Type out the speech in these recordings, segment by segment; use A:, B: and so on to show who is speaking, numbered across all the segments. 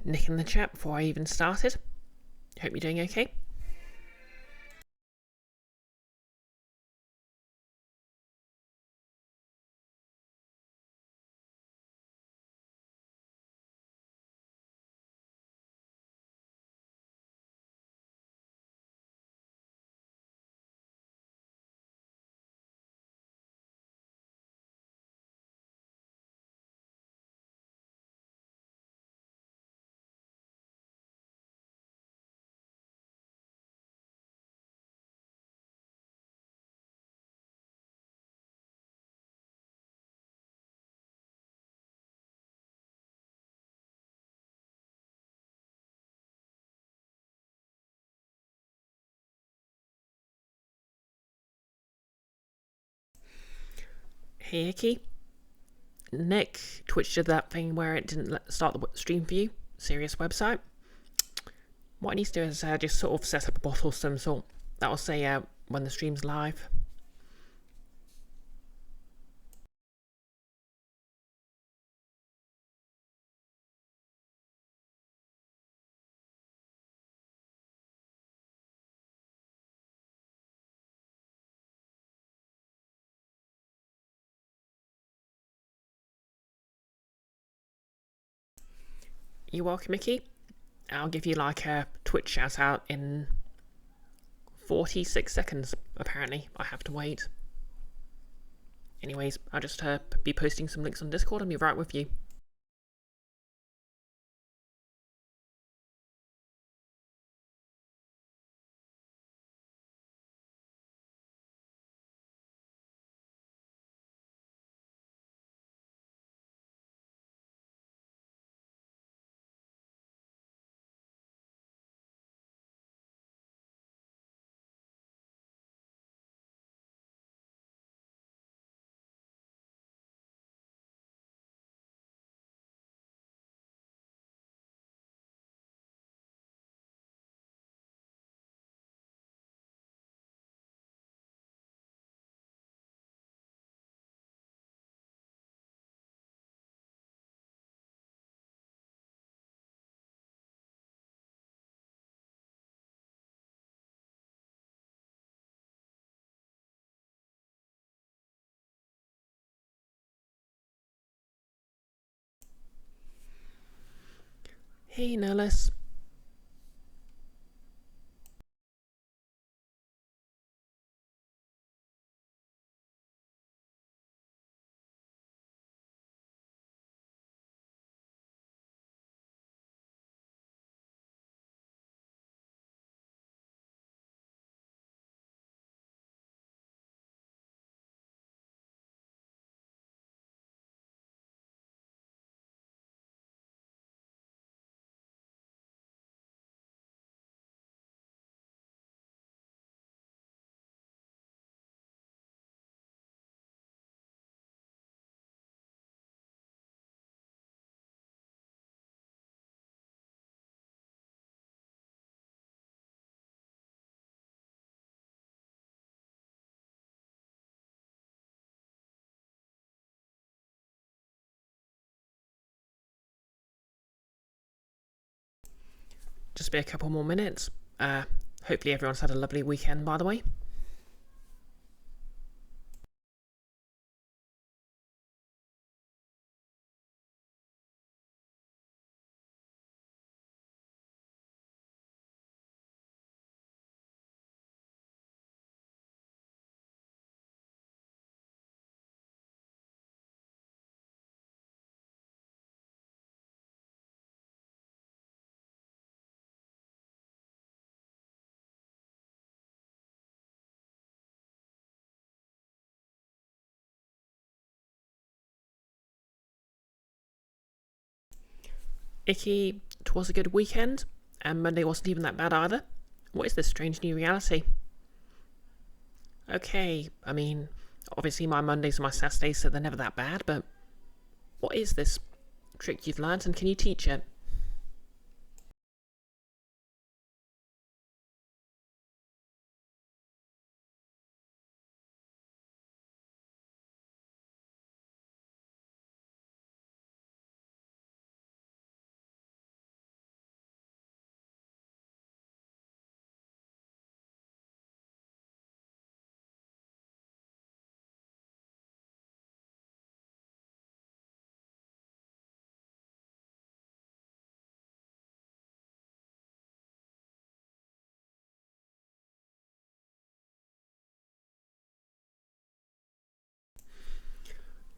A: Nick in the chat before I even started. Hope you're doing okay. Hey, Icky. Nick, Twitch did that thing where it didn't start the stream for you. Serious website. What I need to do is just sort of set up a bot or some sort. That'll say when the stream's live. You're welcome, Mickey. I'll give you like a Twitch shout out in 46 seconds, apparently. I have to wait. Anyways, I'll just be posting some links on Discord and be right with you. Hey, Nurles. Just be a couple more minutes. Hopefully everyone's had a lovely weekend, by the way. Icky, it was a good weekend, and Monday wasn't even that bad either. What is this strange new reality? Okay, I mean, obviously my Mondays and my Saturdays, so they're never that bad, but what is this trick you've learnt, and can you teach it?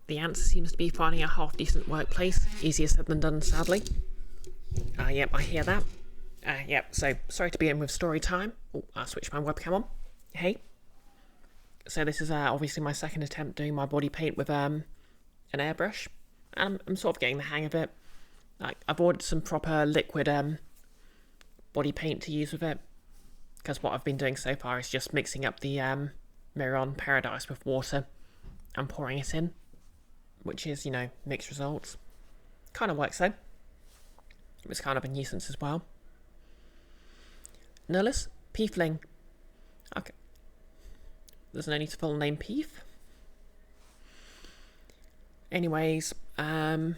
A: the answer seems to be finding a half-decent workplace. Easier said than done, sadly. Yep, I hear that. Yep, so sorry to begin with story time. Oh, I'll switch my webcam on. Hey. So this is obviously my second attempt doing my body paint with an airbrush. And I'm sort of getting the hang of it. Like, I've ordered some proper liquid body paint to use with it. Because what I've been doing so far is just mixing up the Miron Paradise with water and pouring it in. Which is, mixed results. Kind of works though. It was kind of a nuisance as well. Nullus? Peefling. Okay. There's no need to full name Peef. Anyways, so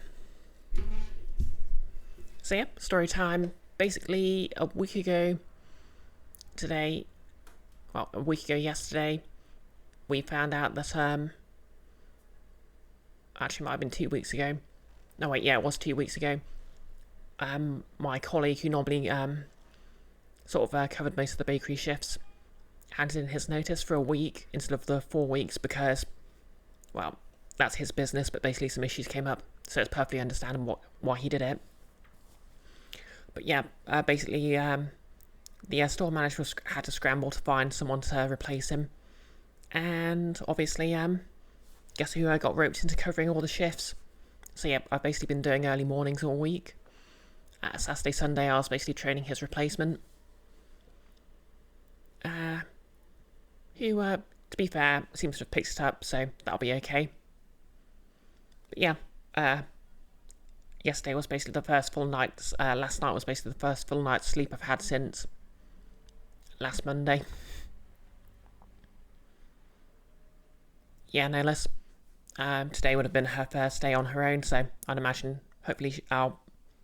A: yeah, story time. Basically, a week ago yesterday, we found out that, actually might have been 2 weeks ago. No, wait, yeah, it was 2 weeks ago. My colleague, who normally covered most of the bakery shifts, handed in his notice for a week instead of the 4 weeks because, well, that's his business, but basically some issues came up, so it's perfectly understandable why he did it. But yeah, basically, the store manager had to scramble to find someone to replace him, and obviously, guess who got roped into covering all the shifts? So yeah, I've basically been doing early mornings all week. Saturday, Sunday, I was basically training his replacement. Who, to be fair, seems to have picked it up, so that'll be okay. But yeah, yesterday was basically the first full night, last night was basically the first full night's sleep I've had since last Monday. Yeah, no less. Today would have been her first day on her own, so I'd imagine, hopefully, I'll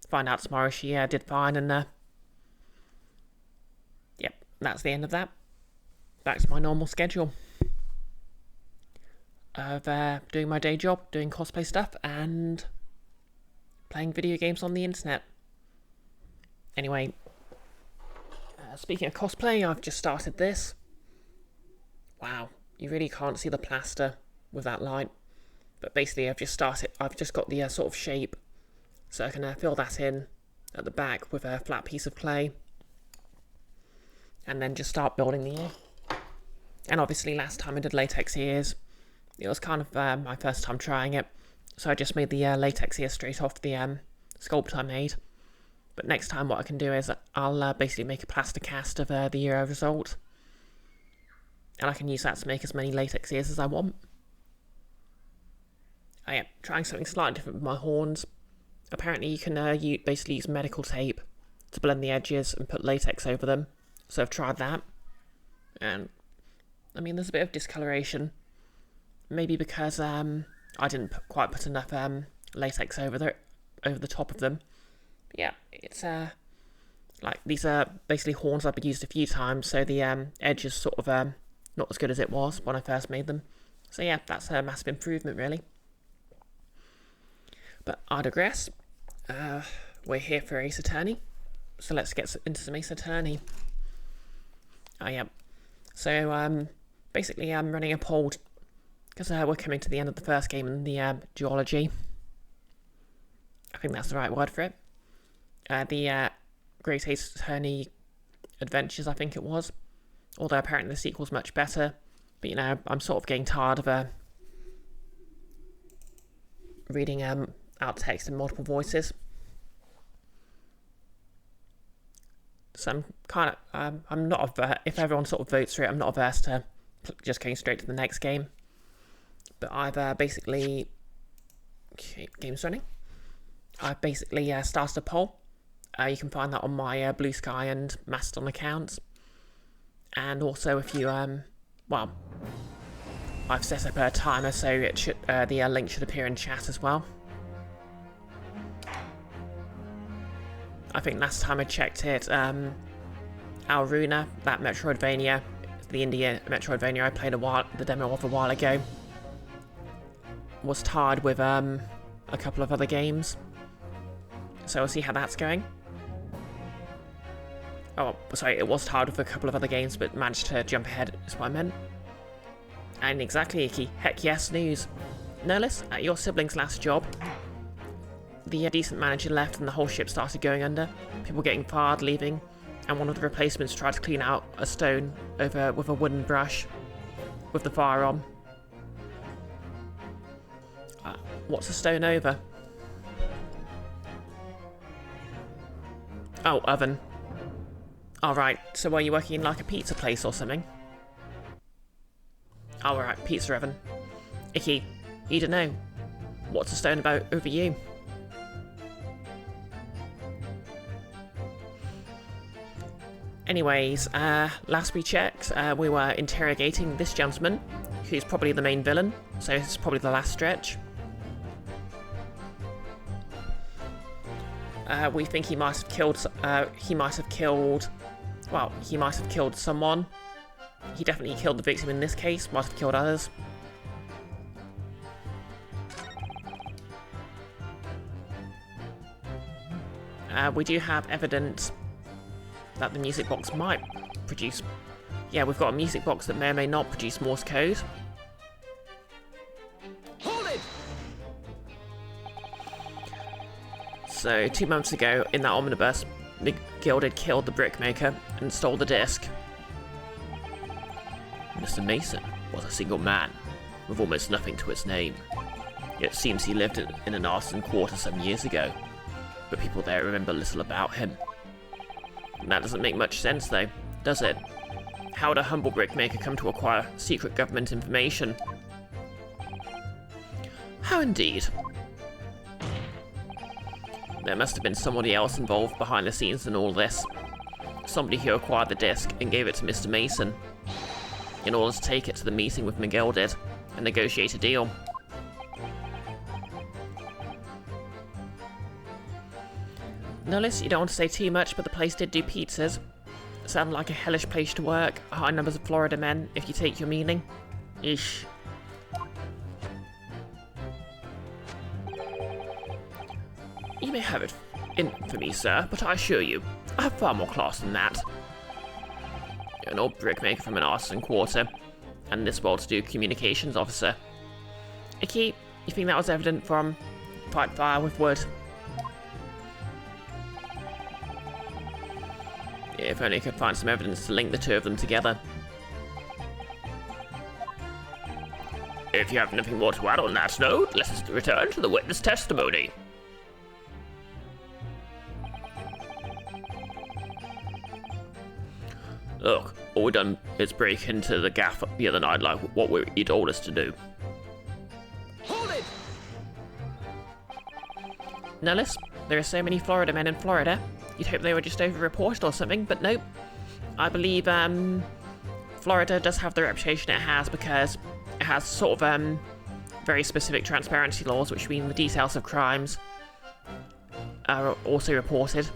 A: find out tomorrow she did fine, and yep, that's the end of that. Back to my normal schedule of doing my day job, doing cosplay stuff, and playing video games on the internet. Anyway, speaking of cosplay, I've just started this. Wow, you really can't see the plaster with that light. But basically, I've just got the sort of shape, so I can fill that in at the back with a flat piece of clay, and then just start building the ear. And obviously, last time I did latex ears, it was kind of my first time trying it, so I just made the latex ear straight off the sculpt I made. But next time, what I can do is I'll basically make a plaster cast of the ear result, and I can use that to make as many latex ears as I want. I am trying something slightly different with my horns. Apparently you can basically use medical tape to blend the edges and put latex over them. So I've tried that. And, I mean, there's a bit of discoloration. Maybe because I didn't quite put enough latex over the top of them. But yeah, it's like, these are basically horns I've used a few times, so the edge is sort of not as good as it was when I first made them. So yeah, that's a massive improvement, really. But I digress. We're here for Ace Attorney, so let's get into some Ace Attorney. Oh yeah. So basically, I'm running a poll because we're coming to the end of the first game in the duology. I think that's the right word for it. The Great Ace Attorney Adventures, I think it was. Although apparently the sequel's much better. But I'm sort of getting tired of reading out text in multiple voices. So I'm kind of, I'm not if everyone sort of votes for it, I'm not averse to just going straight to the next game. But I've basically, okay, game's running. I've basically started a poll. You can find that on my Blue Sky and Mastodon accounts. And also if you, well, I've set up a timer so it should, the link should appear in chat as well. I think last time I checked it, Alruna, that Metroidvania, the India Metroidvania I played the demo of a while ago, was tied with a couple of other games. So we'll see how that's going. Oh, sorry, it was tied with a couple of other games, but managed to jump ahead, is what I meant. And exactly, Icky. Heck yes, news. Nerlis, at your sibling's last job, the decent manager left and the whole ship started going under. People getting fired, leaving, and one of the replacements tried to clean out a stone over with a wooden brush with the fire on. What's a stone over? Oh, oven. Alright, so are you working in like a pizza place or something? Alright, pizza oven. Icky, you don't know. What's a stone about over you? Anyways, last we checked, we were interrogating this gentleman, who's probably the main villain, so it's probably the last stretch. We think he might have killed someone. He definitely killed the victim in this case, might have killed others. We do have evidence that the music box might produce... Yeah, we've got a music box that may or may not produce Morse code. Hold it! So, 2 months ago, in that omnibus, McGilded killed the brickmaker and stole the disc. Mr. Mason was a single man, with almost nothing to his name. It seems he lived in an arson quarter some years ago, but people there remember little about him. That doesn't make much sense though, does it? How would a humble brickmaker come to acquire secret government information? How indeed. There must have been somebody else involved behind the scenes in all this. Somebody who acquired the disc and gave it to Mr. Mason, in order to take it to the meeting with McGilded and negotiate a deal. Nullis, you don't want to say too much, but the place did do pizzas. Sounded like a hellish place to work. High numbers of Florida men, if you take your meaning. Ish. You may have it in for me, sir, but I assure you, I have far more class than that. You're an old brickmaker from an arson quarter, and this well-to-do communications officer. Icky, you think that was evident from fight fire with wood? If only I could find some evidence to link the two of them together. If you have nothing more to add on that note, let us return to the witness testimony. Look, all we done is break into the gaff the other night like what you told us to do. Hold it! Nellis, there are so many Florida men in Florida. You'd hope they were just over-reported or something, but nope. I believe Florida does have the reputation it has because it has sort of very specific transparency laws, which mean the details of crimes are also reported.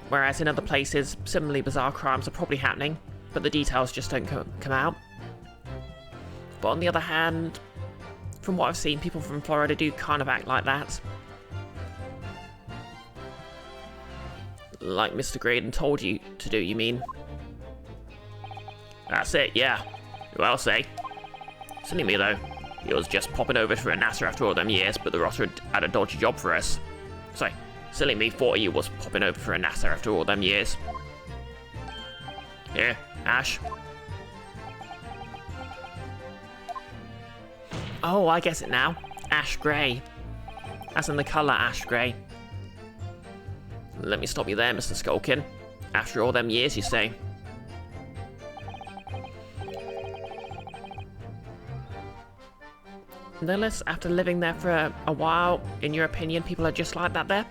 A: Whereas in other places, similarly bizarre crimes are probably happening, but the details just don't come out. But on the other hand, from what I've seen, people from Florida do kind of act like that. Like Mr. Graydon told you to do, you mean? That's it, yeah. Who else, eh? Silly me, though. He was just popping over for a natter after all them years, but the rotter had a dodgy job for us. So, silly me thought he was popping over for a natter after all them years. Here, Ash. Oh, I guess it now. Ash grey. As in the colour ash grey. Let me stop you there, Mr. Skulkin. After all them years, you say? Nonetheless, after living there for a while, in your opinion, people are just like that there?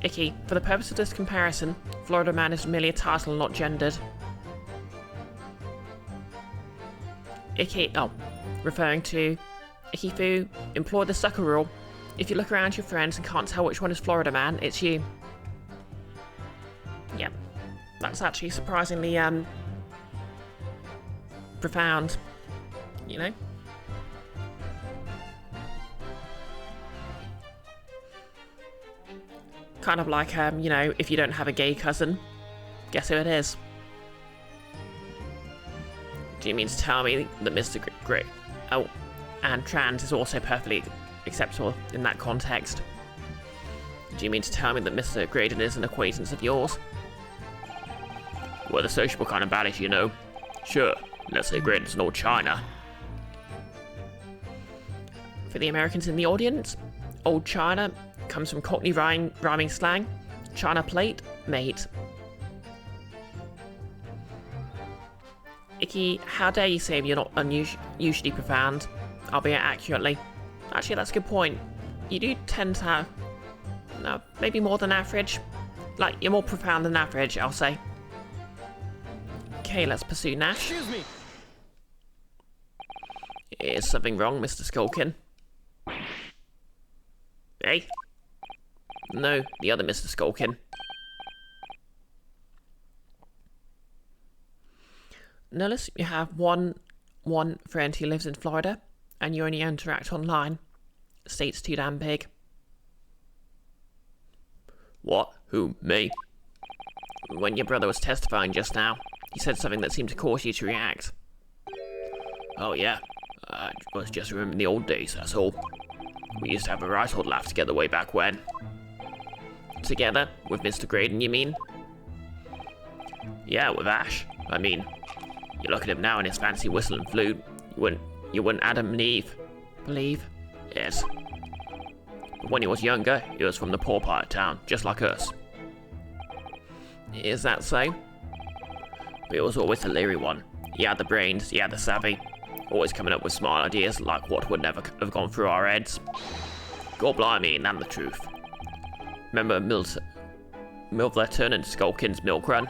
A: Icky, for the purpose of this comparison, Florida man is merely a title, not gendered. Icky, oh, referring to Icky Fu, employ the sucker rule. If you look around your friends and can't tell which one is Florida man, it's you. Yep, that's actually surprisingly, profound, you know? Kind of like, you know, if you don't have a gay cousin, guess who it is? Do you mean to tell me that Mr. Gray... Oh, And trans is also perfectly acceptable in that context. Do you mean to tell me that Mr. Graydon is an acquaintance of yours? We're the sociable kind of baddies, you know. Sure, let's say Graydon's an old China. For the Americans in the audience, old China comes from Cockney rhyming slang. China plate, mate. Icky, how dare you say you're not unusually profound, albeit accurately. Actually, that's a good point. You do tend to have, no, maybe more than average. Like, you're more profound than average, I'll say. Okay, let's pursue Nash.
B: Excuse me.
A: Is something wrong, Mr. Skulkin? Hey? No, the other Mr. Skulkin. Notice you have one friend who lives in Florida, and you only interact online. State's too damn big. What? Who? Me? When your brother was testifying just now, he said something that seemed to cause you to react. Oh yeah, I was just remembering the old days, that's all. We used to have a right old laugh together way back when. Together? With Mr. Graydon, you mean? Yeah, with Ash. I mean, you look at him now in his fancy whistle and flute, you wouldn't Adam and Eve believe? Yes. But when he was younger, he was from the poor part of town, just like us. Is that so? But he was always the leery one. He had the brains, he had the savvy. Always coming up with smart ideas like what would never have gone through our heads. God blimey, and the truth. Remember Milverton and Skulkin's milk run?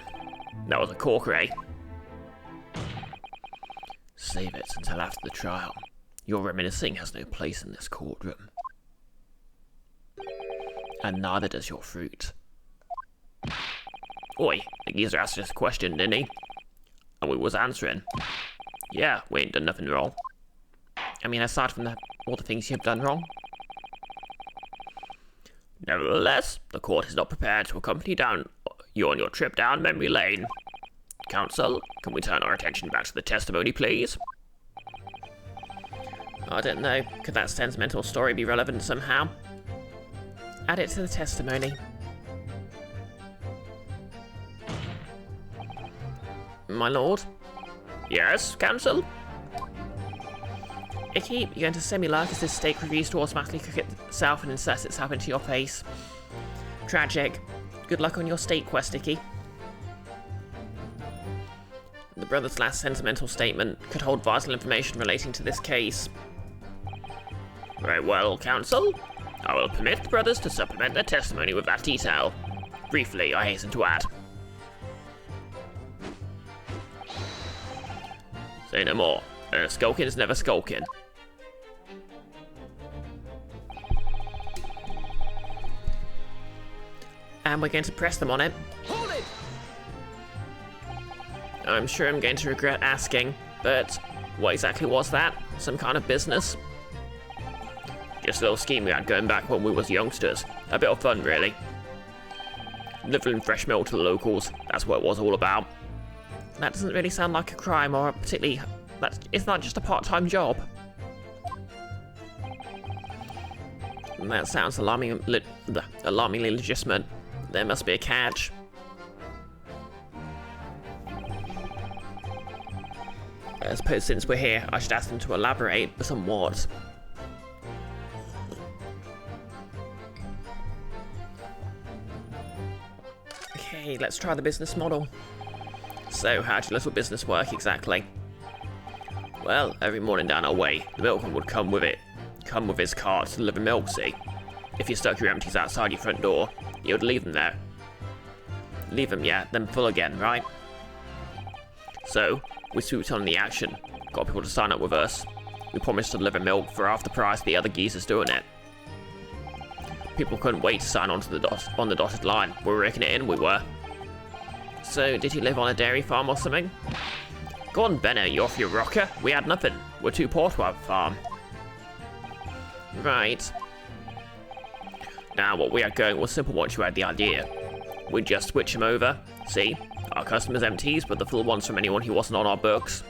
A: That was a corker, eh? Save it until after the trial. Your reminiscing has no place in this courtroom. And neither does your fruit. Oi, the geezer asked us a question, didn't he? And we was answering. Yeah, we ain't done nothing wrong. I mean, aside from all the things you've done wrong. Nevertheless, the court is not prepared to accompany you on your trip down memory lane. Counsel, can we turn our attention back to the testimony, please? I don't know. Could that sentimental story be relevant somehow? Add it to the testimony. My lord? Yes, counsel? Icky, you're going to semi-lurk as this steak refused to automatically cook itself and insert itself into your face. Tragic. Good luck on your steak quest, Icky. The brother's last sentimental statement could hold vital information relating to this case. Very well, counsel. I will permit the brothers to supplement their testimony with that detail. Briefly, I hasten to add. Say no more. Skulkin's never skulkin'. And we're going to press them on it.
B: Hold it!
A: I'm sure I'm going to regret asking, but what exactly was that? Some kind of business? Just a little scheme we had going back when we was youngsters. A bit of fun, really. Delivering fresh milk to the locals, that's what it was all about. That doesn't really sound like a crime, or particularly... It's not just a part-time job. That sounds alarmingly legitimate. There must be a catch. I suppose since we're here, I should ask them to elaborate somewhat. Okay, let's try the business model. So, how'd your little business work exactly? Well, every morning down our way, the milkman would come with his cart to deliver milk, see? If you stuck your empties outside your front door, you would leave them there. Leave them, yeah, then full again, right? So, we swooped on the action, got people to sign up with us. We promised to deliver milk for half the price the other geezers doing it. People couldn't wait to sign on to the dotted line. We were raking it in, we were. So, did you live on a dairy farm or something? Go on, Benno, you're off your rocker. We had nothing. We're too poor to have a farm. Right. Now, what we had going was simple once you had the idea. We'd just switch them over. See? Our customers' empties, but the full ones from anyone who wasn't on our books.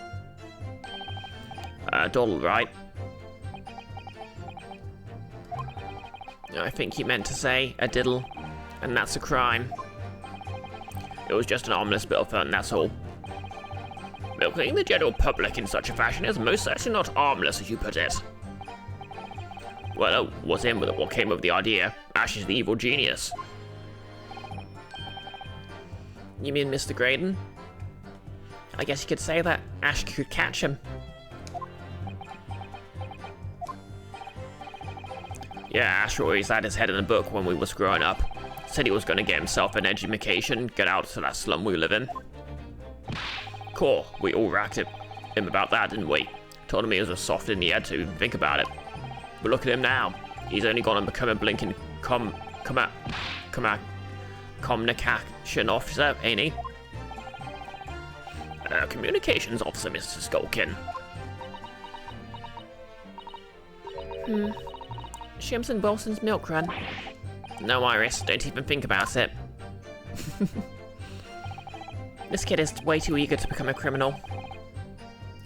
A: Doddle, right? I think you meant to say a diddle, and that's a crime. It was just an harmless bit of fun, that's all. Milking the general public in such a fashion is most certainly not harmless, as you put it. Well, what's in with it? What came up with the idea? Ash is the evil genius. You mean Mr. Graydon? I guess you could say that Ash could catch him. Yeah, Ash always had his head in a book when we was growing up. Said he was going to get himself an education, get out to that slum we live in. Cool, we all racked him about that, didn't we? Told him he was a soft in the head to even think about it. But look at him now. He's only gone and become a blinking communication officer, ain't he? Communications officer, Mr. Skulkin. Shims and Wilson's milk run. No, Iris, don't even think about it. This kid is way too eager to become a criminal.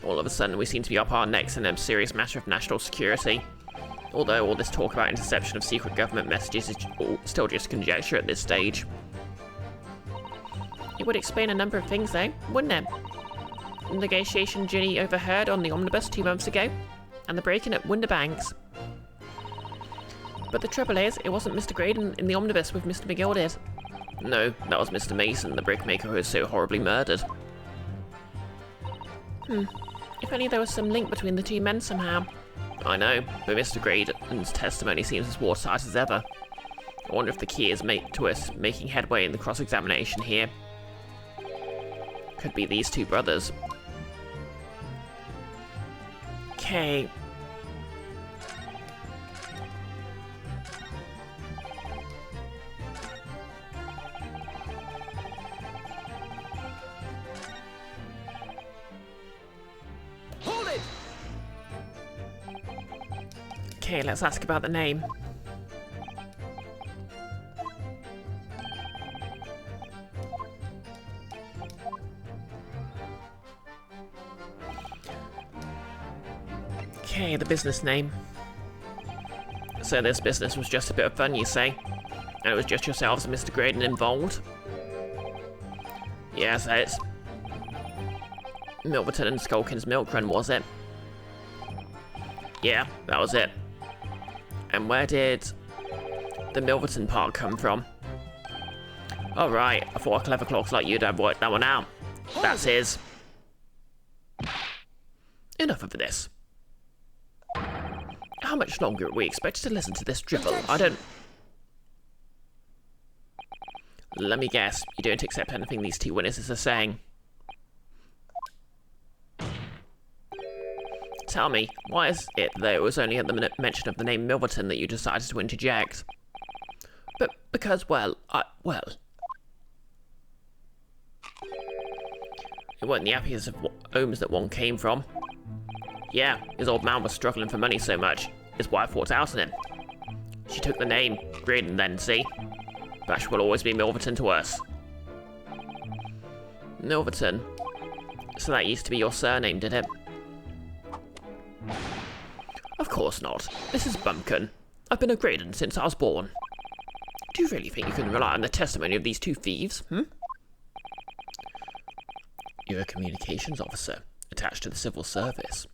A: All of a sudden, we seem to be up our necks in a serious matter of national security. Although all this talk about interception of secret government messages is still just conjecture at this stage. It would explain a number of things, though, wouldn't it? The negotiation Ginny overheard on the omnibus 2 months ago, and the break-in at Winterbanks. But the trouble is, it wasn't Mr. Graydon in the omnibus with Mr. McGilded. No, that was Mr. Mason, the brickmaker who was so horribly murdered. If only there was some link between the two men somehow. I know, but Mr. Graydon's testimony seems as watertight as ever. I wonder if the key is to us making headway in the cross-examination here. Could be these two brothers. Okay. Okay, let's ask about the name. Okay, the business name. So this business was just a bit of fun, you say? And it was just yourselves and Mr. Graydon involved? Yes, it's Milverton and Skulkin's milk run, was it? Yeah, that was it. And where did the Milverton part come from? Oh right, I thought a clever clocks like you'd have worked that one out. That's his. Enough of this. How much longer are we expected to listen to this drivel? I don't... Let me guess, you don't accept anything these two witnesses are saying. Tell me, why is it that it was only at the mention of the name Milverton that you decided to interject? But because, well... It weren't the happiest of homes that one came from. Yeah, his old man was struggling for money so much, his wife walked out on him. She took the name, Graydon then, see? Bash will always be Milverton to us. Milverton? So that used to be your surname, did it? Of course not. This is Bumpkin. I've been a Graydon since I was born. Do you really think you can rely on the testimony of these two thieves, You're a communications officer, attached to the civil service.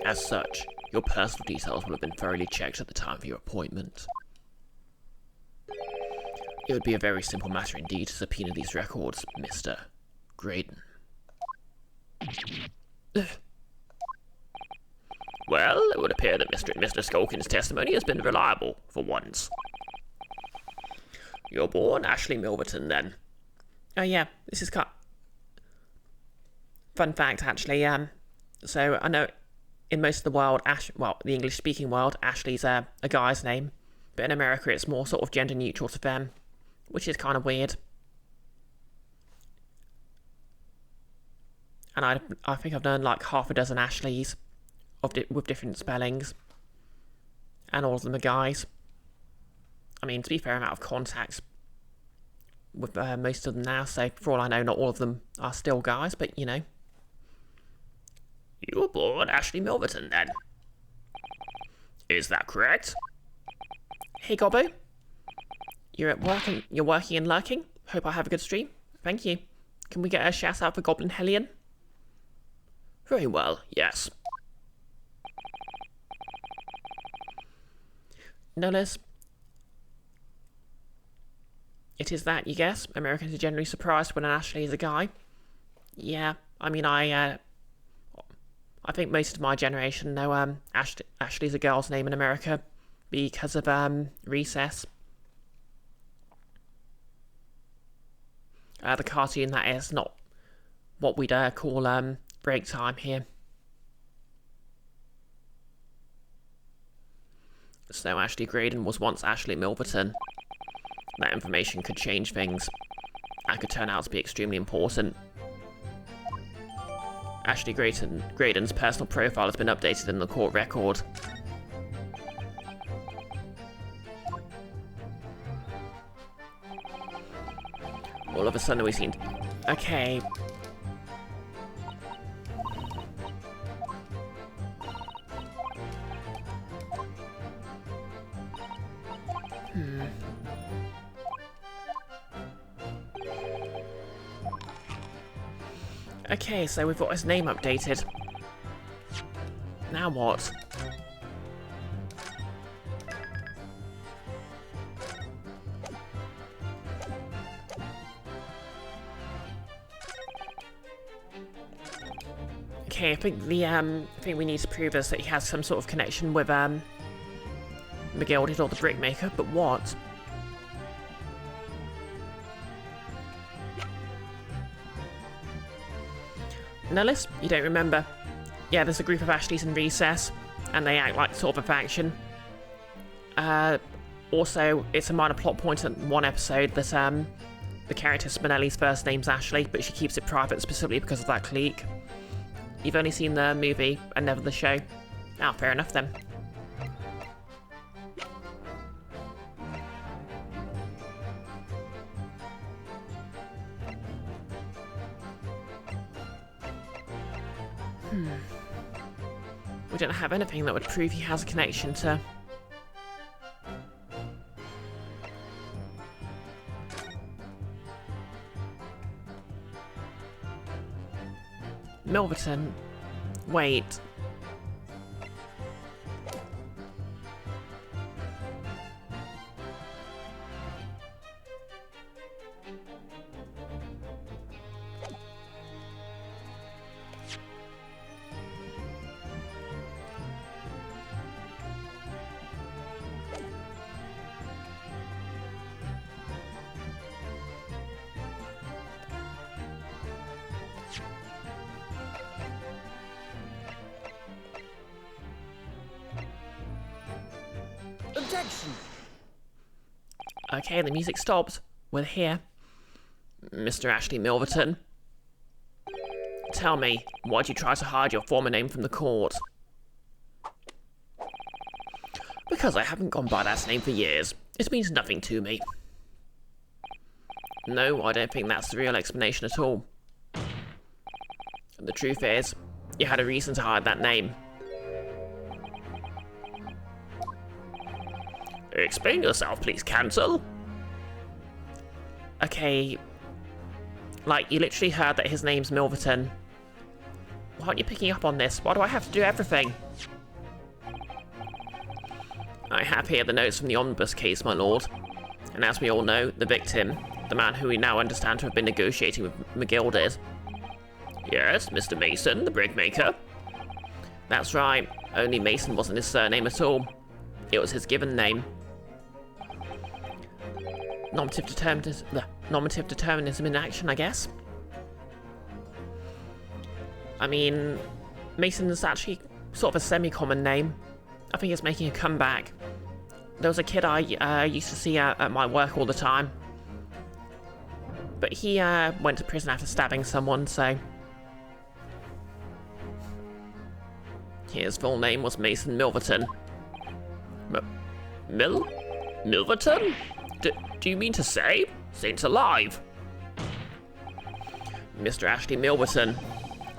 A: As such, your personal details will have been thoroughly checked at the time of your appointment. It would be a very simple matter indeed to subpoena these records, Mr. Graydon. Well, it would appear that Mr. and Mr. Skulkin's testimony has been reliable, for once. You're born Ashley Milverton, then? Oh yeah, this is fun fact, actually. So I know in most of the world, the English-speaking world, Ashley's a guy's name, but in America it's more sort of gender-neutral to them, which is kind of weird. And I think I've known like half a dozen Ashleys with different spellings, and all of them are guys. I mean, to be fair, I'm out of contact with most of them now, so for all I know, not all of them are still guys, but you know. You were born Ashley Milverton, then? Is that correct? Hey, Gobbo. You're at work and you're working and lurking? Hope I have a good stream. Thank you. Can we get a shout out for Goblin Hellion? Very well, yes. No less. It is that, you guess? Americans are generally surprised when an Ashley is a guy. Yeah, I mean, I think most of my generation know Ashley's a girl's name in America because of Recess. The cartoon, that is, not what we'd call break time here. So Ashley Graydon was once Ashley Milverton. That information could change things. That could turn out to be extremely important. Ashley Graydon's personal profile has been updated in the court record. All of a sudden we seem... Okay. Okay, so we've got his name updated. Now what? Okay, I think the thing we need to prove is that he has some sort of connection with McGilded or the Brickmaker, but what? Nellis, you don't remember? Yeah, there's a group of Ashleys in Recess, and they act like sort of a faction. Also, it's a minor plot point in one episode that the character Spinelli's first name's Ashley, but she keeps it private specifically because of that clique. You've only seen the movie and never the show. Ah, fair enough then. We don't have anything that would prove he has a connection to... Milverton. Wait.
B: Objection!
A: Okay, the music stopped. We're here. Mr. Ashley Milverton. Tell me, why'd you try to hide your former name from the court? Because I haven't gone by that name for years. It means nothing to me. No, I don't think that's the real explanation at all. The truth is, you had a reason to hide that name. Explain yourself, please, Cancel. Okay. Like, you literally heard that his name's Milverton. Why aren't you picking up on this? Why do I have to do everything? I have here the notes from the omnibus case, my lord. And as we all know, the victim, the man who we now understand to have been negotiating with McGilded. Yes, Mr. Mason, the brickmaker. That's right. Only Mason wasn't his surname at all. It was his given name. Nominative determinism in action, I guess. I mean, Mason is actually sort of a semi-common name. I think it's making a comeback. There was a kid I used to see at my work all the time. But he went to prison after stabbing someone, so... His full name was Mason Milverton. Milverton? Do you mean to say? Saints alive! Mr. Ashley Milverton,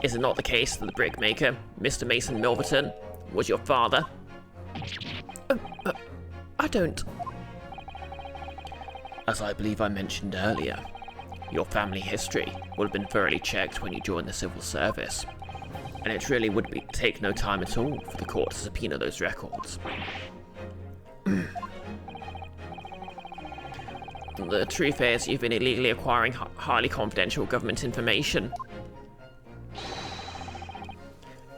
A: is it not the case that the brickmaker, Mr. Mason Milverton, was your father? I don't... As I believe I mentioned earlier, your family history would have been thoroughly checked when you joined the civil service, and it really would take no time at all for the court to subpoena those records. The truth is, you've been illegally acquiring highly confidential government information.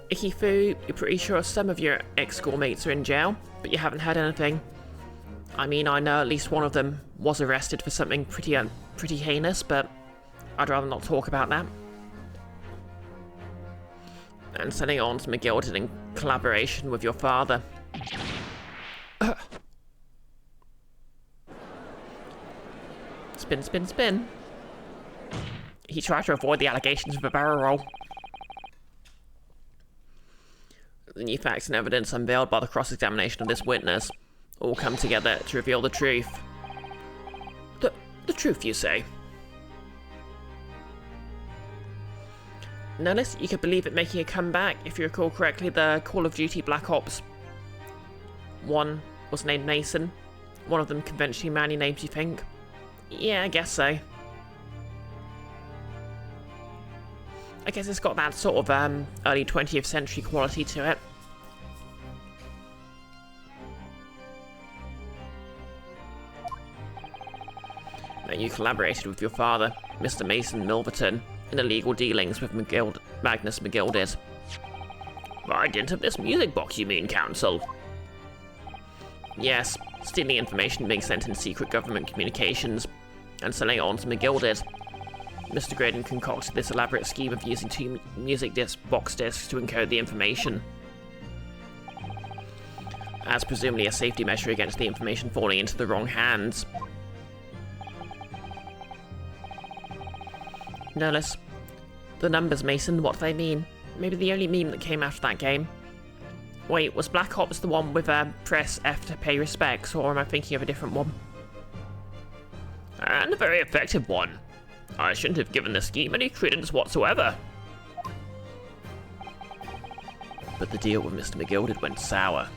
A: Icky Fu, you're pretty sure some of your ex-schoolmates are in jail, but you haven't had anything. I mean, I know at least one of them was arrested for something pretty heinous, but I'd rather not talk about that. And sending on to McGilded in collaboration with your father. Spin, spin, spin. He tried to avoid the allegations with a barrel roll. The new facts and evidence unveiled by the cross-examination of this witness all come together to reveal the truth. The truth, you say? Nellis, you could believe it making a comeback. If you recall correctly, the Call of Duty Black Ops 1 was named Mason. One of them conventionally manly names, you think? Yeah, I guess so. I guess it's got that sort of early 20th century quality to it. Now, you collaborated with your father, Mr. Mason Milverton, in illegal dealings with Magnus McGilded. By dint of this music box, you mean, Counsel? Yes, stealing information being sent in secret government communications, and selling it on to McGilded. Mr. Graydon concocted this elaborate scheme of using two music box discs to encode the information, as presumably a safety measure against the information falling into the wrong hands. Nellis, the numbers, Mason, what do they mean? Maybe the only meme that came after that game. Wait, was Black Ops the one with press F to pay respects, or am I thinking of a different one? And a very effective one. I shouldn't have given the scheme any credence whatsoever. But the deal with Mr. McGilded went sour,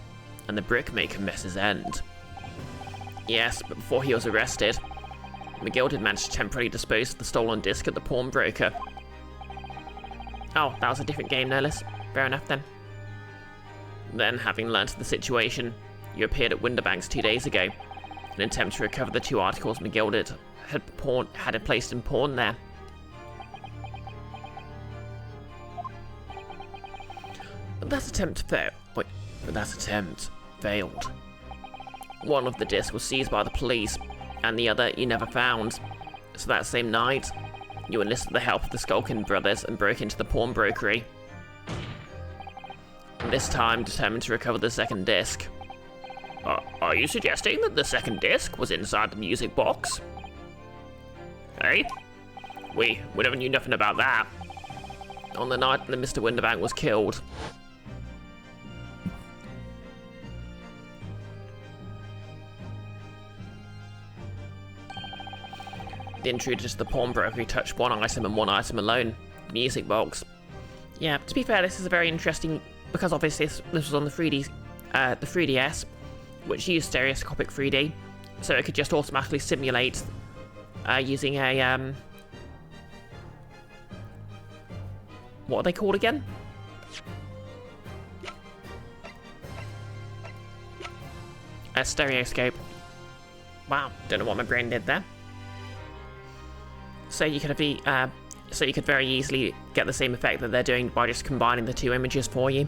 A: and the brickmaker messed his end. Yes, but before he was arrested, McGilded managed to temporarily dispose of the stolen disc at the pawnbroker. Oh, that was a different game, Nellis. Fair enough then. Then, having learnt of the situation, you appeared at Winterbanks 2 days ago, in an attempt to recover the 2 articles McGilded had placed in pawn there. But that attempt failed. One of the discs was seized by the police, and the other you never found. So that same night, you enlisted the help of the Skulkin brothers and broke into the pawnbrokery. This time determined to recover the second disc. Are you suggesting that the second disc was inside the music box? Hey? We never knew nothing about that. On the night that Mr. Winterbank was killed. The intruder to the pawnbroker touched one item and one item alone, the music box. Yeah, to be fair, this is a very interesting, because obviously this was on the 3DS, which used stereoscopic 3D, so it could just automatically simulate using a what are they called again? A stereoscope. Wow, don't know what my brain did there. So you could very easily get the same effect that they're doing by just combining the 2 images for you.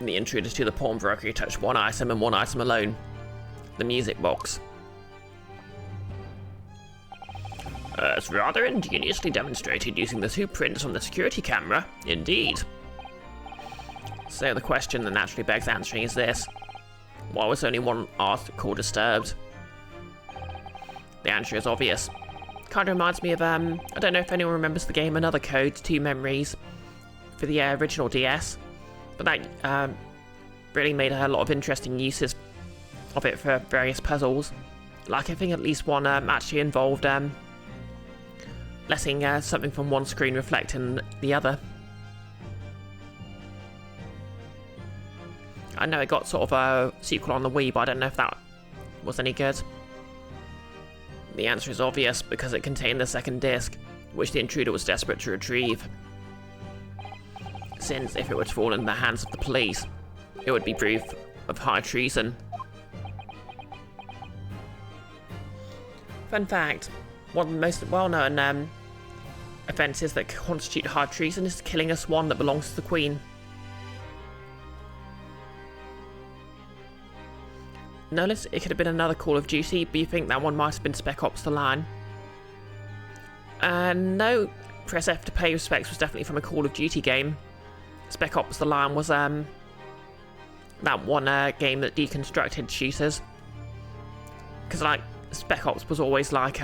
A: The intruder to the pawnbroker touched one item and one item alone, the music box. It's rather ingeniously demonstrated using the 2 prints on the security camera, indeed. So the question that naturally begs answering is this: why was only one article disturbed? The answer is obvious. Kind of reminds me of, I don't know if anyone remembers the game Another Code 2 Memories for the original DS, but that really made a lot of interesting uses of it for various puzzles. Like, I think at least one actually involved letting something from one screen reflect in the other. I know it got sort of a sequel on the Wii, but I don't know if that was any good. The answer is obvious, because it contained the second disc, which the intruder was desperate to retrieve. Since, if it were to fall into the hands of the police, it would be proof of high treason. Fun fact, one of the most well-known offences that constitute high treason is killing a swan that belongs to the Queen. Notice it could have been another Call of Duty, but you think that one might have been Spec Ops: The Line. No, press F to pay respects was definitely from a Call of Duty game. Spec Ops: The Line was that one game that deconstructed shooters. Because like Spec Ops was always like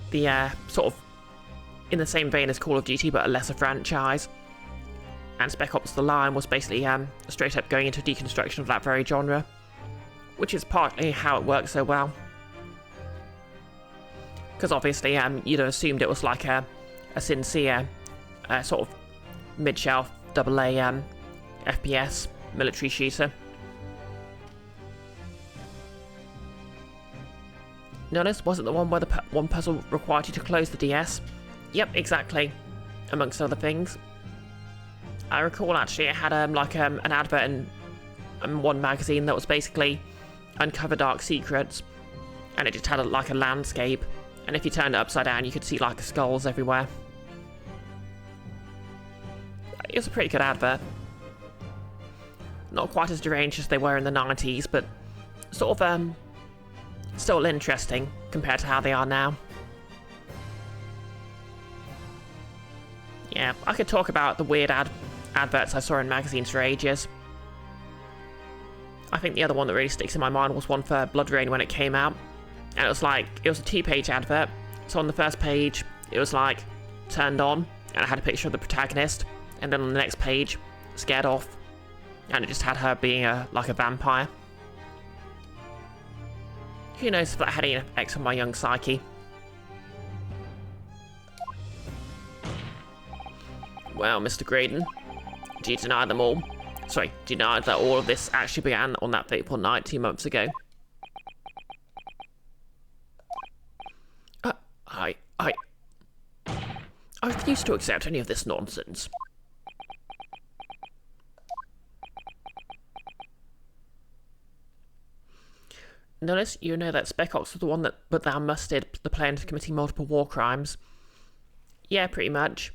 A: the sort of in the same vein as Call of Duty, but a lesser franchise. And Spec Ops: The Line was basically straight up going into deconstruction of that very genre, which is partly how it works so well. Because obviously you'd have assumed it was like a sincere sort of mid-shelf AA FPS military shooter. Notice, was it the one where the one puzzle required you to close the DS? Yep, exactly. Amongst other things. I recall actually it had like an advert in one magazine that was basically uncover dark secrets, and it just had like a landscape, and if you turned it upside down you could see like skulls everywhere. It was a pretty good advert. Not quite as deranged as they were in the 90s, but sort of still interesting compared to how they are now. Yeah, I could talk about the weird adverts I saw in magazines for ages. I think the other one that really sticks in my mind was one for Blood Rain when it came out. And it was a 2-page advert. So on the first page, it was like, turned on, and it had a picture of the protagonist. And then on the next page, scared off. And it just had her being like a vampire. Who knows if that had any effects on my young psyche. Well, Mr. Graydon, do you deny them all? Sorry, do you deny that all of this actually began on that fateful night 2 months ago? I refuse to accept any of this nonsense. Notice, you know that Spec Ops was the one that put down Mustard, the player, into committing multiple war crimes. Yeah, pretty much.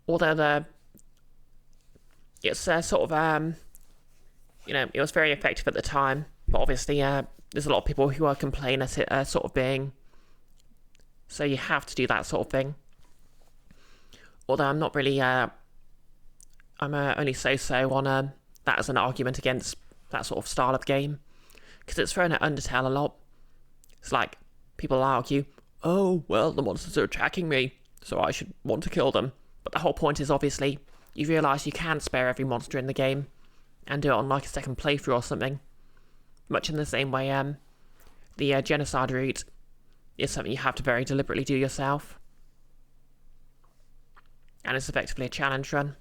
A: Although it's sort of, it was very effective at the time, but obviously there's a lot of people who complain at it sort of being, so you have to do that sort of thing. Although I'm not really, I'm only so-so on that as an argument against that sort of style of game, because it's thrown at Undertale a lot. It's like, people argue, oh, well, the monsters are attacking me, so I should want to kill them. But the whole point is, obviously, you realise you can spare every monster in the game, and do it on like a second playthrough or something. Much in the same way the genocide route is something you have to very deliberately do yourself. And it's effectively a challenge run.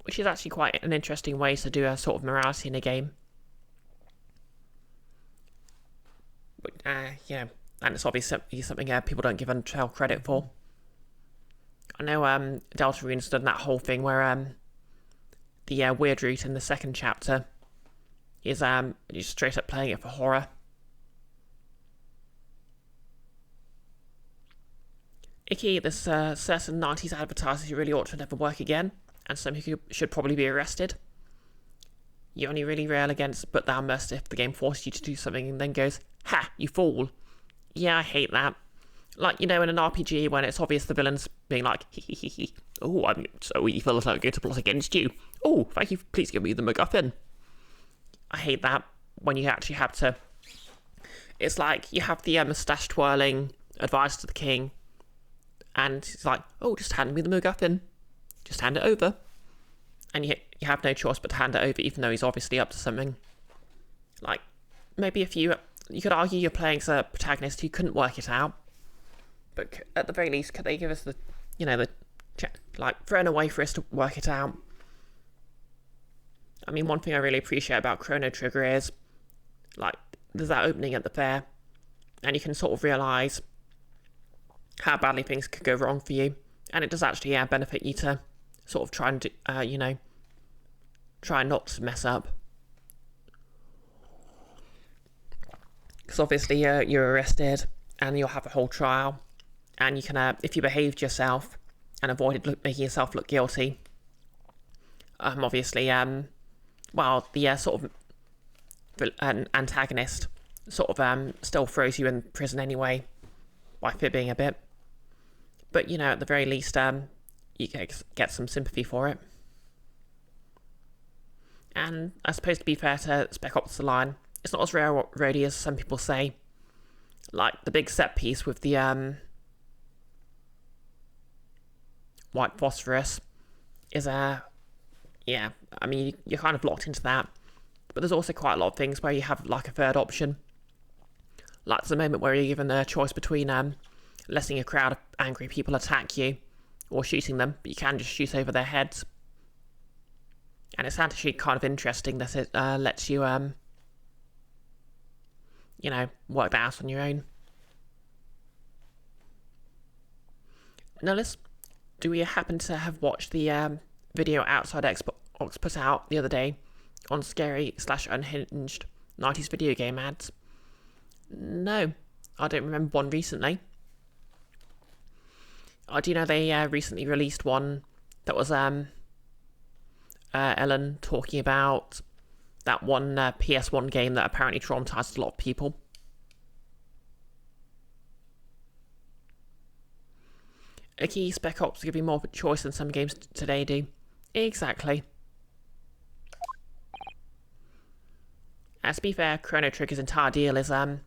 A: Which is actually quite an interesting way to do a sort of morality in a game. But, and it's obviously something people don't give Undertale credit for. I know Deltarune's done that whole thing where the weird route in the second chapter is just straight up playing it for horror. Icky, there's certain 90s advertisers who really ought to never work again, and some who should probably be arrested. You only really rail against but thou must if the game forces you to do something and then goes, ha, you fool. Yeah, I hate that. Like, in an RPG when it's obvious the villain's being like, hee, oh, I'm so evil that I'm going to plot against you. Oh, thank you, please give me the MacGuffin. I hate that when you actually have to... It's like, you have the moustache twirling advice to the king, and it's like, oh, just hand me the MacGuffin. Just hand it over. And you have no choice but to hand it over, even though he's obviously up to something. Like, maybe if you could argue you're playing as a protagonist who couldn't work it out, But at the very least, could they give us the, like, thrown away for us to work it out? I mean, one thing I really appreciate about Chrono Trigger is, like, there's that opening at the fair, and you can sort of realise how badly things could go wrong for you. And it does actually, benefit you to sort of try and, try not to mess up. Because obviously you're arrested, and you'll have a whole trial, and you can, if you behaved yourself and avoided making yourself look guilty, obviously, well, the sort of an antagonist sort of still throws you in prison anyway by fibbing a bit. But, at the very least, you get some sympathy for it. And I suppose, to be fair to Spec Ops: The Line, it's not as railroady as some people say. Like, the big set piece with the white phosphorus is yeah, I mean, you're kind of locked into that. But there's also quite a lot of things where you have, like, a third option. Like, there's a moment where you're given a choice between letting a crowd of angry people attack you or shooting them, but you can just shoot over their heads. And it's actually kind of interesting that it lets you, work that out on your own. Nullis, do we happen to have watched the video Outside Xbox put out the other day on scary/unhinged 90s video game ads? No, I don't remember one recently. I do know they recently released one that was Ellen talking about that one PS1 game that apparently traumatized a lot of people. A key Spec Ops give you more choice than some games today do. Exactly. To be fair, Chrono Trigger's entire deal is, the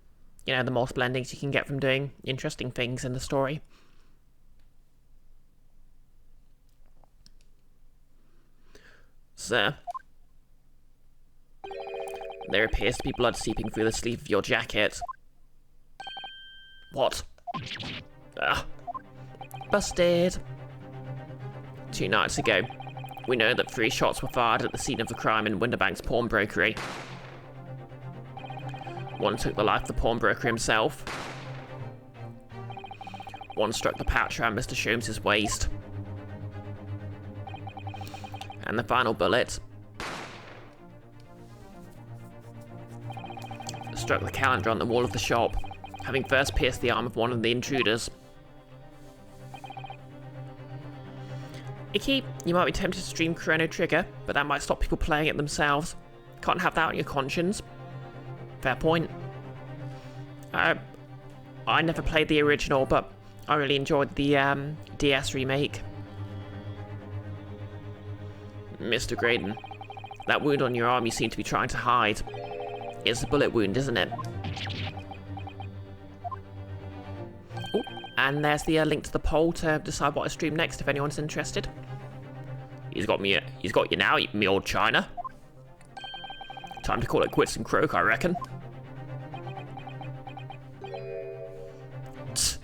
A: more blendings you can get from doing interesting things in the story. Sir, there appears to be blood seeping through the sleeve of your jacket. What? Busted. 2 nights ago, we know that 3 shots were fired at the scene of the crime in Winterbank's pawnbrokery. One took the life of the pawnbroker himself. One struck the pouch around Mr. Sholmes' waist. And the final bullet struck the calendar on the wall of the shop, having first pierced the arm of one of the intruders. Icky, you might be tempted to stream Chrono Trigger, but that might stop people playing it themselves. Can't have that on your conscience. Fair point. I never played the original, but I really enjoyed the DS remake. Mr. Graydon, that wound on your arm you seem to be trying to hide. It's a bullet wound, isn't it? Oh, and there's the link to the poll to decide what I stream next if anyone's interested. He's got you now, me old China. Time to call it quits and croak, I reckon. Tsk.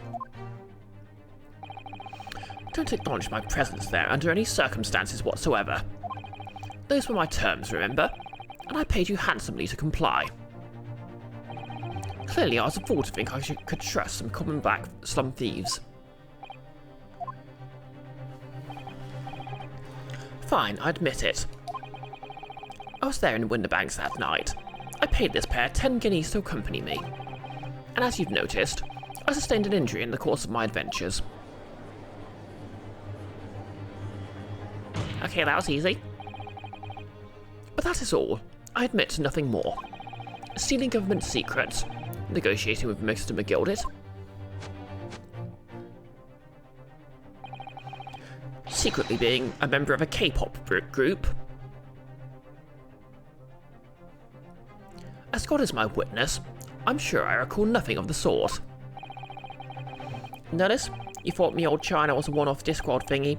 A: Don't acknowledge my presence there under any circumstances whatsoever. Those were my terms, remember? And I paid you handsomely to comply. Clearly I was a fool to think I could trust some common black slum thieves. Fine, I admit it. I was there in Winterbanks that night. I paid this pair 10 guineas to accompany me. And as you've noticed, I sustained an injury in the course of my adventures. Okay, that was easy. But that is all. I admit to nothing more. Stealing government secrets, negotiating with Mr. McGilded, secretly being a member of a K-pop group. As God is my witness, I'm sure I recall nothing of the sort. Notice, you thought me old China was a one-off Discworld thingy.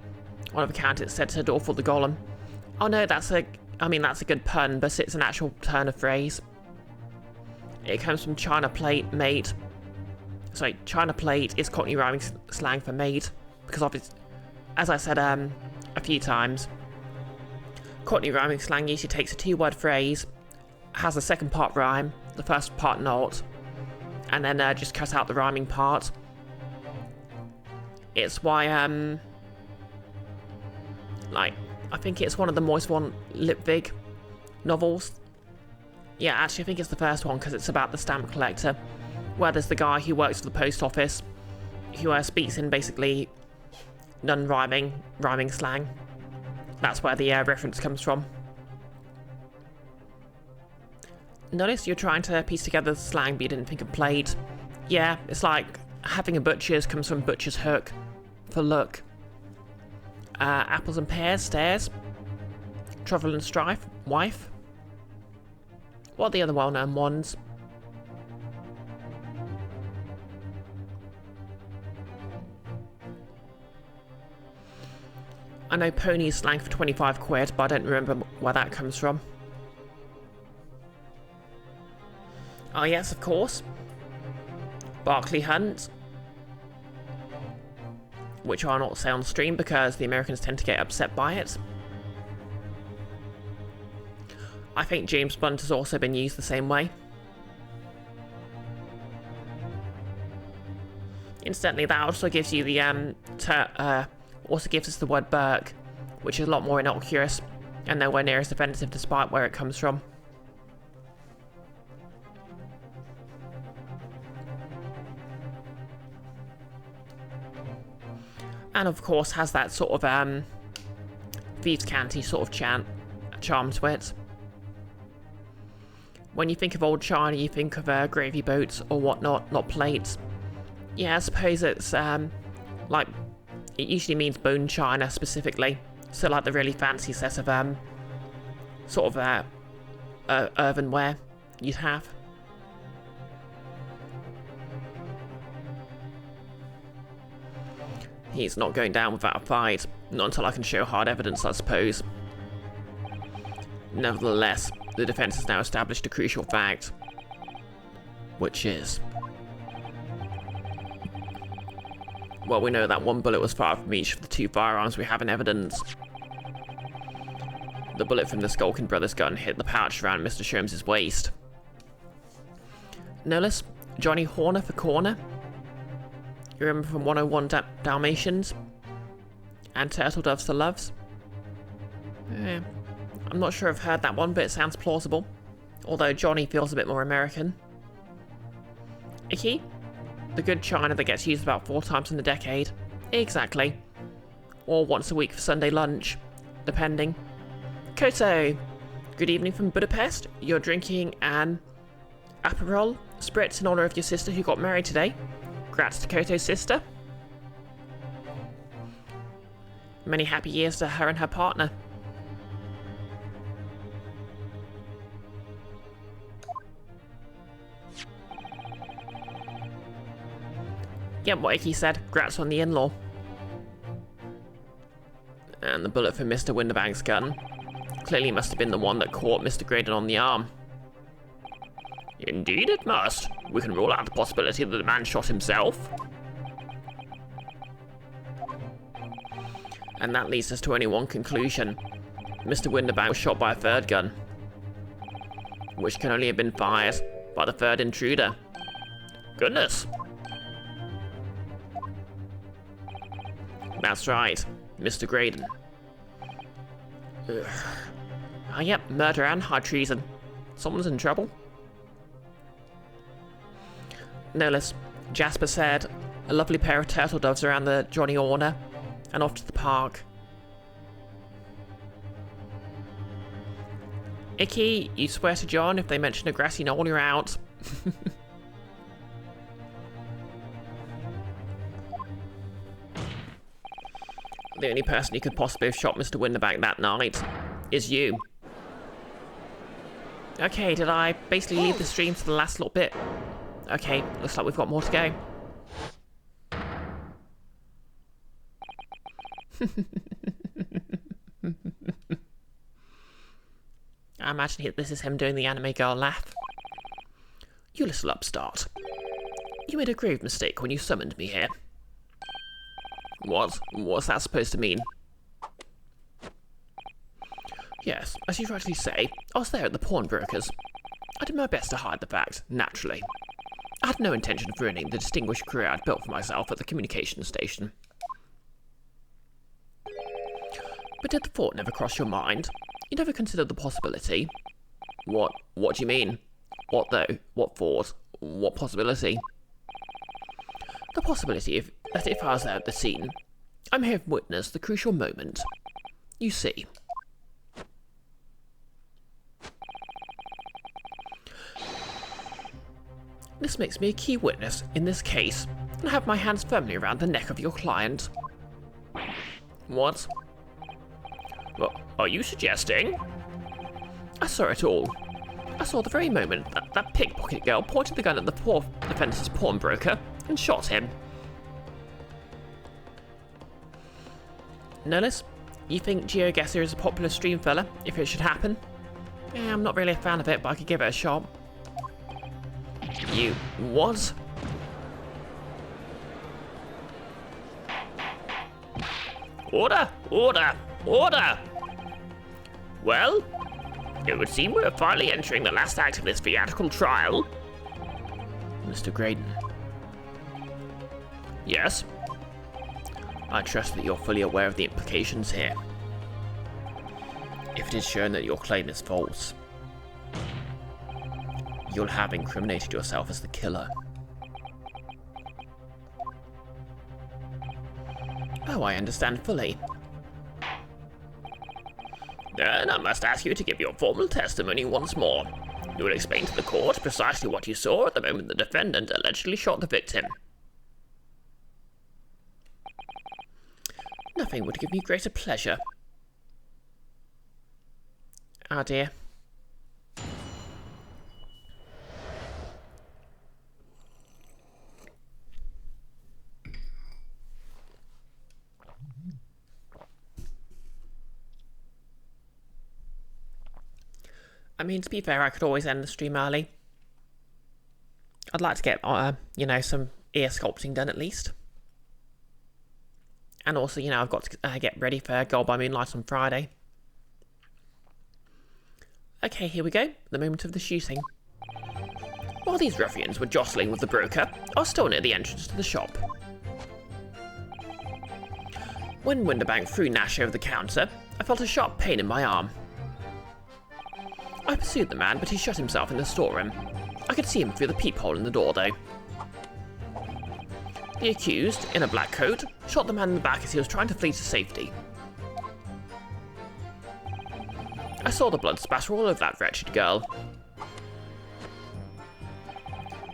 A: One of the candidates said to Dorful the Golem. Oh no, that's a good pun, but it's an actual turn of phrase. It comes from China plate, mate. Sorry, China plate is Cockney rhyming slang for maid, because obviously, as I said a few times, Cockney rhyming slang usually takes a two-word phrase, has a second part rhyme, the first part not, and then just cut out the rhyming part. It's why, like, I think it's one of the Moist One Lipvig novels. Yeah, actually, I think it's the first one, because it's about the stamp collector, where there's the guy who works for the post office, who speaks in basically non-rhyming slang. That's where the reference comes from. Notice you're trying to piece together the slang, but you didn't think of plate. Yeah, it's like having a butcher's comes from butcher's hook, for look. Apples and pears, stairs. Trouble and strife, wife. What are the other well-known ones? I know pony is slang for 25 quid, but I don't remember where that comes from. Oh yes, of course. Barclay Hunt. Which I'll not say on stream because the Americans tend to get upset by it. I think James Blunt has also been used the same way. Incidentally, that also gives you the also gives us the word Burke, which is a lot more innocuous and nowhere near as offensive despite where it comes from. And of course has that sort of thieves' canty sort of charm to it. When you think of old China, you think of gravy boats or whatnot, not plates. Yeah, I suppose it's like it usually means bone china specifically. So like the really fancy set of sort of earthenware you'd have. He's not going down without a fight. Not until I can show hard evidence, I suppose. Nevertheless, the defense has now established a crucial fact. Which is... well, we know that one bullet was fired from each of the two firearms we have in evidence. The bullet from the Skulkin brothers' gun hit the pouch around Mr. Sholmes' waist. No less, Johnny Horner for corner. You remember from 101 Dalmatians? And Turtle Doves for Loves? I'm not sure I've heard that one, but it sounds plausible. Although Johnny feels a bit more American. Icky? The good china that gets used about 4 times in a decade. Exactly. Or once a week for Sunday lunch, depending. Koto! Good evening from Budapest. You're drinking an Aperol Spritz in honour of your sister who got married today. Congrats to Koto's sister. Many happy years to her and her partner. Yep, what Icky said. Congrats on the in-law. And the bullet from Mr. Winterbank's gun. Clearly must have been the one that caught Mr. Graydon on the arm. Indeed it must. We can rule out the possibility that the man shot himself. And that leads us to only one conclusion. Mr. Winterbank was shot by a third gun. Which can only have been fired by the third intruder. Goodness. That's right, Mr. Graydon. Ah, yep, murder and high treason. Someone's in trouble. No less, Jasper said, a lovely pair of turtle doves around the Johnny Horner, and off to the park. Icky, you swear to John if they mention a grassy knoll you're out. The only person who could possibly have shot Mr. Winterbank that night is you. Okay, did I basically leave the stream for the last little bit? Okay, looks like we've got more to go. I imagine this is him doing the anime girl laugh. You little upstart. You made a grave mistake when you summoned me here. What? What's that supposed to mean? Yes, as you rightly say, I was there at the pawnbroker's. I did my best to hide the fact, naturally. I had no intention of ruining the distinguished career I'd built for myself at the communications station. But did the thought never cross your mind? You never considered the possibility? What do you mean? What though? What thought? What possibility? The possibility that if I was there at the scene, I may have witnessed the crucial moment. You see. This makes me a key witness in this case, and I have my hands firmly around the neck of your client. What? What are you suggesting? I saw it all. I saw the very moment that pickpocket girl pointed the gun at the poor defense's pawnbroker and shot him. Nullis, you think GeoGuessr is a popular stream fella, if it should happen? Yeah, I'm not really a fan of it, but I could give it a shot. You... what? Order! Order! Order! Well, it would seem we're finally entering the last act of this theatrical trial. Mr. Graydon. Yes? I trust that you're fully aware of the implications here. If it is shown that your claim is false, you'll have incriminated yourself as the killer. Oh, I understand fully. Then I must ask you to give your formal testimony once more. You will explain to the court precisely what you saw at the moment the defendant allegedly shot the victim. Nothing would give me greater pleasure. Oh dear. I mean, to be fair, I could always end the stream early. I'd like to get, some ear sculpting done at least. And also, I've got to get ready for Gold by Moonlight on Friday. Okay, here we go. The moment of the shooting. While these ruffians were jostling with the broker, I was still near the entrance to the shop. When Winterbank threw Nash over the counter, I felt a sharp pain in my arm. I pursued the man, but he shut himself in the storeroom. I could see him through the peephole in the door, though. The accused, in a black coat, shot the man in the back as he was trying to flee to safety. I saw the blood spatter all over that wretched girl.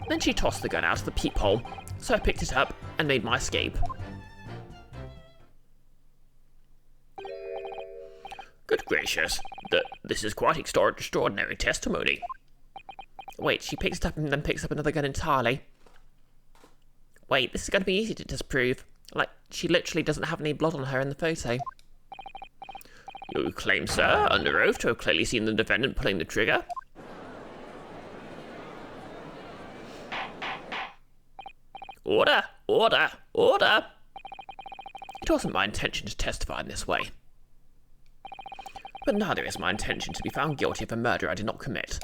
A: Then she tossed the gun out of the peephole, so I picked it up and made my escape. Good gracious, this is quite extraordinary testimony. Wait, she picks it up and then picks up another gun entirely. Wait, this is going to be easy to disprove. Like, she literally doesn't have any blood on her in the photo. You claim, sir, under oath, to have clearly seen the defendant pulling the trigger? Order! Order! Order! It wasn't my intention to testify in this way. But neither is my intention to be found guilty of a murder I did not commit.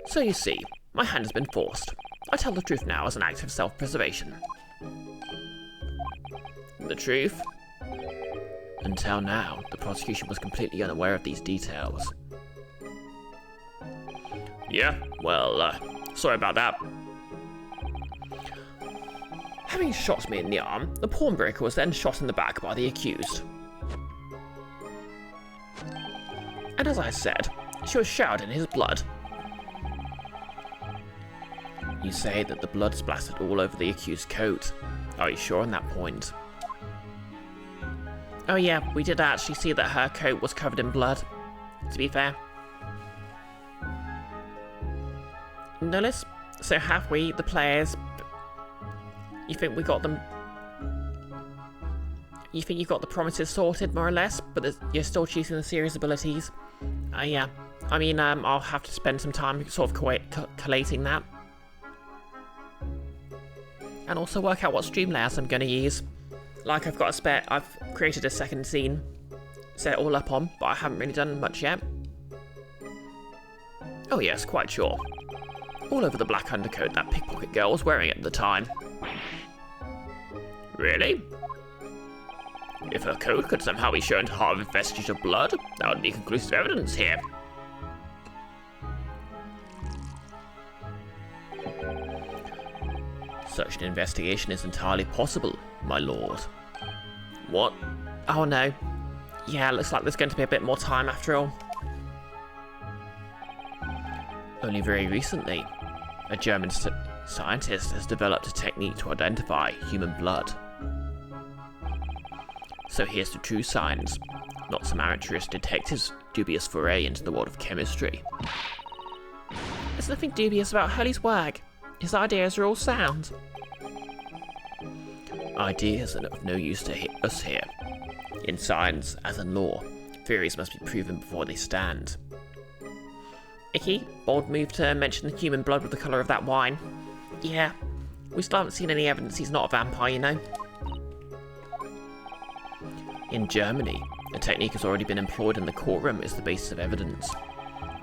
A: So you see, my hand has been forced. I tell the truth now as an act of self-preservation. The truth? Until now, the prosecution was completely unaware of these details. Yeah, well, sorry about that. Having shot me in the arm, the pawnbroker was then shot in the back by the accused. And as I said, she was showered in his blood. You say that the blood splattered all over the accused's coat. Are you sure on that point? Oh yeah, we did actually see that her coat was covered in blood, to be fair. Nullis, so have we, the players... You think we got them... You think you got the promises sorted, more or less, but you're still choosing the series abilities? Yeah. I mean, I'll have to spend some time sort of collating that. and also work out what stream layouts I'm going to use. Like I've created a second scene, set it all up on, but I haven't really done much yet. Oh yes, quite sure. All over the black undercoat that pickpocket girl was wearing at the time. Really? If her coat could somehow be shown to harbor vestiges of blood, that would be conclusive evidence here. Such an investigation is entirely possible, my lord. What? Oh no. Yeah, looks like there's going to be a bit more time after all. Only very recently, a German scientist has developed a technique to identify human blood. So here's to true science, not some amateurish detective's dubious foray into the world of chemistry. There's nothing dubious about Hurley's work. His ideas are all sound. Ideas are of no use to us here. In science, as in law, theories must be proven before they stand. Icky, bold move to mention the human blood with the colour of that wine. Yeah, we still haven't seen any evidence he's not a vampire, you know. In Germany, a technique has already been employed in the courtroom as the basis of evidence.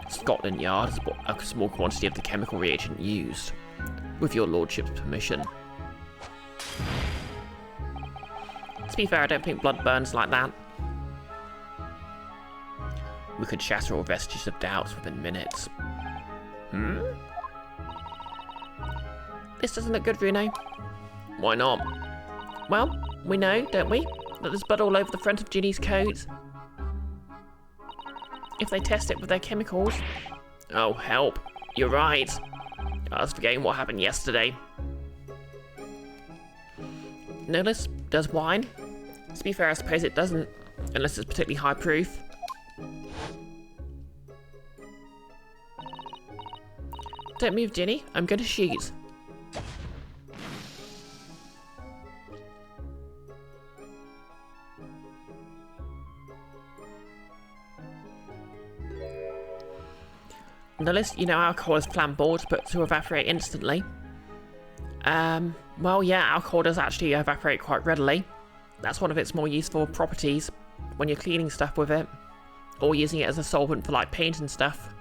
A: Scotland Yard has bought a small quantity of the chemical reagent used, with your lordship's permission. To be fair, I don't think blood burns like that. We could shatter all vestiges of doubts within minutes. This doesn't look good, Bruno. Why not? Well, we know, don't we, that there's blood all over the front of Ginny's coat. If they test it with their chemicals... Oh, help. You're right. I was forgetting what happened yesterday. Notice, does wine? To be fair, I suppose it doesn't, unless it's particularly high proof. Don't move, Ginny. I'm going to shoot. Notice, you know, alcohol is flammable but to evaporate instantly. Well, yeah, alcohol does actually evaporate quite readily. That's one of its more useful properties when you're cleaning stuff with it, or using it as a solvent for like paint and stuff.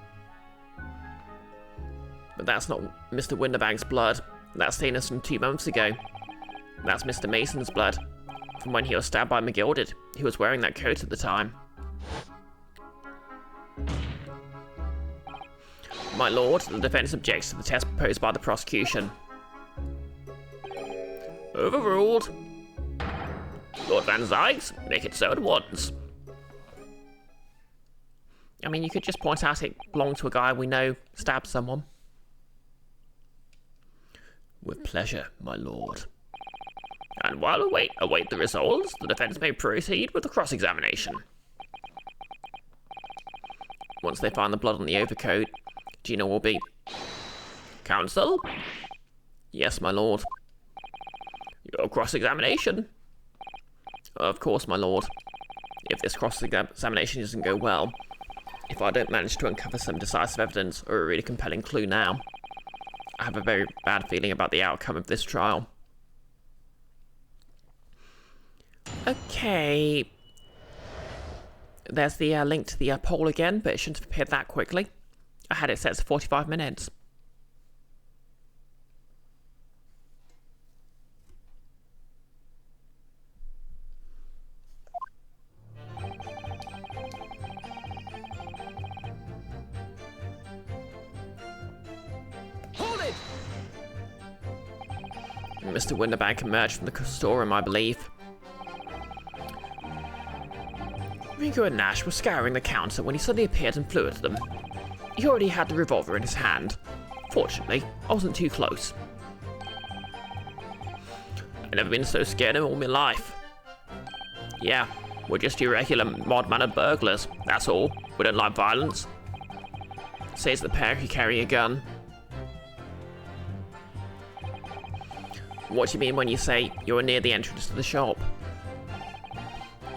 A: But that's not Mr. Winterbank's blood. That's stainless from 2 months ago. That's Mr. Mason's blood, from when he was stabbed by McGilded, who was wearing that coat at the time. My lord, the defence objects to the test proposed by the prosecution. Overruled. Lord Van Zykes, make it so at once. I mean, you could just point out it belonged to a guy we know stabbed someone. With pleasure, my lord. And while await the results, the defence may proceed with the cross-examination. Once they find the blood on the overcoat, Gina will be... Counsel? Yes, my lord. Your cross-examination? Of course, my lord. If this cross-examination doesn't go well, if I don't manage to uncover some decisive evidence or a really compelling clue now, I have a very bad feeling about the outcome of this trial. Okay. There's the link to the poll again, but it shouldn't have appeared that quickly. I had it set to 45 minutes.
B: Hold it!
A: Mr. Winterbank emerged from the storeroom, I believe. Ringo and Nash were scouring the counter when he suddenly appeared and flew at them. He already had the revolver in his hand. Fortunately, I wasn't too close. I've never been so scared in all my life. Yeah, we're just your regular mild-mannered burglars, that's all. We don't like violence. Says the pair who carry a gun. What do you mean when you say you were near the entrance to the shop?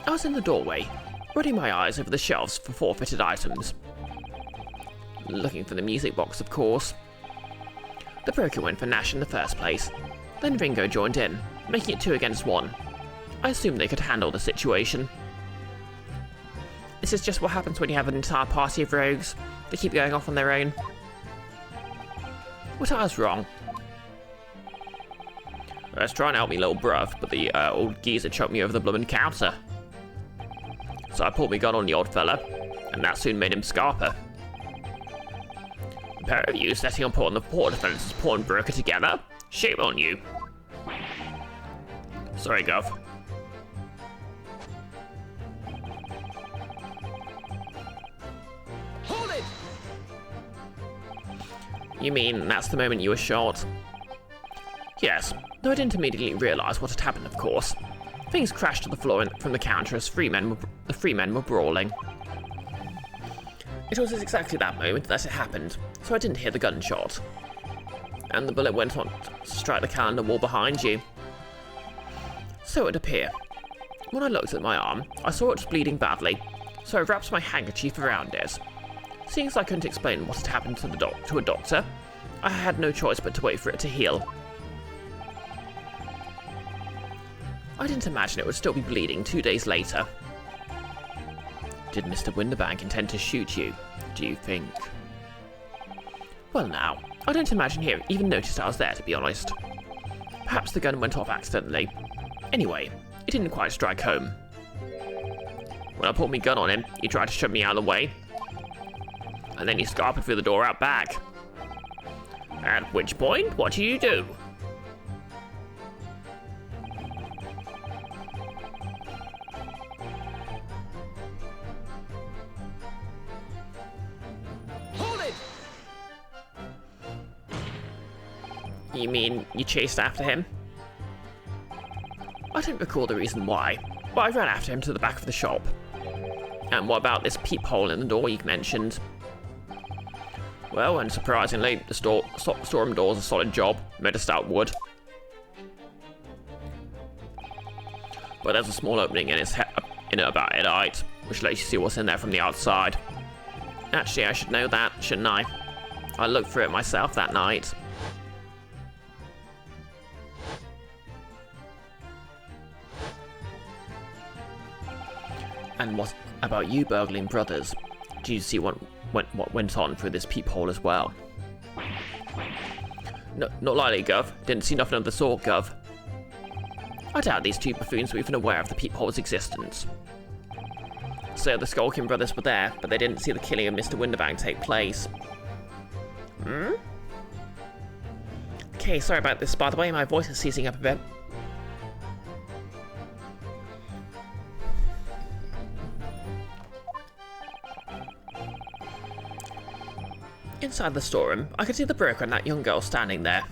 A: I was in the doorway, running my eyes over the shelves for forfeited items. Looking for the music box, of course. The broker went for Nash in the first place. Then Ringo joined in, making it 2 against 1. I assumed they could handle the situation. This is just what happens when you have an entire party of rogues. They keep going off on their own. What I was wrong? I was trying to help me little bruv, but the old geezer choked me over the bloomin' counter. So I pulled my gun on the old fella, and that soon made him scarper. A pair of you setting on putting the poor defence's pawnbroker together? Shame on you. Sorry, Gov.
B: Hold it!
A: You mean that's the moment you were shot? Yes, though I didn't immediately realise what had happened, of course. Things crashed to the floor from the counter as the 3 men were brawling. It was at exactly that moment that it happened, so I didn't hear the gunshot. And the bullet went on to strike the calendar wall behind you. So it would appear. When I looked at my arm, I saw it was bleeding badly, so I wrapped my handkerchief around it. Seeing as I couldn't explain what had happened to a doctor, I had no choice but to wait for it to heal. I didn't imagine it would still be bleeding 2 days later. Did Mr. Winterbank intend to shoot you, do you think? Well now, I don't imagine he even noticed I was there, to be honest. Perhaps the gun went off accidentally. Anyway, it didn't quite strike home. When I pulled my gun on him, he tried to shove me out of the way. And then he scarpered through the door out back. At which point, what do you do? You mean you chased after him? I don't recall the reason why, but I ran after him to the back of the shop. And what about this peephole in the door you mentioned? Well, unsurprisingly, the storeroom door's a solid job, made of stout wood. But there's a small opening in it about head height, which lets you see what's in there from the outside. Actually, I should know that, shouldn't I? I looked through it myself that night. And what about you, burgling brothers? Did you see what went on through this peephole as well? No, not likely, Gov. Didn't see nothing of the sort, Gov. I doubt these 2 buffoons were even aware of the peephole's existence. So the Skulking brothers were there, but they didn't see the killing of Mr. Winterbank take place. Hmm? Okay, sorry about this, by the way, my voice is seizing up a bit. Inside the storeroom, I could see the broker and that young girl standing there.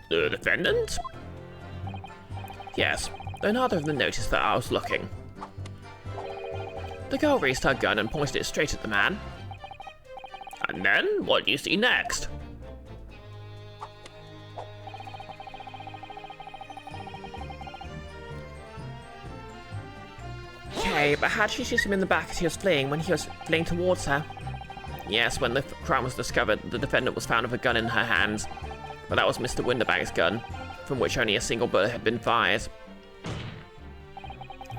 A: The defendant? Yes, though neither of them noticed that I was looking. The girl raised her gun and pointed it straight at the man. And then, what do you see next? Okay, but how did she shoot him in the back as he was fleeing when he was fleeing towards her? Yes, when the crime was discovered, the defendant was found with a gun in her hands. But that was Mr. Winterbank's gun, from which only a single bullet had been fired.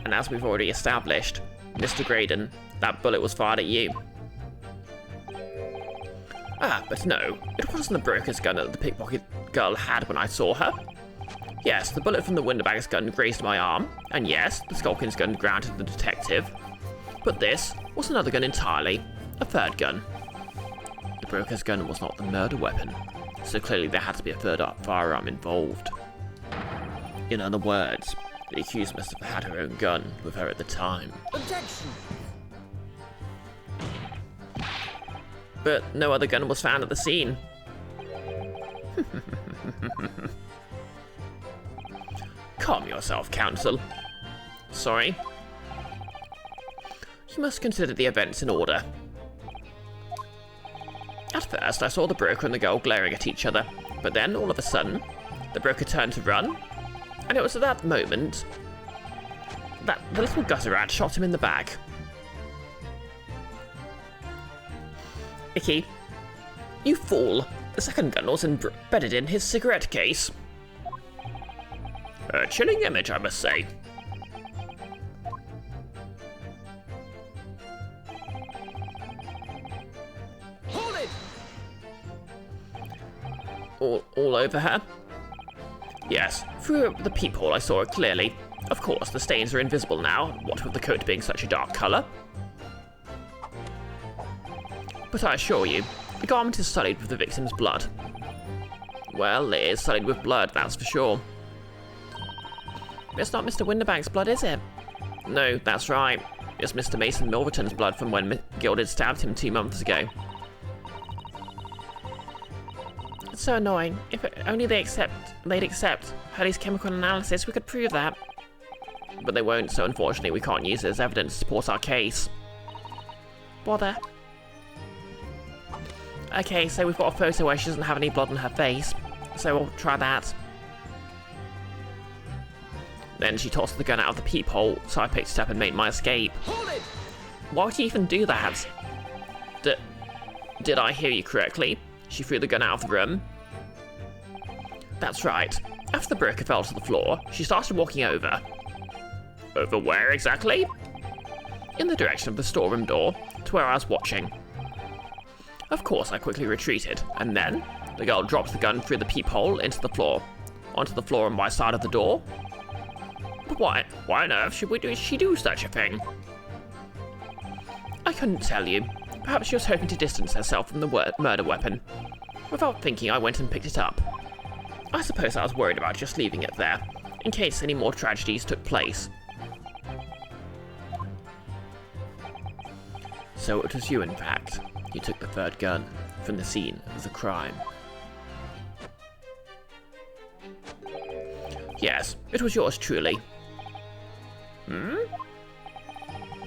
A: And as we've already established, Mr. Graydon, that bullet was fired at you. Ah, but no, it wasn't the broker's gun that the pickpocket girl had when I saw her. Yes, the bullet from the Winterbank's gun grazed my arm, and yes, the Skulking's gun grounded the detective. But this was another gun entirely, a third gun. The broker's gun was not the murder weapon, so clearly there had to be a third firearm involved. In other words, the accused must have had her own gun with her at the time.
B: Objection!
A: But no other gun was found at the scene. Calm yourself, counsel. Sorry. You must consider the events in order. At first, I saw the broker and the girl glaring at each other, but then, all of a sudden, the broker turned to run, and it was at that moment that the little gutter rat shot him in the back. Icky, you fool! The second gun was embedded in his cigarette case. A chilling image, I must say.
B: Hold it!
A: All over her? Yes, through the peephole I saw it clearly. Of course, the stains are invisible now, what with the coat being such a dark colour. But I assure you, the garment is sullied with the victim's blood. Well, it is sullied with blood, that's for sure. It's not Mr. Winterbank's blood, is it? No, that's right. It's Mr. Mason Milverton's blood from when Gilded stabbed him 2 months ago. It's so annoying. If only they'd accept Hurley's chemical analysis, we could prove that. But they won't, so unfortunately we can't use it as evidence to support our case. Bother. Okay, so we've got a photo where she doesn't have any blood on her face, so we'll try that. Then she tossed the gun out of the peephole, so I picked it up and made my escape.
B: Hold it!
A: Why would you even do that? Did I hear you correctly? She threw the gun out of the room. That's right. After the broker fell to the floor, she started walking over. Over where exactly? In the direction of the storeroom door, to where I was watching. Of course, I quickly retreated, and then the girl dropped the gun through the peephole into the floor, onto the floor on my side of the door. But why on earth should she do such a thing? I couldn't tell you. Perhaps she was hoping to distance herself from the murder weapon. Without thinking, I went and picked it up. I suppose I was worried about just leaving it there, in case any more tragedies took place. So it was you, in fact. You took the third gun from the scene of the crime. Yes, it was yours truly.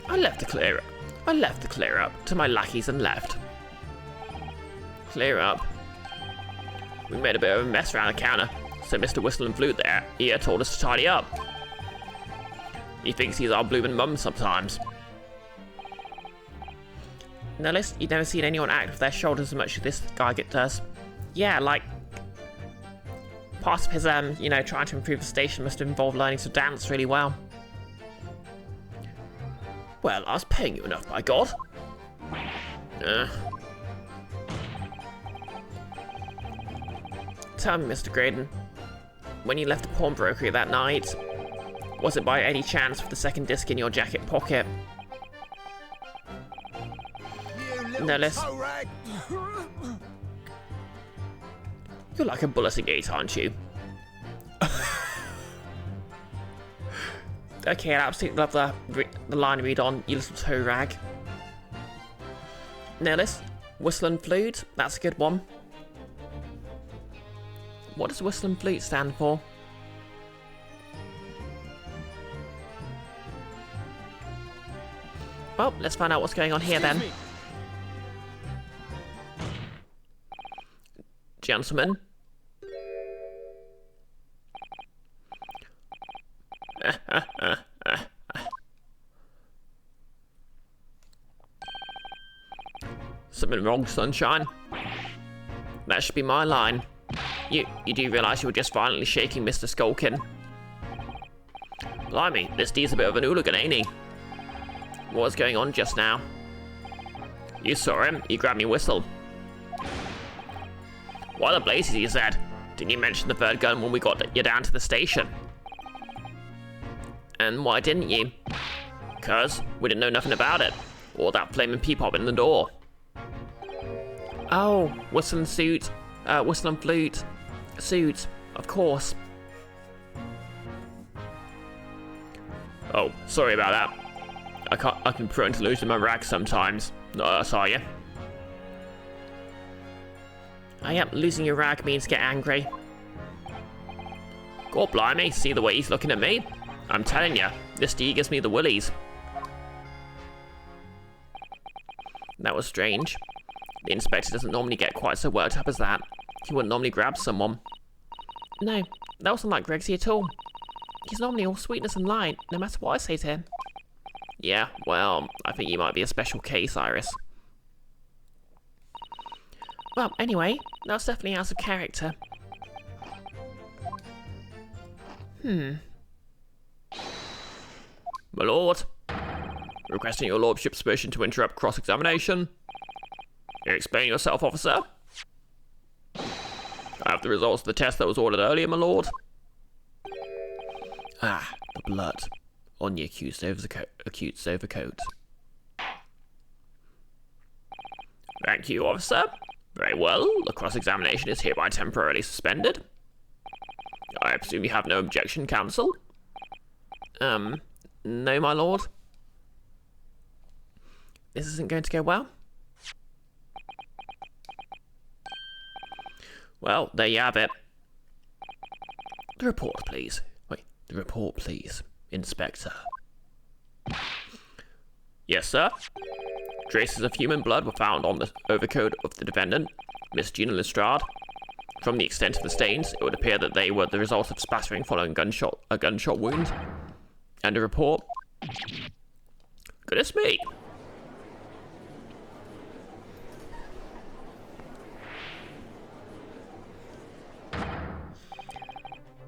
A: I left the clear up to my lackeys and left. Clear up? We made a bit of a mess around the counter, so Mr. Whistle and Flute there, he told us to tidy up. He thinks he's our bloomin' mum sometimes. Nellis, you've never seen anyone act with their shoulders as much as this guy does. Yeah, like, part of his, trying to improve the station must have involved learning to dance really well. Well, I was paying you enough, by God. Tell me, Mr. Graydon, when you left the pawnbrokery that night, was it by any chance with the second disc in your jacket pocket? Nellis. You're like a bulletin gate, aren't you? Okay, I absolutely love the line read on, you little toe rag. Nellis, Whistle and Flute, that's a good one. What does Whistle and Flute stand for? Well, let's find out what's going on here then. Gentlemen. Something wrong, sunshine? That should be my line. You do realise you were just violently shaking Mr. Skulkin? Blimey, this D's a bit of an hooligan, ain't he? What was going on just now? You saw him, he grabbed me whistle. Why the blazes, he said. Didn't you mention the third gun when we got you down to the station? And why didn't you? 'Cause we didn't know nothing about it. Or that flaming peepop in the door. Oh, Whistle and Flute. Suit, of course. Oh, sorry about that. I can be prone to losing my rag sometimes. Saw you. Losing your rag means get angry. God blimey, see the way he's looking at me? I'm telling you, this D gives me the willies. That was strange. The inspector doesn't normally get quite so worked up as that. He wouldn't normally grab someone. No, that wasn't like Gregsy at all. He's normally all sweetness and light, no matter what I say to him. Yeah, well, I think you might be a special case, Iris. Well, anyway, that's definitely out of character.
B: My lord, requesting your lordship's permission to interrupt cross-examination. Explain yourself, officer. I have the results of the test that was ordered earlier, my lord.
A: Ah, the blood on the accused's overcoat.
B: Thank you, officer. Very well, the cross-examination is hereby temporarily suspended. I presume you have no objection, counsel?
A: No, my lord. This isn't going to go well.
B: Well, there you have it.
A: The report, please. Wait, the report, please, Inspector.
B: Yes, sir. Traces of human blood were found on the overcoat of the defendant, Miss Gina Lestrade. From the extent of the stains, it would appear that they were the result of splattering following a gunshot wound. And a report. Goodness me.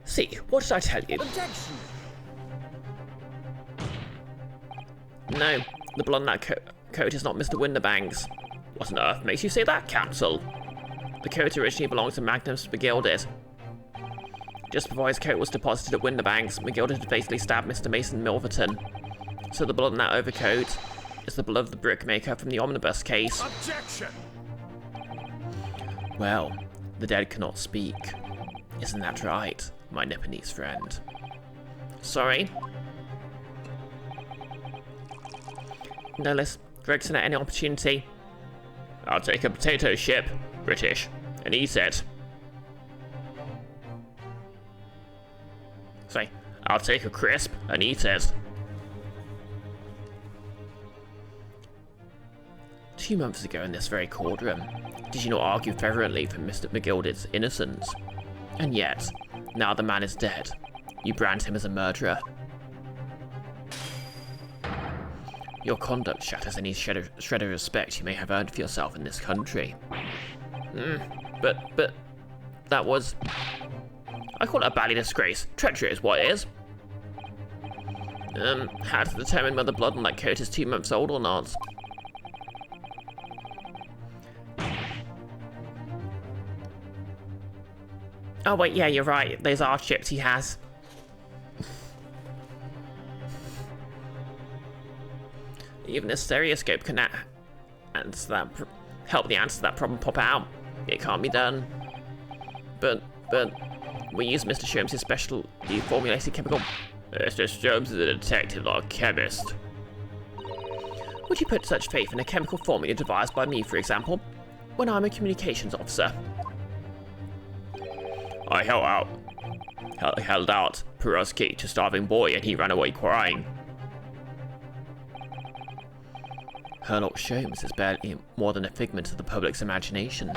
A: See, what did I tell you?
C: Objection!
A: No, the blood on that coat is not Mr. Winterbank's.
B: What on earth makes you say that, counsel?
A: The coat originally belonged to Magnus McGilded. Just before his coat was deposited at Winterbank's, McGilded had fatally stabbed Mr. Mason Milverton. So the blood on that overcoat is the blood of the brickmaker from the omnibus case.
C: Objection!
A: Well, the dead cannot speak. Isn't that right, my Nipponese friend? Sorry. Nolis, Gregson at any opportunity.
B: I'll take a potato chip, British, and eat it.
A: Sorry.
B: I'll take a crisp and eat it.
A: 2 months ago in this very courtroom, did you not argue fervently for Mr. McGilded's innocence? And yet, now the man is dead, you brand him as a murderer. Your conduct shatters any shred of respect you may have earned for yourself in this country.
B: But, that was... I call it a bally disgrace. Treachery is what it is.
A: How to determine whether blood on that coat is 2 months old or not? Oh wait, yeah, you're right. Those are chips he has. Even a stereoscope can answer that, help the answer to that problem pop out. It can't be done. But we use Mr. Sholmes' specially formulated chemical.
B: Mr. Sholmes is a detective or a chemist.
A: Would you put such faith in a chemical formula devised by me, for example, when I'm a communications officer?
B: I held out Peruski to a starving boy and he ran away crying.
A: Herlock Sholmes is barely more than a figment of the public's imagination.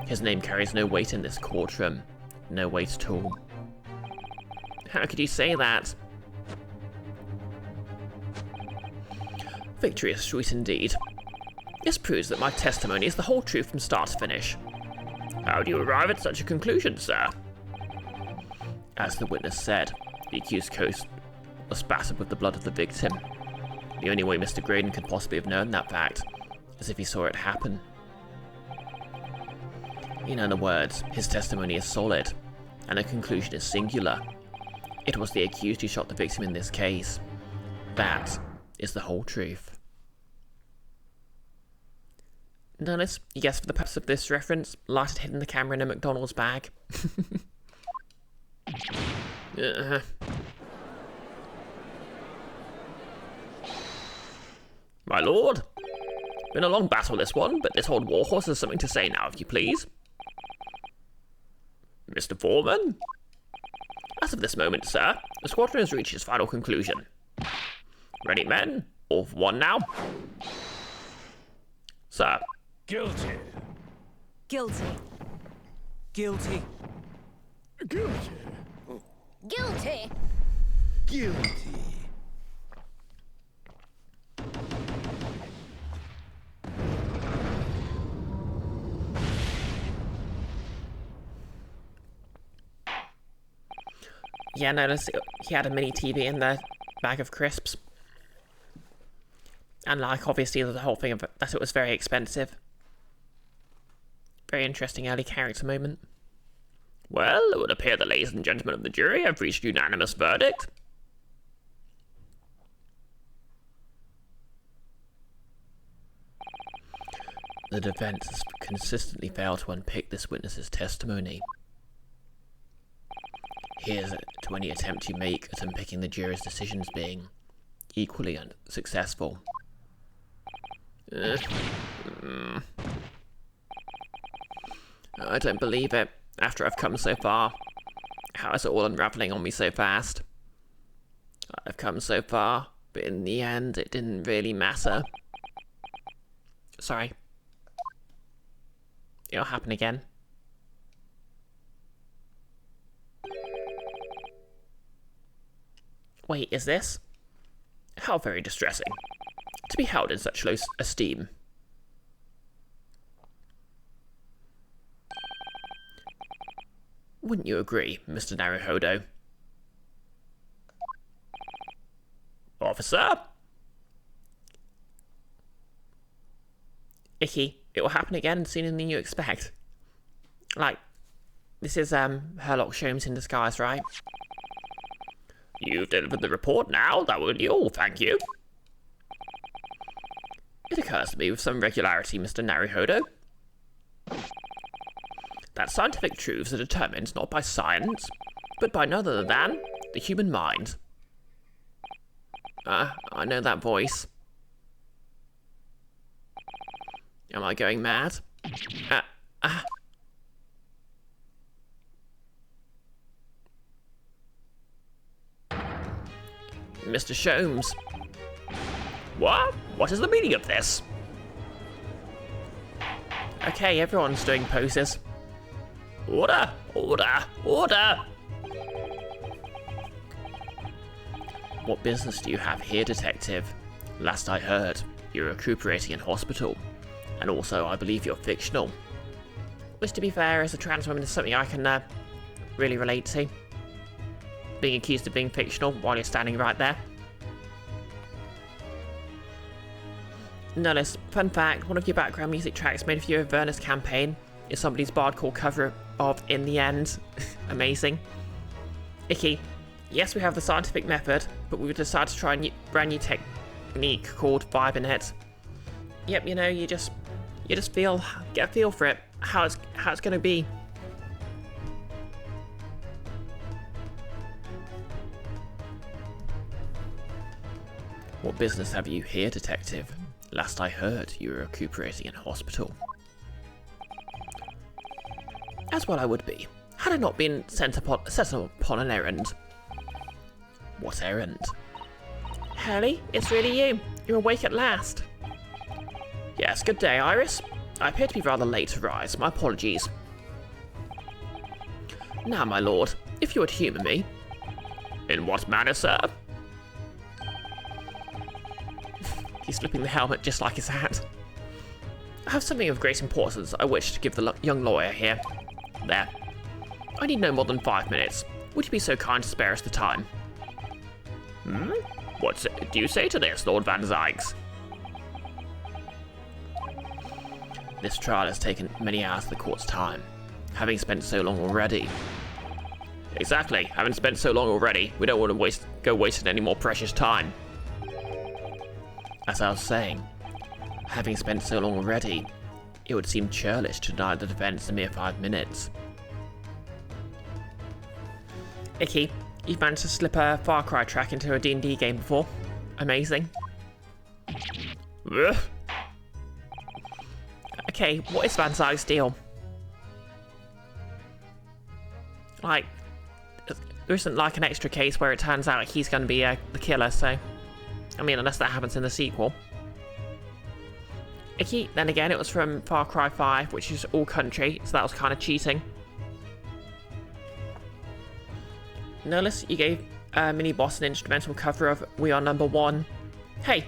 A: His name carries no weight in this courtroom. No weight at all. How could you say that? Victory is sweet indeed. This proves that my testimony is the whole truth from start to finish.
B: How do you arrive at such a conclusion, sir?
A: As the witness said, the accused coat was spattered with the blood of the victim. The only way Mr. Graydon could possibly have known that fact is if he saw it happen. In other words, his testimony is solid, and the conclusion is singular. It was the accused who shot the victim in this case. That is the whole truth. Notice, yes, for the purpose of this reference, Light had hidden the camera in a McDonald's bag.
B: My lord, been a long battle this one, but this old warhorse has something to say now, if you please. Mr. Foreman? As of this moment, sir, the squadron has reached its final conclusion. Ready, men? All for one now? Sir.
C: Guilty.
D: Guilty.
C: Guilty. Guilty.
D: Guilty.
C: Guilty.
A: Yeah, notice he had a mini TV in the bag of crisps. And like, obviously, the whole thing of that it was very expensive. Very interesting early character moment.
B: Well, it would appear the ladies and gentlemen of the jury have reached a unanimous verdict.
A: The defense has consistently failed to unpick this witness's testimony. Here's to any attempt you make at unpicking the jury's decisions being equally unsuccessful.
B: I don't believe it. After I've come so far, how is it all unraveling on me so fast? I've come so far, but in the end, it didn't really matter.
A: Sorry. It'll happen again. Wait, is this?
B: How very distressing. To be held in such low esteem. Wouldn't you agree, Mr. Naruhodo? Officer?
A: Icky, it will happen again sooner than you expect. Like, this is Herlock Sholmes in disguise, right?
B: You've delivered the report now, that will be all, thank you. It occurs to me with some regularity, Mr. Naruhodo, that scientific truths are determined not by science, but by none other than the human mind.
A: I know that voice. Am I going mad?
B: Mr. Sholmes. What? What is the meaning of this?
A: Okay, everyone's doing poses.
B: Order! Order! Order!
A: What business do you have here, detective? Last I heard, you're recuperating in hospital. And also, I believe you're fictional. Which, to be fair, as a trans woman, is something I can really relate to. Being accused of being fictional while you're standing right there. Notice, fun fact, one of your background music tracks made for your Avernus campaign is somebody's bardcore cover of In the End. Amazing. Icky, yes, we have the scientific method, but we've decided to try a brand new technique called Vibing It. Yep, you know, you just get a feel for it, how it's gonna be. What business have you here, detective? Last I heard, you were recuperating in hospital. As well I would be, had I not been set upon an errand. What errand? Hurley, it's really you. You're awake at last. Yes, good day, Iris. I appear to be rather late to rise. My apologies. Now, my lord, if you would humour me.
B: In what manner, sir?
A: He's flipping the helmet just like his hat. I have something of great importance I wish to give the young lawyer here. There. I need no more than 5 minutes. Would you be so kind to spare us the time?
B: What do you say to this, Lord Van Zykes?
A: This trial has taken many hours of the court's time, having spent so long already.
B: Exactly. Having spent so long already, we don't want to go wasting any more precious time.
A: As I was saying, having spent so long already, it would seem churlish to deny the defense a mere 5 minutes. Icky, you've managed to slip a Far Cry track into a D&D game before. Amazing.
B: Ugh.
A: Okay, what is Van Zyg's deal? Like, there isn't like an extra case where it turns out he's going to be the killer, so... I mean, unless that happens in the sequel. Icky, then again, it was from Far Cry 5, which is all country, so that was kind of cheating. Notice you gave Mini Boss an instrumental cover of We Are Number One. Hey!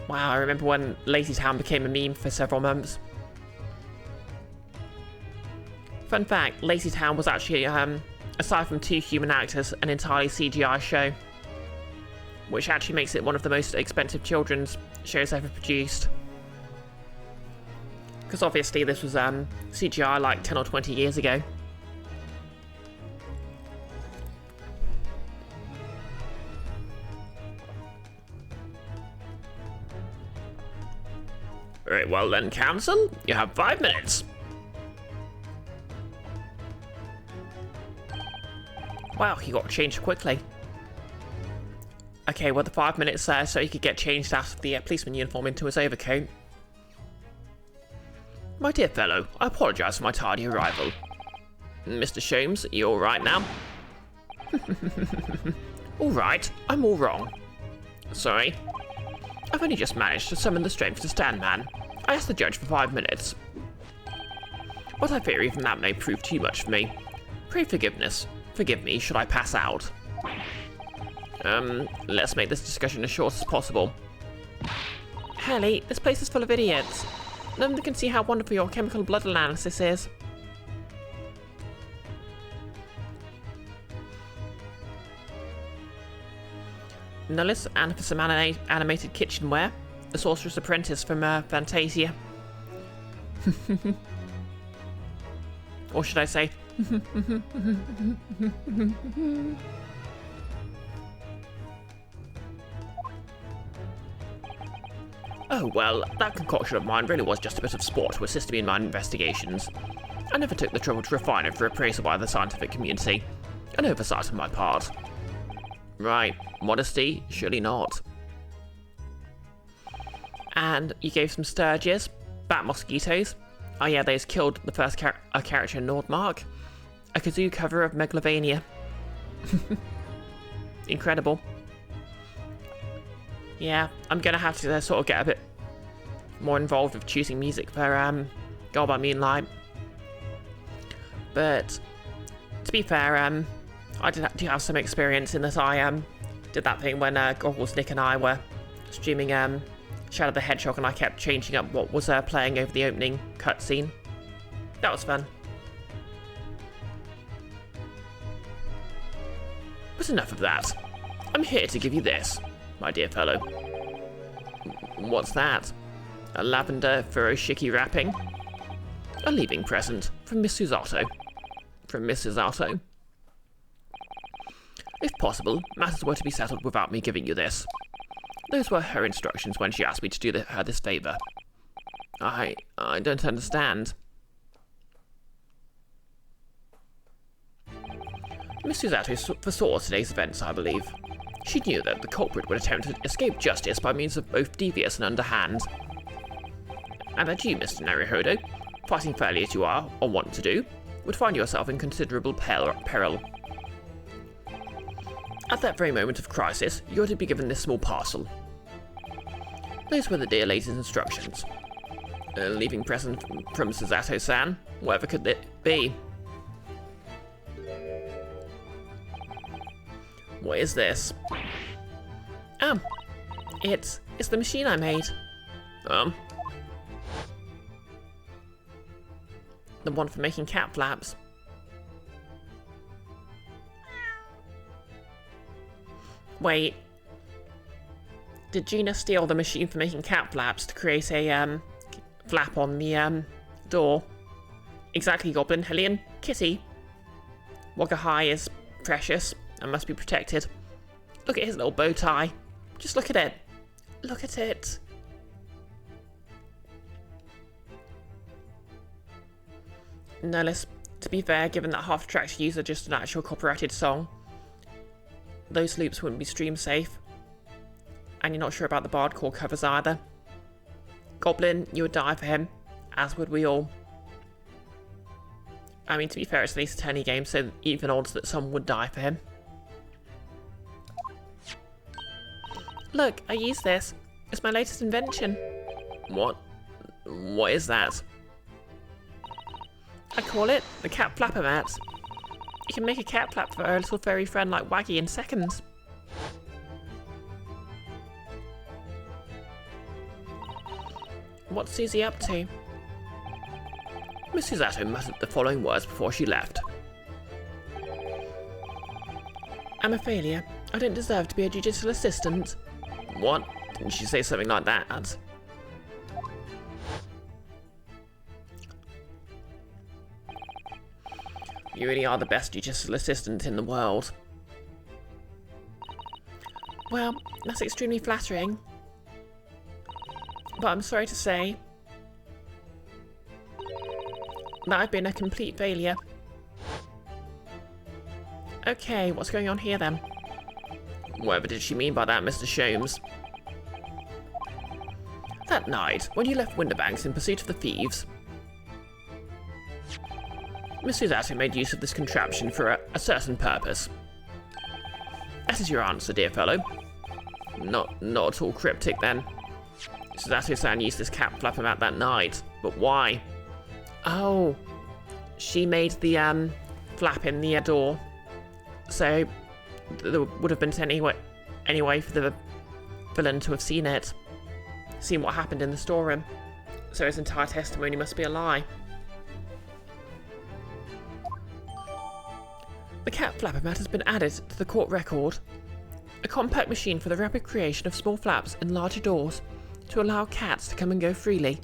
A: Wow, I remember when Lazy Town became a meme for several months. Fun fact, Lazy Town was actually aside from 2 human actors, an entirely CGI show, which actually makes it one of the most expensive children's shows ever produced. Because obviously this was CGI like 10 or 20 years ago.
B: Very well then, Council. You have 5 minutes.
A: Wow, he got changed quickly. Okay, well the 5 minutes there so he could get changed out of the policeman uniform into his overcoat.
B: My dear fellow, I apologise for my tardy arrival. Mr. Sholmes, you all right now? All right, I'm all wrong. Sorry. I've only just managed to summon the strength to stand man. I asked the judge for 5 minutes. But I fear even that may prove too much for me. Pray forgiveness. Forgive me should I pass out. Let's make this discussion as short as possible.
A: Haley, this place is full of idiots. None of them can see how wonderful your chemical blood analysis is. Nullis, and for some animated kitchenware, the Sorcerer's Apprentice from Fantasia. Or should I say...
B: Oh well, that concoction of mine really was just a bit of sport to assist me in my investigations. I never took the trouble to refine it for appraisal by the scientific community. An oversight on my part. Right, modesty? Surely not.
A: And you gave some sturges, bat mosquitoes. Oh yeah, those killed the first character in Nordmark. A kazoo cover of Megalovania. Incredible. Yeah, I'm gonna have to sort of get a bit more involved with choosing music for Girl by Moonlight. But to be fair, I do have some experience in that. I did that thing when Goggles, Nick and I were streaming Shadow the Hedgehog, and I kept changing up what was playing over the opening cutscene. That was fun.
B: But enough of that. I'm here to give you this, my dear fellow.
A: What's that?
B: A lavender furoshiki wrapping. A leaving present from Miss Susato.
A: From Miss Susato?
B: If possible, matters were to be settled without me giving you this. Those were her instructions when she asked me to do her this favour.
A: I don't understand.
B: Miss Susato foresaw today's events, I believe. She knew that the culprit would attempt to escape justice by means of both devious and underhand. And that you, Mr. Naruhodo, fighting fairly as you are, or want to do, would find yourself in considerable peril. At that very moment of crisis, you are to be given this small parcel. Those were the dear lady's instructions. A leaving present from Susato-san, whatever could it be?
A: What is this? It's the machine I made. The one for making cat flaps. Wait. Did Gina steal the machine for making cat flaps to create a flap on the door? Exactly, Goblin, Hellion, Kitty. Wagga High is precious and must be protected. Look at his little bow tie. Just look at it. Look at it. Nullis, to be fair, given that half the tracks used are just an actual copyrighted song, those loops wouldn't be stream safe. And you're not sure about the Bardcore covers either. Goblin, you would die for him, as would we all. I mean, to be fair, it's at least a tourney game, so even odds that someone would die for him. Look, I use this. It's my latest invention.
B: What is that?
A: I call it the Cat Flapper Mat. You can make a cat flap for a little furry friend like Waggy in seconds. What's Susie up to?
B: Miss Susato muttered the following words before she left.
A: I'm a failure. I don't deserve to be a judicial assistant.
B: What? Didn't you say something like that? You really are the best judicial assistant in the world.
A: Well, that's extremely flattering. But I'm sorry to say that I've been a complete failure. Okay, what's going on here then?
B: Whatever did she mean by that, Mr. Sholmes?
A: That night, when you left Winterbanks in pursuit of the thieves,
B: Miss Suzato made use of this contraption for a certain purpose. That is your answer, dear fellow. Not at all cryptic, then. Suzato-san used this cap flap about that night, but why?
A: oh, she made the flap in the door, so there would have been any way for the villain to have seen what happened in the storeroom. So his entire testimony must be a lie. The cat flapper mat has been added to the court record. A compact machine for the rapid creation of small flaps in larger doors to allow cats to come and go freely.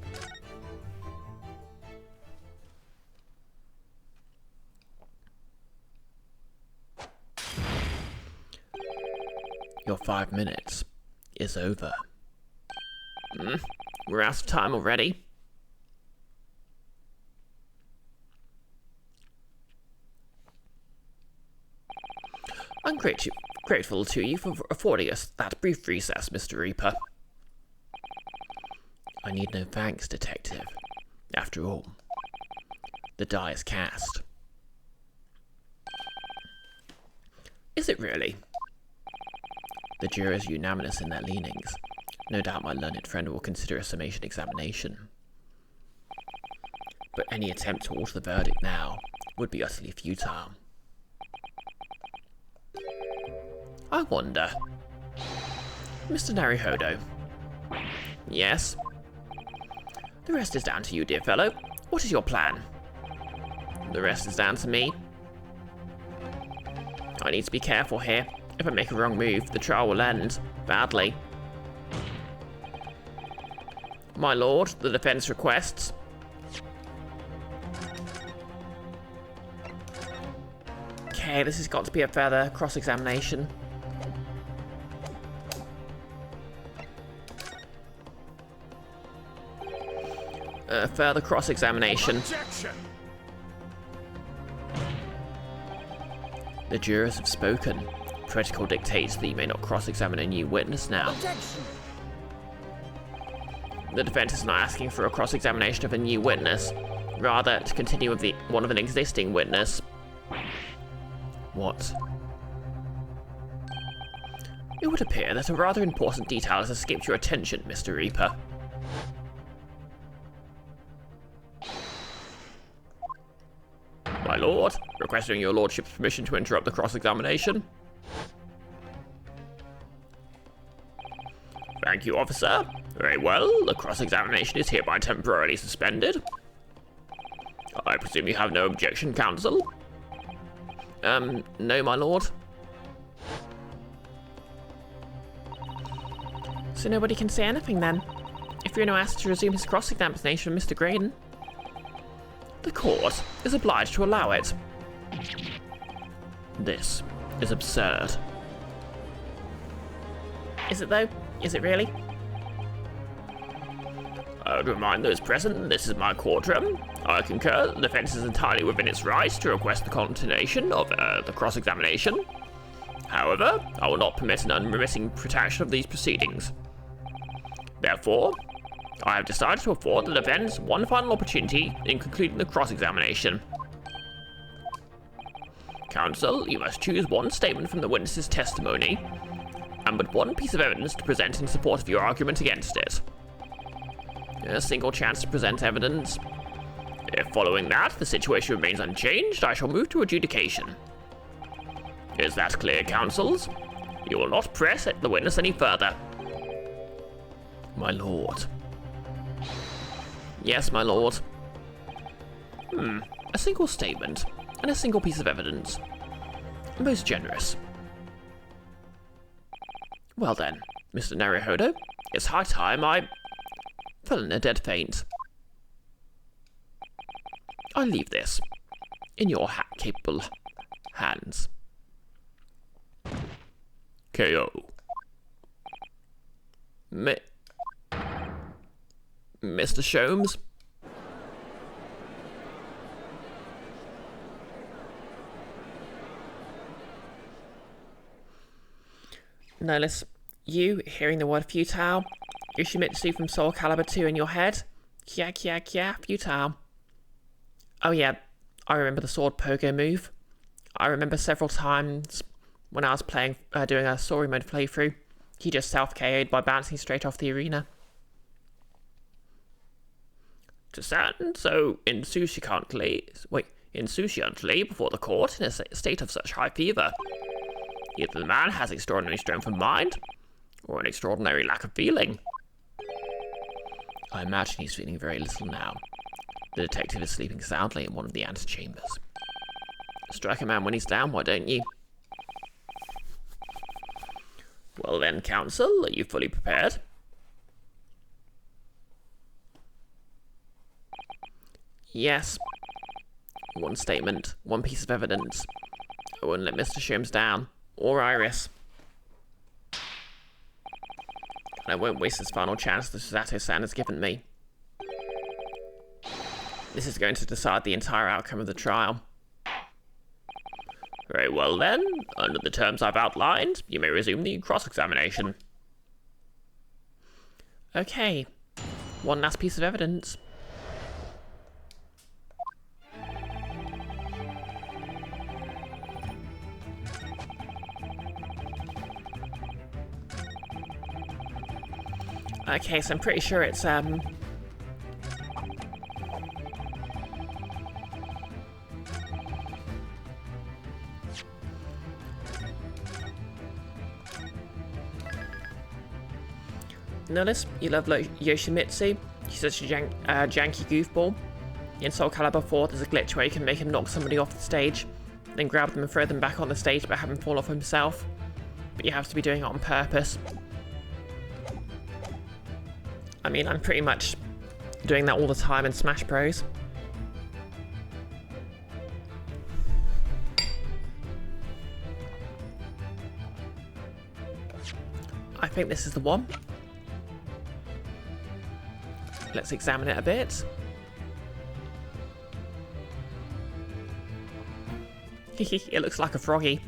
B: Your 5 minutes is over. We're out of time already.
A: I'm grateful to you for affording us that brief recess, Mr. Reaper.
B: I need no thanks, Detective. After all, the die is cast.
A: Is it really?
B: The jurors are unanimous in their leanings. No doubt my learned friend will consider a summation examination. But any attempt to alter the verdict now would be utterly futile.
A: I wonder. Mr. Naruhodo.
B: Yes?
A: The rest is down to you, dear fellow. What is your plan?
B: The rest is down to me.
A: I need to be careful here. If I make a wrong move, the trial will end badly.
B: My lord, the defense requests.
A: Okay, this has got to be a further cross-examination.
B: Further cross-examination.
C: Objection!
B: The jurors have spoken. Protocol dictates that you may not cross-examine a new witness now.
C: Objection!
B: The defense is not asking for a cross-examination of a new witness, rather to continue with one of an existing witness. What?
A: It would appear that a rather important detail has escaped your attention, Mr. Reaper.
B: My lord, requesting your lordship's permission to interrupt the cross-examination. Thank you, officer. Very well, the cross-examination is hereby temporarily suspended. I presume you have no objection, counsel?
A: No, my lord. So nobody can say anything then? If you're now asked to resume his cross-examination of Mr. Graydon?
B: The court is obliged to allow it. This is absurd.
A: Is it though? Is it really?
B: I would remind those present, this is my courtroom. I concur the defense is entirely within its rights to request the continuation of the cross-examination. However, I will not permit an unremitting protraction of these proceedings. Therefore, I have decided to afford the defense one final opportunity in concluding the cross-examination. Counsel, you must choose one statement from the witness's testimony, and but one piece of evidence to present in support of your argument against it. A single chance to present evidence. If following that, the situation remains unchanged, I shall move to adjudication. Is that clear, counsels? You will not press the witness any further.
A: My lord. Yes, my lord. A single statement and a single piece of evidence. Most generous.
B: Well then, Mr. Naruhodo, it's high time I fell in a dead faint. I leave this in your capable hands. KO. Mr. Sholmes?
A: Notice you hearing the word futile. Yoshimitsu from Soul Calibur 2 in your head. Kya kya kya, futile. Oh yeah, I remember the sword pogo move. I remember several times when I was playing, doing a story mode playthrough, he just self-KO'd by bouncing straight off the arena.
B: To stand so insouciantly before the court in a state of such high fever. Either the man has extraordinary strength of mind, or an extraordinary lack of feeling. I imagine he's feeling very little now. The detective is sleeping soundly in one of the antechambers. Strike a man when he's down, why don't you? Well then, counsel, are you fully prepared?
A: Yes.
B: One statement, one piece of evidence. I wouldn't let Mr. Sholmes down, or Iris. And I won't waste this final chance that Susato-san has given me. This is going to decide the entire outcome of the trial. Very well then, under the terms I've outlined, you may resume the cross-examination.
A: Okay. One last piece of evidence. Okay, so I'm pretty sure it's, Notice, you love Yoshimitsu. She's such a janky goofball. In Soul Calibur 4, there's a glitch where you can make him knock somebody off the stage, then grab them and throw them back on the stage but have him fall off himself. But you have to be doing it on purpose. I mean, I'm pretty much doing that all the time in Smash Bros. I think this is the one. Let's examine it a bit. It looks like a froggy.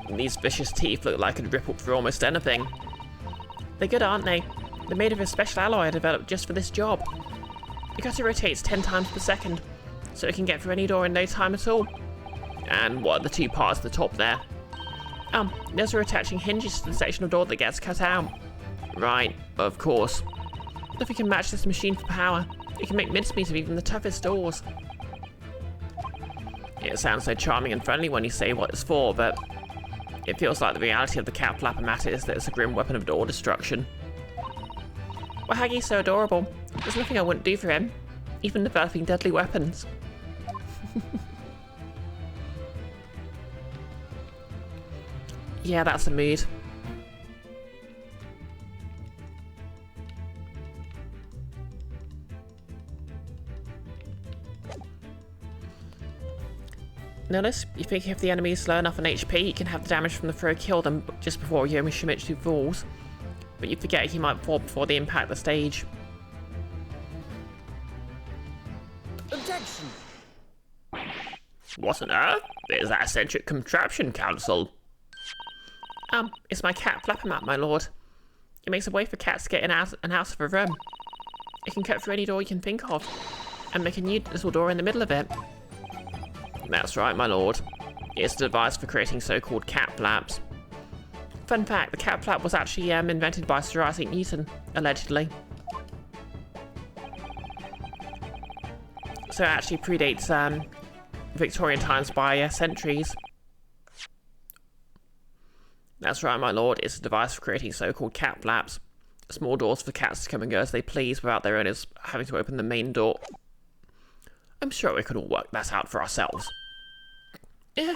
A: These vicious teeth look like could rip up through almost anything. They're good, aren't they? They're made of a special alloy I developed just for this job. Because it rotates 10 times per second, so it can get through any door in no time at all.
B: And what are the two parts at the top there?
A: Those are attaching hinges to the section of door that gets cut out.
B: Right, of course.
A: What if we can match this machine for power? It can make mincemeat of even the toughest doors.
B: It sounds so charming and friendly when you say what it's for, but it feels like the reality of the cat flapper matter is that it's a grim weapon of door destruction.
A: Well, Hagi's so adorable. There's nothing I wouldn't do for him. Even developing deadly weapons. Yeah, that's the mood. Notice, you think if the enemy is low enough on HP, you can have the damage from the throw kill them just before Yoshimitsu falls. But you forget he might fall before they impact the stage.
C: Objection!
B: What on earth? There's that eccentric contraption, counsel.
A: It's my cat flapper mat, my lord. It makes a way for cats to get in and out of a room. It can cut through any door you can think of, and make a new little door in the middle of it.
B: That's right, my lord. It's a device for creating so-called cat flaps.
A: Fun fact, the cat flap was actually invented by Sir Isaac Newton, allegedly. So it actually predates Victorian times by centuries.
B: That's right, my lord. It's a device for creating so-called cat flaps. Small doors for cats to come and go as they please without their owners having to open the main door. I'm sure we could all work that out for ourselves. Yeah.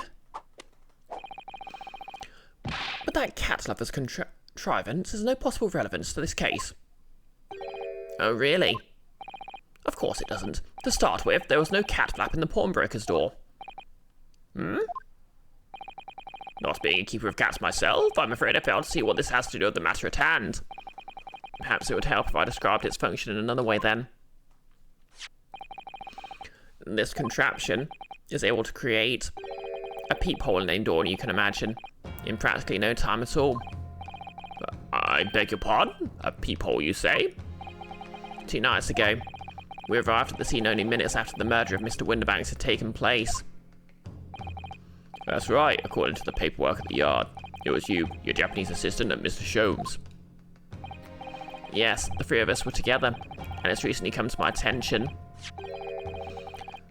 B: But that cat lover's contrivance has no possible relevance to this case. Oh, really? Of course it doesn't. To start with, there was no cat flap in the pawnbroker's door. Not being a keeper of cats myself, I'm afraid I failed to see what this has to do with the matter at hand. Perhaps it would help if I described its function in another way then. This contraption is able to create a peephole in any door you can imagine, in practically no time at all. I beg your pardon? A peephole, you say? 2 nights ago, we arrived at the scene only minutes after the murder of Mr. Winterbanks had taken place. That's right, according to the paperwork at the yard. It was you, your Japanese assistant, and Mr. Sholmes. Yes, the 3 of us were together, and it's recently come to my attention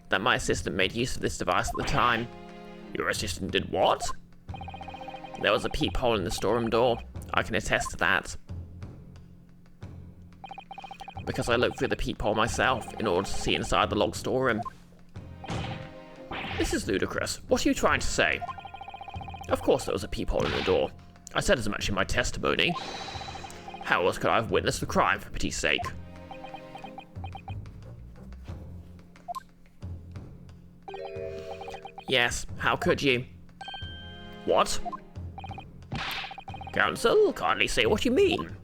B: that my assistant made use of this device at the time. Your assistant did what? There was a peephole in the storeroom door. I can attest to that. Because I looked through the peephole myself in order to see inside the log storeroom. This is ludicrous. What are you trying to say? Of course there was a peephole in the door. I said as much in my testimony. How else could I have witnessed the crime, for pity's sake? Yes, how could you? What? Counsel, kindly say what you mean.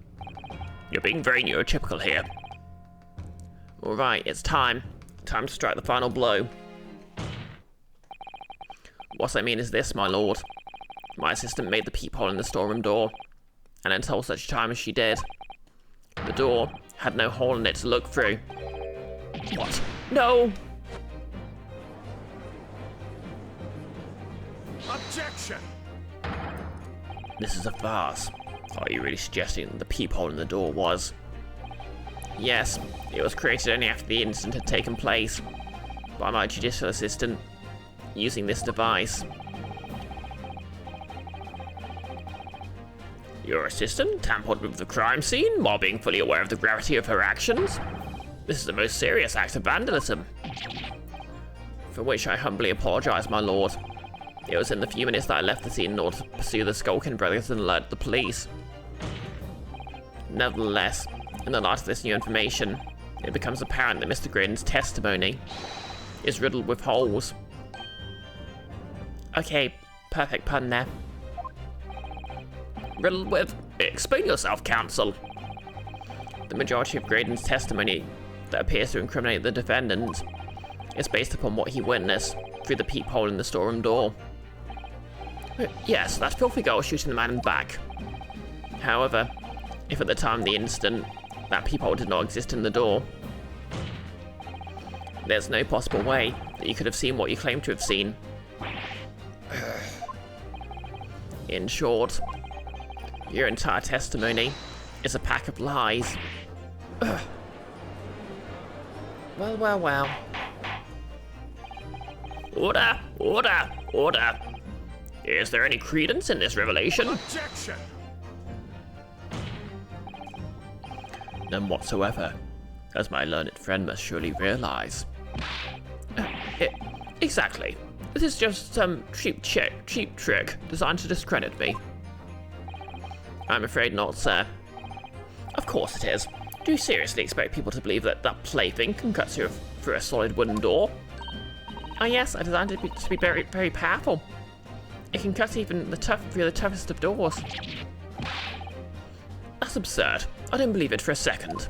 B: You're being very neurotypical here. Alright, it's time. Time to strike the final blow. What I mean is this, my lord. My assistant made the peephole in the storeroom door, and until such time as she did, the door had no hole in it to look through. What? No!
C: Objection!
B: This is a farce. Are you really suggesting that the peephole in the door was? Yes, it was created only after the incident had taken place by my judicial assistant using this device. Your assistant tampered with the crime scene while being fully aware of the gravity of her actions? This is a most serious act of vandalism. For which I humbly apologize, my lord. It was in the few minutes that I left the scene in order to pursue the Skulkin brothers and alert the police. Nevertheless, in the light of this new information, it becomes apparent that Mr. Graydon's testimony is riddled with holes. Okay, perfect pun there. Riddled with? Explain yourself, counsel. The majority of Graydon's testimony that appears to incriminate the defendant is based upon what he witnessed through the peephole in the storeroom door. Yes, that filthy girl shooting the man in the back. However, if at the time of the incident, that peephole did not exist in the door, there's no possible way that you could have seen what you claim to have seen. In short, your entire testimony is a pack of lies.
A: Well, well, well.
B: Order! Order! Order! Is there any credence in this revelation?
C: Objection!
B: None whatsoever, as my learned friend must surely realize. Exactly. This is just some cheap trick designed to discredit me. I'm afraid not, sir. Of course it is. Do you seriously expect people to believe that that plaything can cut through a solid wooden door?
A: Oh yes, I designed it to be very, very powerful. It can cut even through the toughest of doors.
B: That's absurd. I don't believe it for a second.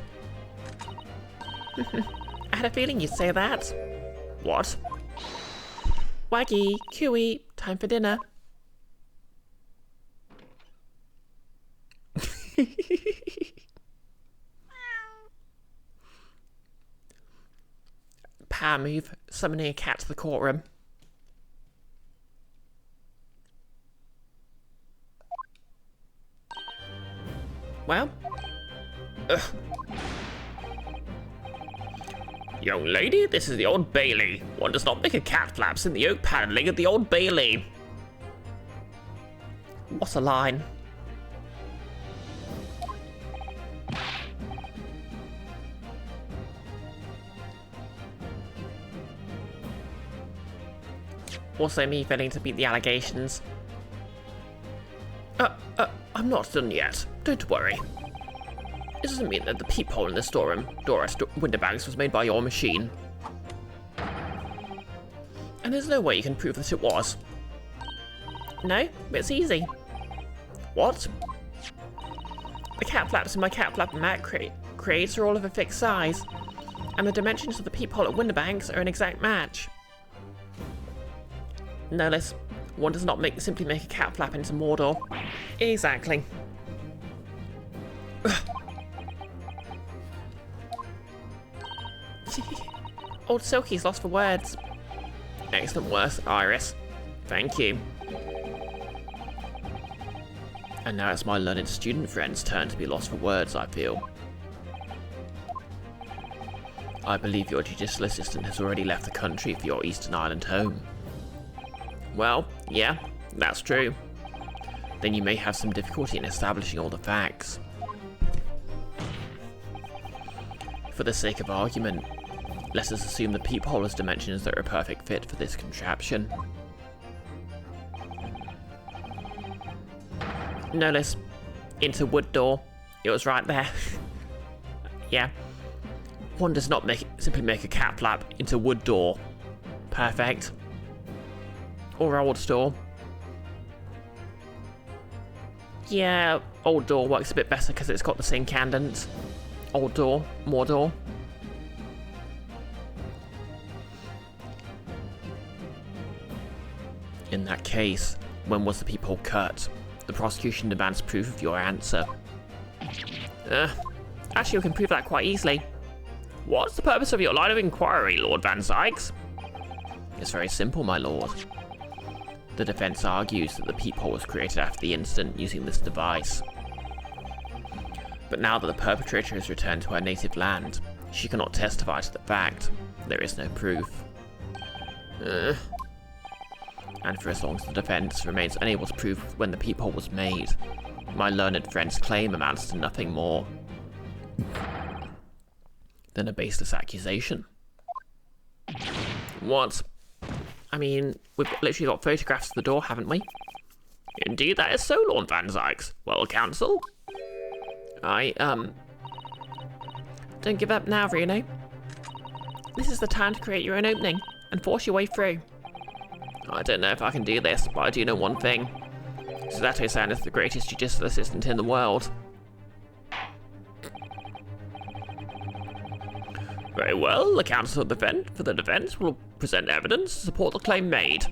A: I had a feeling you'd say that.
B: What?
A: Waggy, Cooey, time for dinner. Power move, summoning a cat to the courtroom. Well?
B: Ugh. Young lady, this is the Old Bailey. One does not make a cat flaps in the oak paneling of the Old Bailey.
A: What a line. Also me failing to beat the allegations.
B: I'm not done yet. Don't worry. It doesn't mean that the peephole in the storeroom door at Winterbanks was made by your machine. And there's no way you can prove that it was.
A: No, it's easy.
B: What?
A: The cat flaps in my cat flap mat creates are all of a fixed size, and the dimensions of the peephole at Winterbanks are an exact match. No less, one does not simply make a cat flap into Mordor. Exactly. Old Silky's lost for words.
B: Excellent work, Iris. Thank you. And now it's my learned student friend's turn to be lost for words, I feel. I believe your judicial assistant has already left the country for your Eastern Island home. Well, yeah, that's true. Then you may have some difficulty in establishing all the facts. For the sake of argument, let us assume the peephole has dimensions that are a perfect fit for this contraption.
A: Notice, into wood door. It was right there. Yeah.
B: One does not simply make a cat flap into wood door.
A: Perfect. Or old door. Yeah, old door works a bit better because it's got the same cadence. Old door, more door.
B: In that case, when was the peephole cut? The prosecution demands proof of your answer.
A: Actually, we can prove that quite easily.
B: What's the purpose of your line of inquiry, Lord Van Sykes? It's very simple, my lord. The defense argues that the peephole was created after the incident using this device. But now that the perpetrator has returned to her native land, she cannot testify to the fact. There is no proof. And for as long as the defense remains unable to prove when the peephole was made, my learned friend's claim amounts to nothing more than a baseless accusation.
A: What? I mean, we've literally got photographs of the door, haven't we?
B: Indeed, that is so, Lord Van Sykes. Well, counsel?
A: Don't give up now, Reno. This is the time to create your own opening and force your way through.
B: I don't know if I can do this, but I do know one thing. Susato-san is the greatest judicial assistant in the world. Very well, the counsel for the defense will present evidence to support the claim made.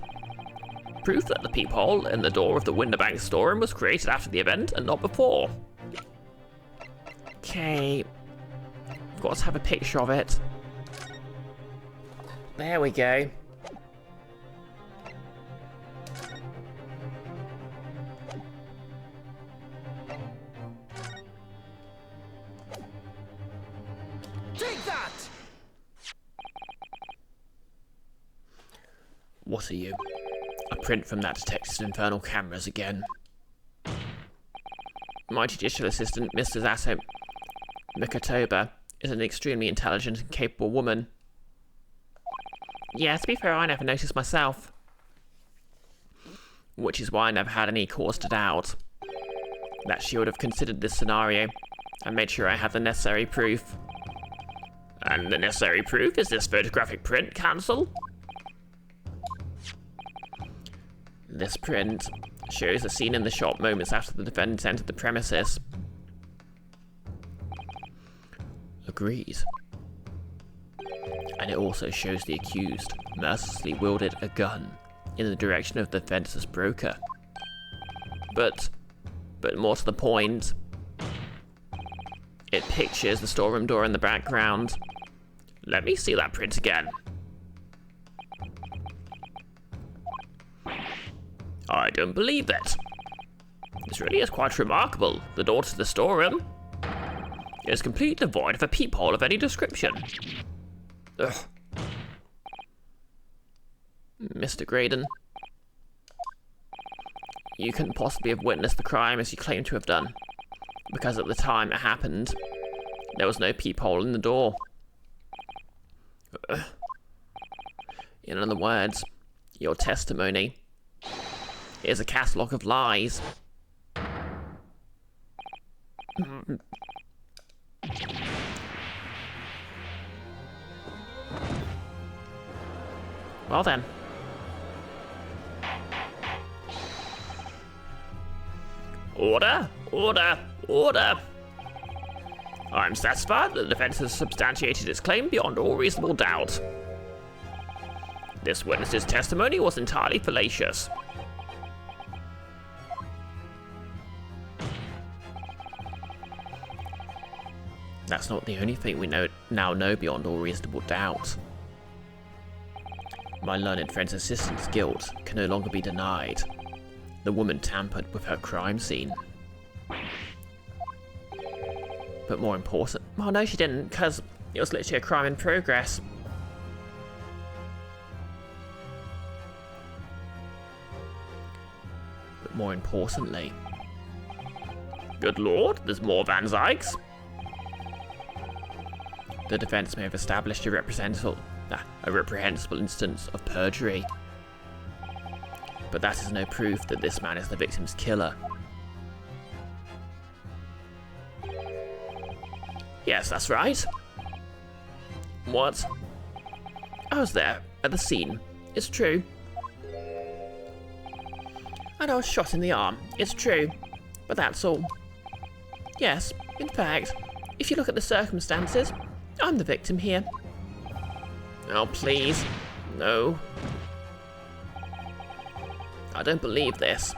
B: Proof that the peephole in the door of the Winterbank storeroom was created after the event and not before.
A: Okay. We've got to have a picture of it. There we go.
C: Take that!
B: What are you? A print from that detective's infernal cameras again.
A: My judicial assistant, Mr. Zato Mikotoba, is an extremely intelligent and capable woman. Yeah, to be fair, I never noticed myself. Which is why I never had any cause to doubt that she would have considered this scenario and made sure I had the necessary proof.
B: And the necessary proof is this photographic print, counsel?
A: This print shows a scene in the shop moments after the defendant entered the premises.
B: Agreed. And it also shows the accused mercilessly wielded a gun in the direction of the defense's broker.
A: But more to the point, it pictures the storeroom door in the background.
B: Let me see that print again. I don't believe that. This really is quite remarkable. The door to the storeroom is completely devoid of a peephole of any description. Ugh.
A: Mr. Graydon, you couldn't possibly have witnessed the crime as you claim to have done, because at the time it happened, there was no peephole in the door. In other words,
B: Your testimony is a catalogue of lies. Well then. Order! Order! Order! I'm satisfied that the defense has substantiated its claim beyond all reasonable doubt. This witness's testimony was entirely fallacious. That's not the only thing we now know beyond all reasonable doubt. My learned friend's assistant's guilt can no longer be denied. The woman tampered with her crime scene. But more important... Oh no, she didn't, because it was literally a crime in progress. But more importantly... Good lord, there's more Van Zykes. The defense may have established a reprehensible instance of perjury. But that is no proof that this man is the victim's killer. Yes, that's right. What? I was there, at the scene. It's true. And I was shot in the arm. It's true. But that's all. Yes, in fact, if you look at the circumstances, I'm the victim here. Oh, please. No. I don't believe this.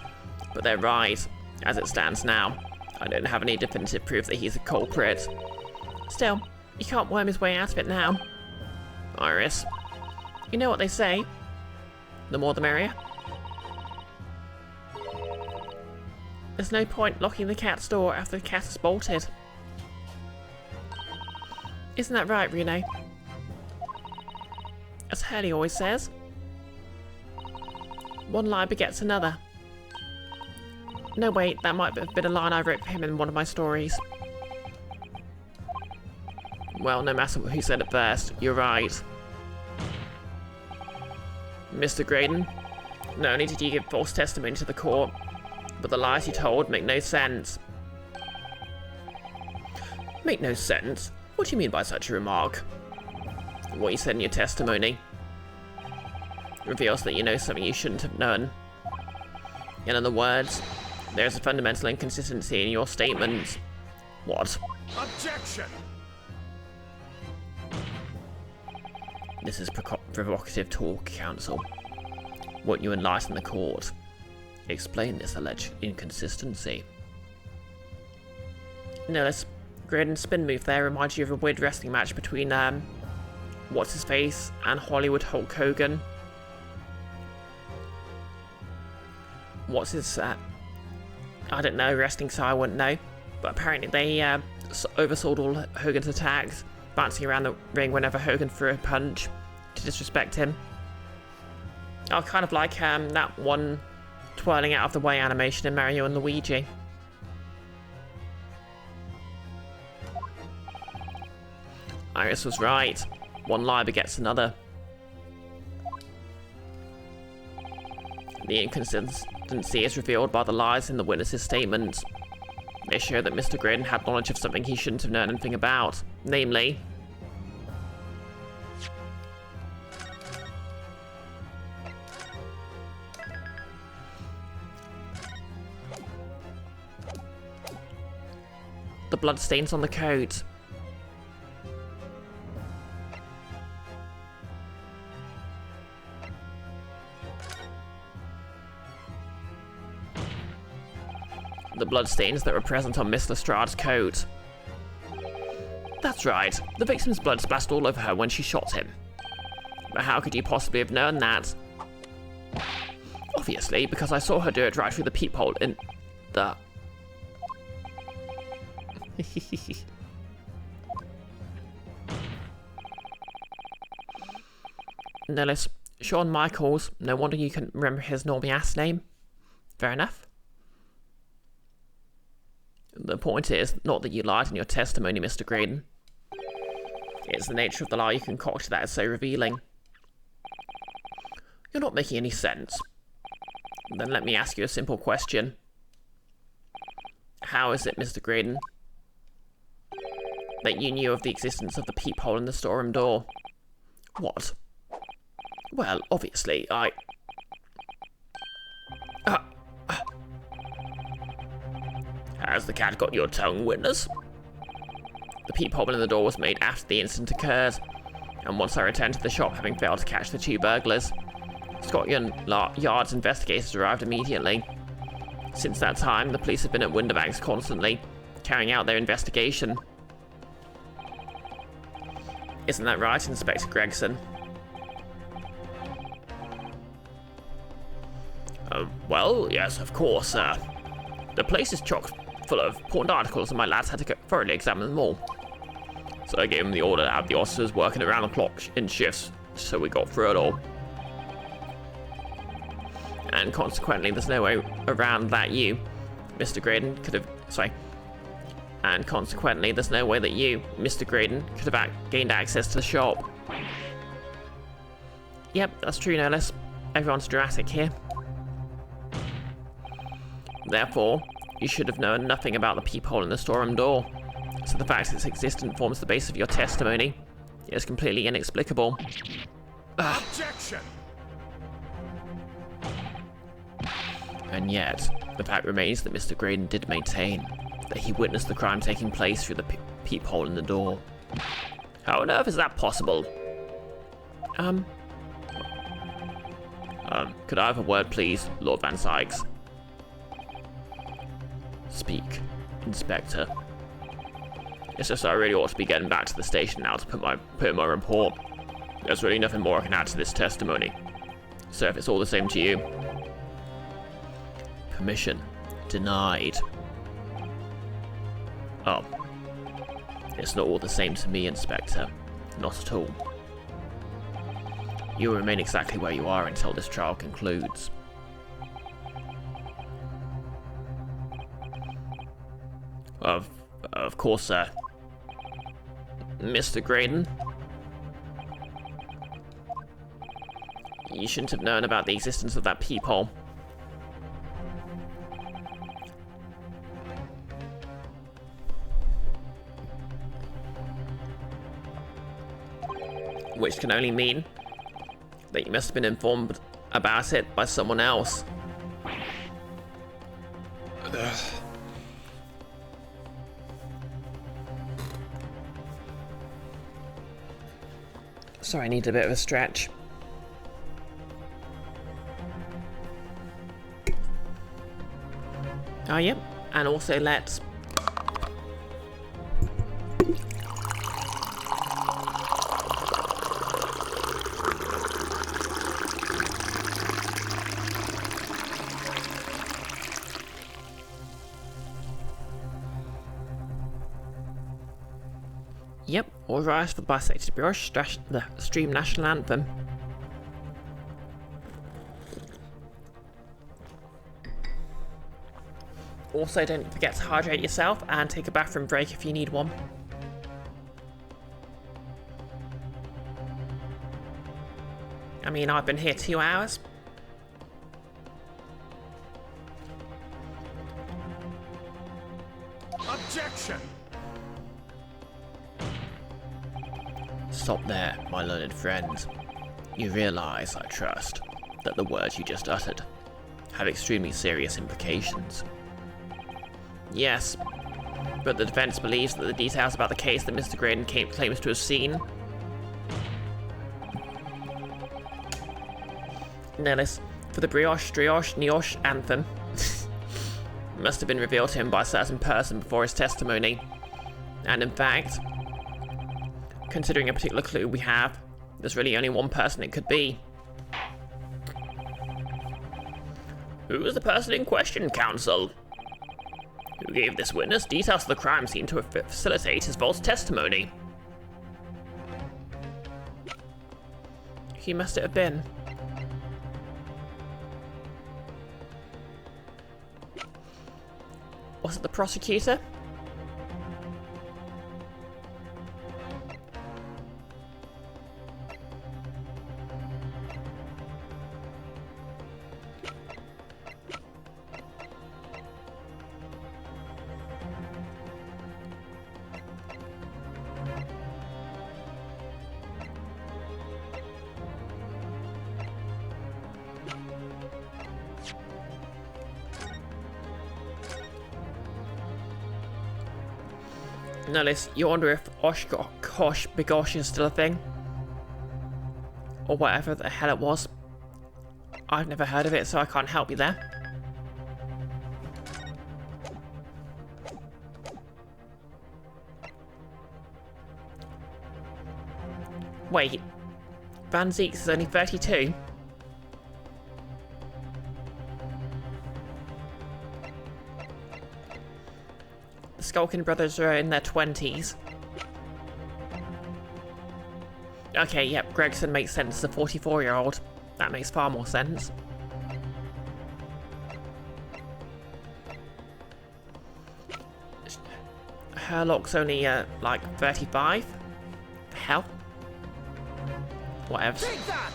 B: But they're right. As it stands now, I don't have any definitive proof that he's a culprit. Still, you can't worm his way out of it now. Iris, you know what they say? The more the merrier. There's no point locking the cat's door after the cat has bolted. Isn't that right, Rene? As Hurley always says. One lie begets another. No, wait, that might have been a line I wrote for him in one of my stories. Well, no matter who said it first, you're right. Mr. Graydon, not only did you give false testimony to the court, but the lies you told make no sense. Make no sense? What do you mean by such a remark? What you said in your testimony reveals that you know something you shouldn't have known. In other words, there's a fundamental inconsistency in your statements. What?
C: Objection!
B: This is provocative talk, counsel. Won't you enlighten the court? Explain this alleged inconsistency. No, this Graydon's spin move there reminds you of a weird wrestling match between, what's-his-face and Hollywood Hulk Hogan. What's his, I don't know, wrestling style I wouldn't know. But apparently they, oversold all Hogan's attacks, bouncing around the ring whenever Hogan threw a punch to disrespect him. I kind of like, that one twirling out of the way animation in Mario and Luigi. Iris was right. One lie begets another. The inconsistency is revealed by the lies in the witness's statements. They show that Mr. Graydon had knowledge of something he shouldn't have known anything about, namely... the bloodstains on the coat. The bloodstains that were present on Miss Lestrade's coat. That's right, the victim's blood splashed all over her when she shot him. But how could you possibly have known that? Obviously, because I saw her do it right through the peephole in the... Nellis, Shawn Michaels, no wonder you couldn't remember his normie-ass name. Fair enough. The point is, not that you lied in your testimony, Mr. Graydon. It's the nature of the lie you concoct that is so revealing. You're not making any sense. Then let me ask you a simple question. How is it, Mr. Graydon, that you knew of the existence of the peephole in the storeroom door? What? Well, obviously, Has the cat got your tongue, witness? The peephole in the door was made after the incident occurred, and once I returned to the shop having failed to catch the two burglars, Scotland Yard's investigators arrived immediately. Since that time, the police have been at Windibanks constantly, carrying out their investigation. Isn't that right, Inspector Gregson? Well, yes, of course, sir. The place is chock full of pawned articles, and my lads had to thoroughly examine them all. So I gave them the order to have the officers working around the clock in shifts, so we got through it all. And consequently, there's no way around that you, Mr. Graydon, could have... And consequently, there's no way that you, Mr. Graydon, could have gained access to the shop. Yep, that's true, no less. Everyone's dramatic here. Therefore, you should have known nothing about the peephole in the storeroom door. So the fact its existence forms the basis of your testimony is completely inexplicable.
C: Objection!
B: And yet, the fact remains that Mr. Graydon did maintain that he witnessed the crime taking place through the peephole in the door. How on earth is that possible? Could I have a word, please, Lord Van Sykes? Speak, Inspector. It's just I really ought to be getting back to the station now to put in my report. There's really nothing more I can add to this testimony. So if it's all the same to you... Permission denied. Oh. It's not all the same to me, Inspector. Not at all. You will remain exactly where you are until this trial concludes. Of course, sir. Mr. Graydon? You shouldn't have known about the existence of that peephole. Which can only mean that you must have been informed about it by someone else. Sorry, I need a bit of a stretch. Oh, yep. And also let's... Yep, all rise for the BisectedBrioche, the stream national anthem. Also, don't forget to hydrate yourself and take a bathroom break if you need one. I mean, I've been here 2 hours.
C: Objection!
B: Stop there, my learned friend. You realise, I trust, that the words you just uttered have extremely serious implications. Yes, but the defence believes that the details about the case that Mr. Graydon claims to have seen... Nellis, for the Brioche anthem must have been revealed to him by a certain person before his testimony. And in fact, considering a particular clue we have, there's really only one person it could be. Who is the person in question, counsel? Who gave this witness details of the crime scene to facilitate his false testimony? Who must it have been? Was it the prosecutor?
A: Nullis, you wonder if Oshkosh Bigosh is still a thing? Or whatever the hell it was. I've never heard of it, so I can't help you there. Wait, Van Zeeks is only 32? The Skulkin brothers are in their 20s. Okay, yep, Gregson makes sense as a 44-year-old. That makes far more sense. Herlock's only, like, 35? The hell? Whatever.
C: Take that!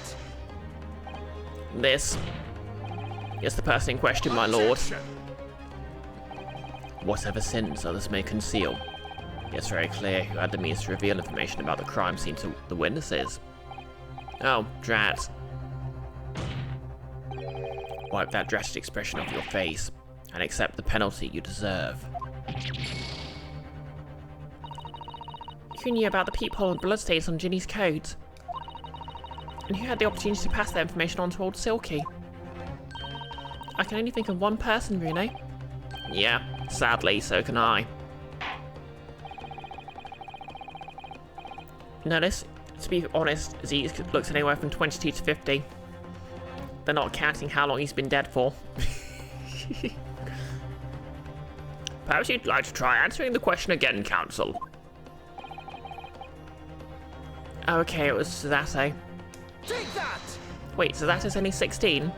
B: This is the person in question, my lord.
C: Objection.
B: Whatever sins others may conceal, it's very clear who had the means to reveal information about the crime scene to the witnesses. Oh, drat. Wipe that drastic expression off your face and accept the penalty you deserve.
A: Who knew about the peephole and bloodstains on Ginny's coat? And who had the opportunity to pass that information on to old Silky? I can only think of one person, Bruno.
B: Yeah, sadly, so can I.
A: Notice, to be honest, Zeke looks anywhere from 22 to 50. They're not counting how long he's been dead for.
B: Perhaps you'd like to try answering the question again, Counsel.
A: Okay, it was Zato.
C: Take that!
A: Wait, Zato's only 16?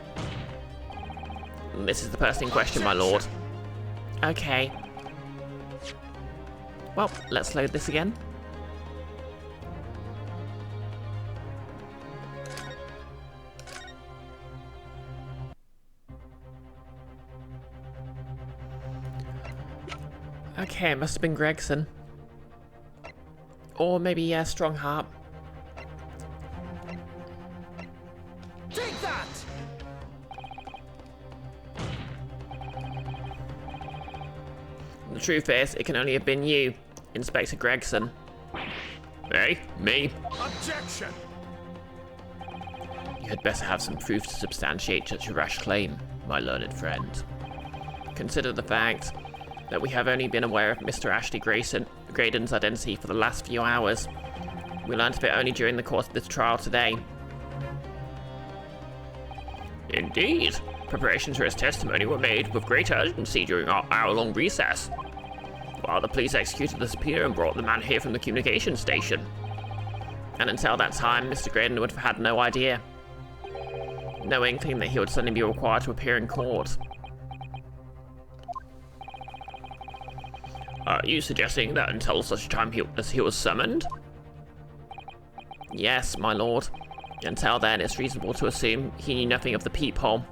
B: This is the person in question, my lord.
A: Okay. Well, let's load this again. Okay, it must have been Gregson. Or maybe, yeah, Strongheart.
C: Take that!
B: The truth is, it can only have been you, Inspector Gregson. Hey, me?
C: Objection!
B: You had better have some proof to substantiate such a rash claim, my learned friend. Consider the fact that we have only been aware of Mr. Ashley Graydon's identity for the last few hours. We learned of it only during the course of this trial today. Indeed. Preparations for his testimony were made with great urgency during our hour-long recess, while the police executed the subpoena and brought the man here from the communications station. And until that time, Mr. Graydon would have had no idea. No inkling that he would suddenly be required to appear in court. Are you suggesting that until such time as he was summoned?
A: Yes, my lord. Until then, it's reasonable to assume he knew nothing of the peephole.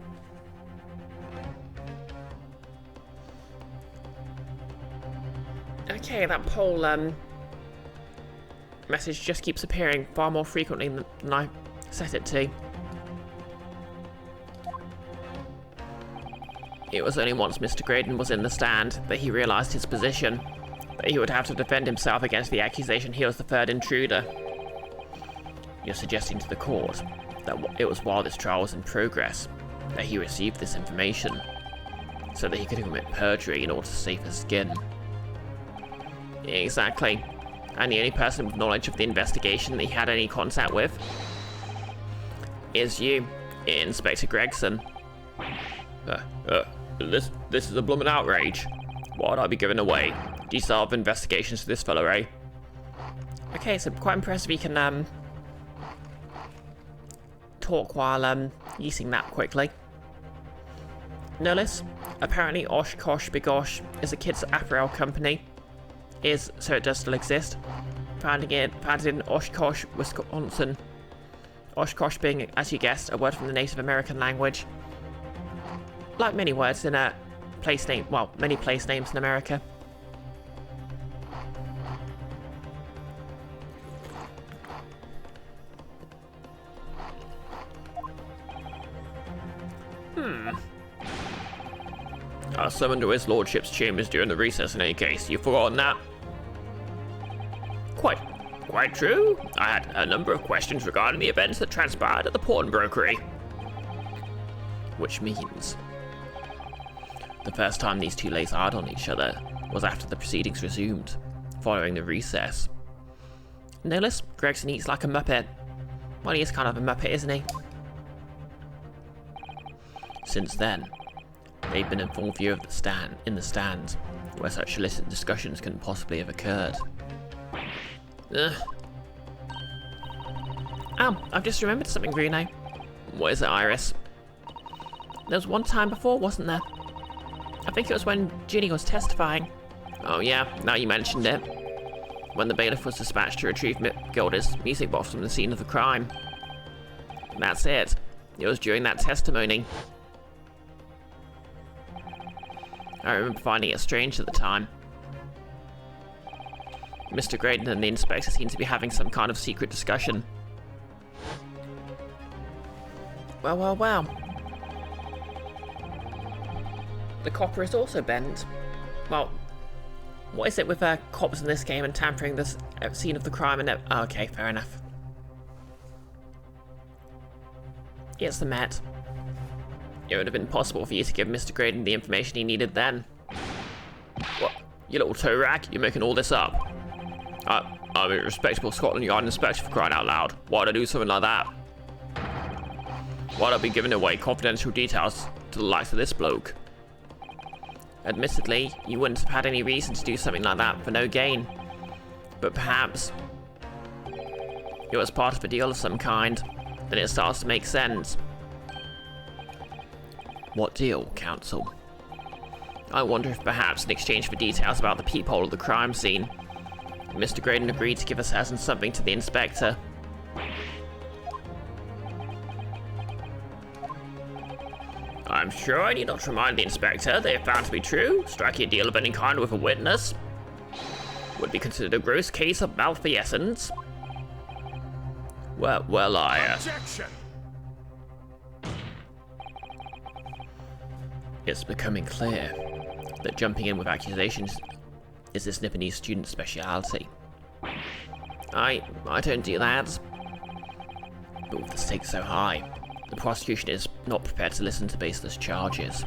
A: Okay, that poll message just keeps appearing far more frequently than I set it to. It was only once Mr. Graydon was in the stand that he realised his position, that he would have to defend himself against the accusation he was the third intruder. You're suggesting to the court that it was while this trial was in progress that he received this information, so that he could commit perjury in order to save his skin. Exactly. And the only person with knowledge of the investigation that he had any contact with is you, Inspector Gregson.
B: This is a bloomin' outrage. Why'd I be given away? Do you still have investigations for this fellow, eh?
A: Okay, so quite impressive he can talk while using that quickly. Nullis, apparently Oshkosh Bigosh is a kids' apparel company. So it does still exist. Founded in Oshkosh, Wisconsin. Oshkosh being, as you guessed, a word from the Native American language. Like many words in a place name, well, many place names in America.
B: I was summoned to his lordship's chambers during the recess in any case. You've forgotten that? Quite true. I had a number of questions regarding the events that transpired at the pawnbrokery.
A: Which means the first time these two lays eyed on each other was after the proceedings resumed, following the recess. Notice Gregson eats like a muppet. Well, he is kind of a muppet, isn't he? Since then, they've been in full view of in the stands, where such illicit discussions couldn't possibly have occurred. Ugh. Oh, I've just remembered something, Bruno.
B: What is it, Iris?
A: There was one time before, wasn't there? I think it was when Ginny was testifying.
B: Oh yeah, now you mentioned it. When the bailiff was dispatched to retrieve Gilda's music box from the scene of the crime. That's it. It was during that testimony. I remember finding it strange at the time. Mr. Graydon and the inspector seemed to be having some kind of secret discussion.
A: Well. The copper is also bent. Well, what is it with cops in this game and tampering the scene of the crime and... Oh, okay, fair enough. It's the Met.
B: It would have been possible for you to give Mr. Graydon the information he needed then. What? You little toe rag? You're making all this up. I'm a respectable Scotland Yard inspector, for crying out loud. Why'd I do something like that? Why'd I be giving away confidential details to the likes of this bloke?
A: Admittedly, you wouldn't have had any reason to do something like that for no gain. But perhaps it was part of a deal of some kind. Then it starts to make sense.
B: What deal, Counsel? I wonder if perhaps in exchange for details about the peephole of the crime scene,
A: Mr. Graydon agreed to give a certain something to the inspector.
B: I'm sure I need not remind the inspector they have found to be true. Striking a deal of any kind with a witness would be considered a gross case of malfeasance. Well,
C: Objection!
A: It's becoming clear that jumping in with accusations is this Nipponese student's speciality.
B: I don't do that.
A: But with the stakes so high, the prosecution is not prepared to listen to baseless charges.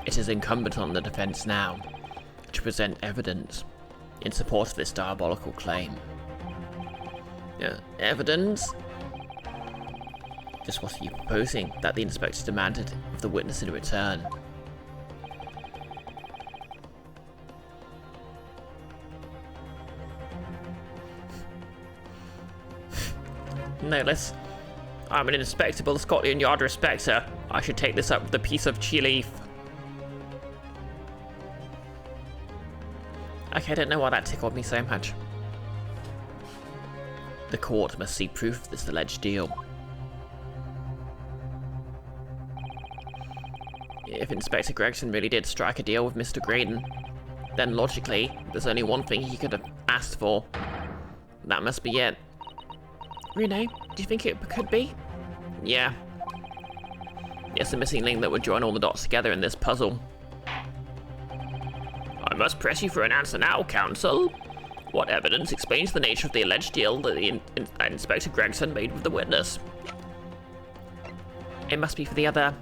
A: It is incumbent on the defense now to present evidence in support of this diabolical claim.
B: Evidence?
A: Just what are you proposing that the inspector demanded of the witness in return?
B: No less. I'm an inspectable Scotland Yard inspector. I should take this up with a piece of tea leaf.
A: Okay, I don't know why that tickled me so much. The court must see proof of this alleged deal.
B: If Inspector Gregson really did strike a deal with Mr. Graydon, then logically, there's only one thing he could have asked for. That must be it.
A: Reno, do you think it could be?
B: Yeah. It's the missing link that would join all the dots together in this puzzle. I must press you for an answer now, Counsel. What evidence explains the nature of the alleged deal that the Inspector Gregson made with the witness?
A: It must be for the other...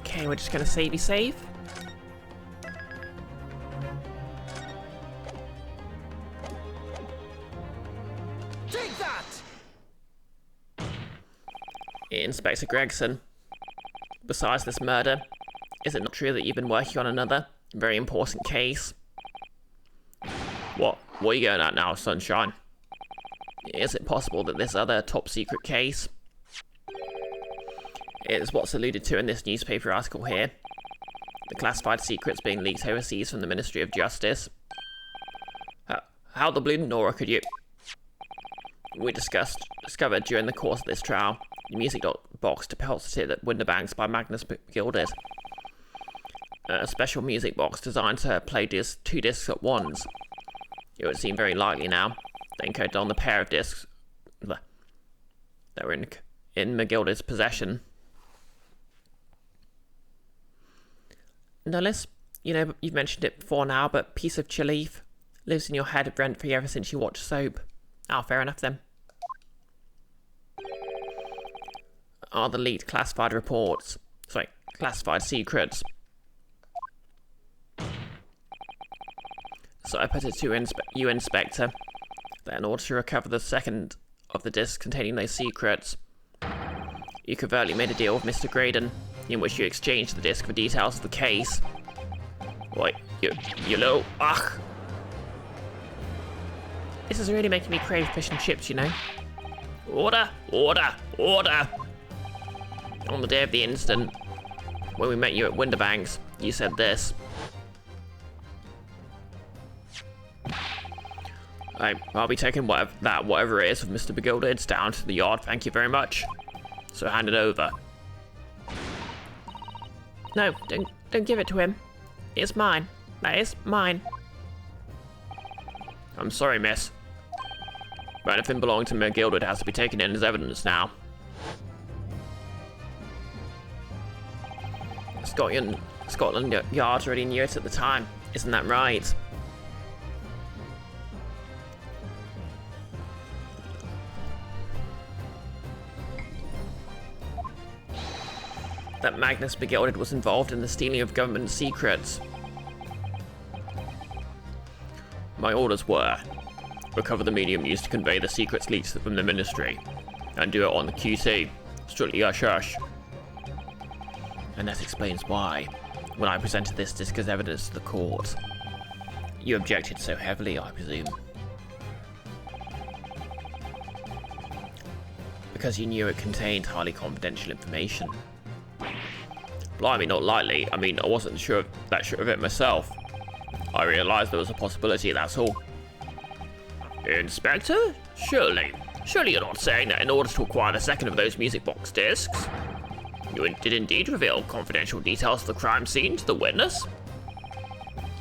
A: Okay, we're just gonna savey save.
C: Take that!
B: Inspector Gregson, besides this murder, is it not true that you've been working on another very important case? What are you going at now, Sunshine? Is it possible that this other top secret case is what's alluded to in this newspaper article here? The classified secrets being leaked overseas from the Ministry of Justice. How the blue Nora could you... We discovered during the course of this trial the music box deposited at Winterbanks by Magnus Gilded. A special music box designed to play two discs at once. It would seem very likely now, they encoded on the pair of discs that were in McGilda's possession.
A: Nullis, you know, you've mentioned it before now, but piece of chilief lives in your head rent-free ever since you watched soap. Oh, fair enough then. Are the leaked classified reports, classified secrets. So I put it to you, Inspector, that in order to recover the second of the discs containing those secrets, you covertly made a deal with Mr. Graydon, in which you exchanged the disc for details of the case. Wait, you little... Ugh! This is really making me crave fish and chips, you know. Order! Order! Order! On the day of the incident, when we met you at Winterbanks, you said this. I'll be taking whatever it is of Mr. Begilded down to the yard, thank you very much. So hand it over. No, don't give it to him. It's mine. That is mine. I'm sorry, miss. But anything belonging to Begilded has to be taken in as evidence now. Scotland Yard already knew it at the time, isn't that right? That Magnus Begilded was involved in the stealing of government secrets. My orders were, recover the medium used to convey the secrets leaked from the ministry, and do it on the QT, strictly hush-hush. And that explains why, when I presented this disc as evidence to the court, you objected so heavily, I presume. Because you knew it contained highly confidential information. Blimey, not likely. I mean, I wasn't sure of it myself. I realised there was a possibility, that's all. Inspector? Surely you're not saying that in order to acquire the second of those music box discs, you did indeed reveal confidential details of the crime scene to the witness?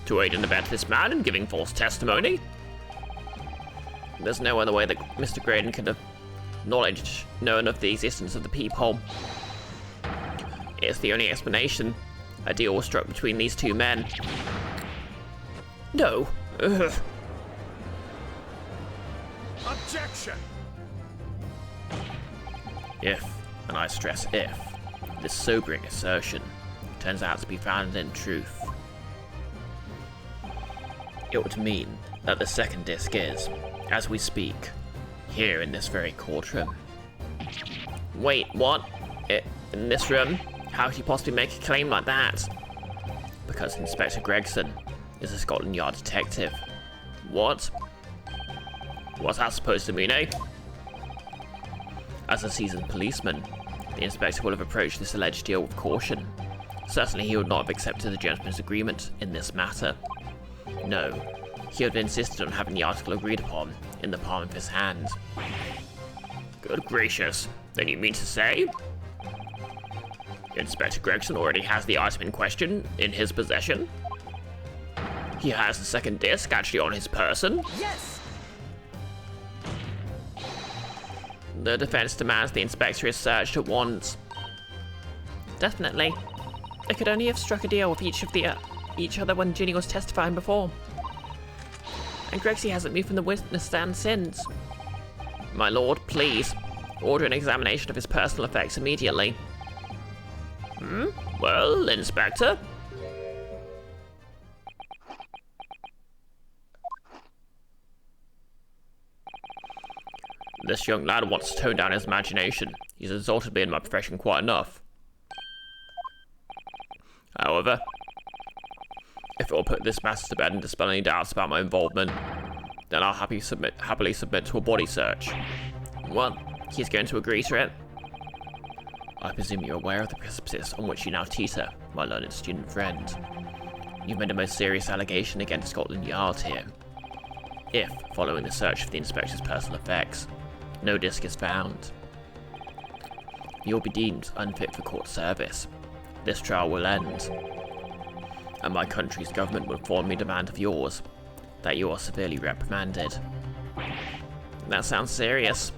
A: To aid and abet this man in giving false testimony? There's no other way that Mr. Graydon could have known of the existence of the peephole. It's the only explanation. A deal was struck between these two men. No. Ugh.
C: Objection!
B: If, and I stress if, this sobering assertion turns out to be founded in truth, it would mean that the second disc is, as we speak, here in this very courtroom. Wait, what? In this room? How could you possibly make a claim like that? Because Inspector Gregson is a Scotland Yard detective. What? What's that supposed to mean, eh? As a seasoned policeman, the inspector will have approached this alleged deal with caution. Certainly he would not have accepted the gentleman's agreement in this matter. No, he would have insisted on having the article agreed upon in the palm of his hand. Good gracious, then you mean to say? Inspector Gregson already has the item in question in his possession? He has the second disc actually on his person?
C: Yes!
B: The defense demands the inspector is searched at once.
A: Definitely. They could only have struck a deal with each other when Ginny was testifying before. And Gregsy hasn't moved from the witness stand since.
B: My lord, please, order an examination of his personal effects immediately. Well, Inspector? This young lad wants to tone down his imagination. He's insulted me in my profession quite enough. However, if it will put this matter to bed and dispel any doubts about my involvement, then I'll happily submit to a body search.
A: What? He's going to agree to it?
B: I presume you're aware of the precipice on which you now teeter, my learned student friend. You've made a most serious allegation against Scotland Yard here. If, following the search for the inspector's personal effects, no disc is found, you'll be deemed unfit for court service. This trial will end, and my country's government will formally demand of yours that you are severely reprimanded.
A: That sounds serious.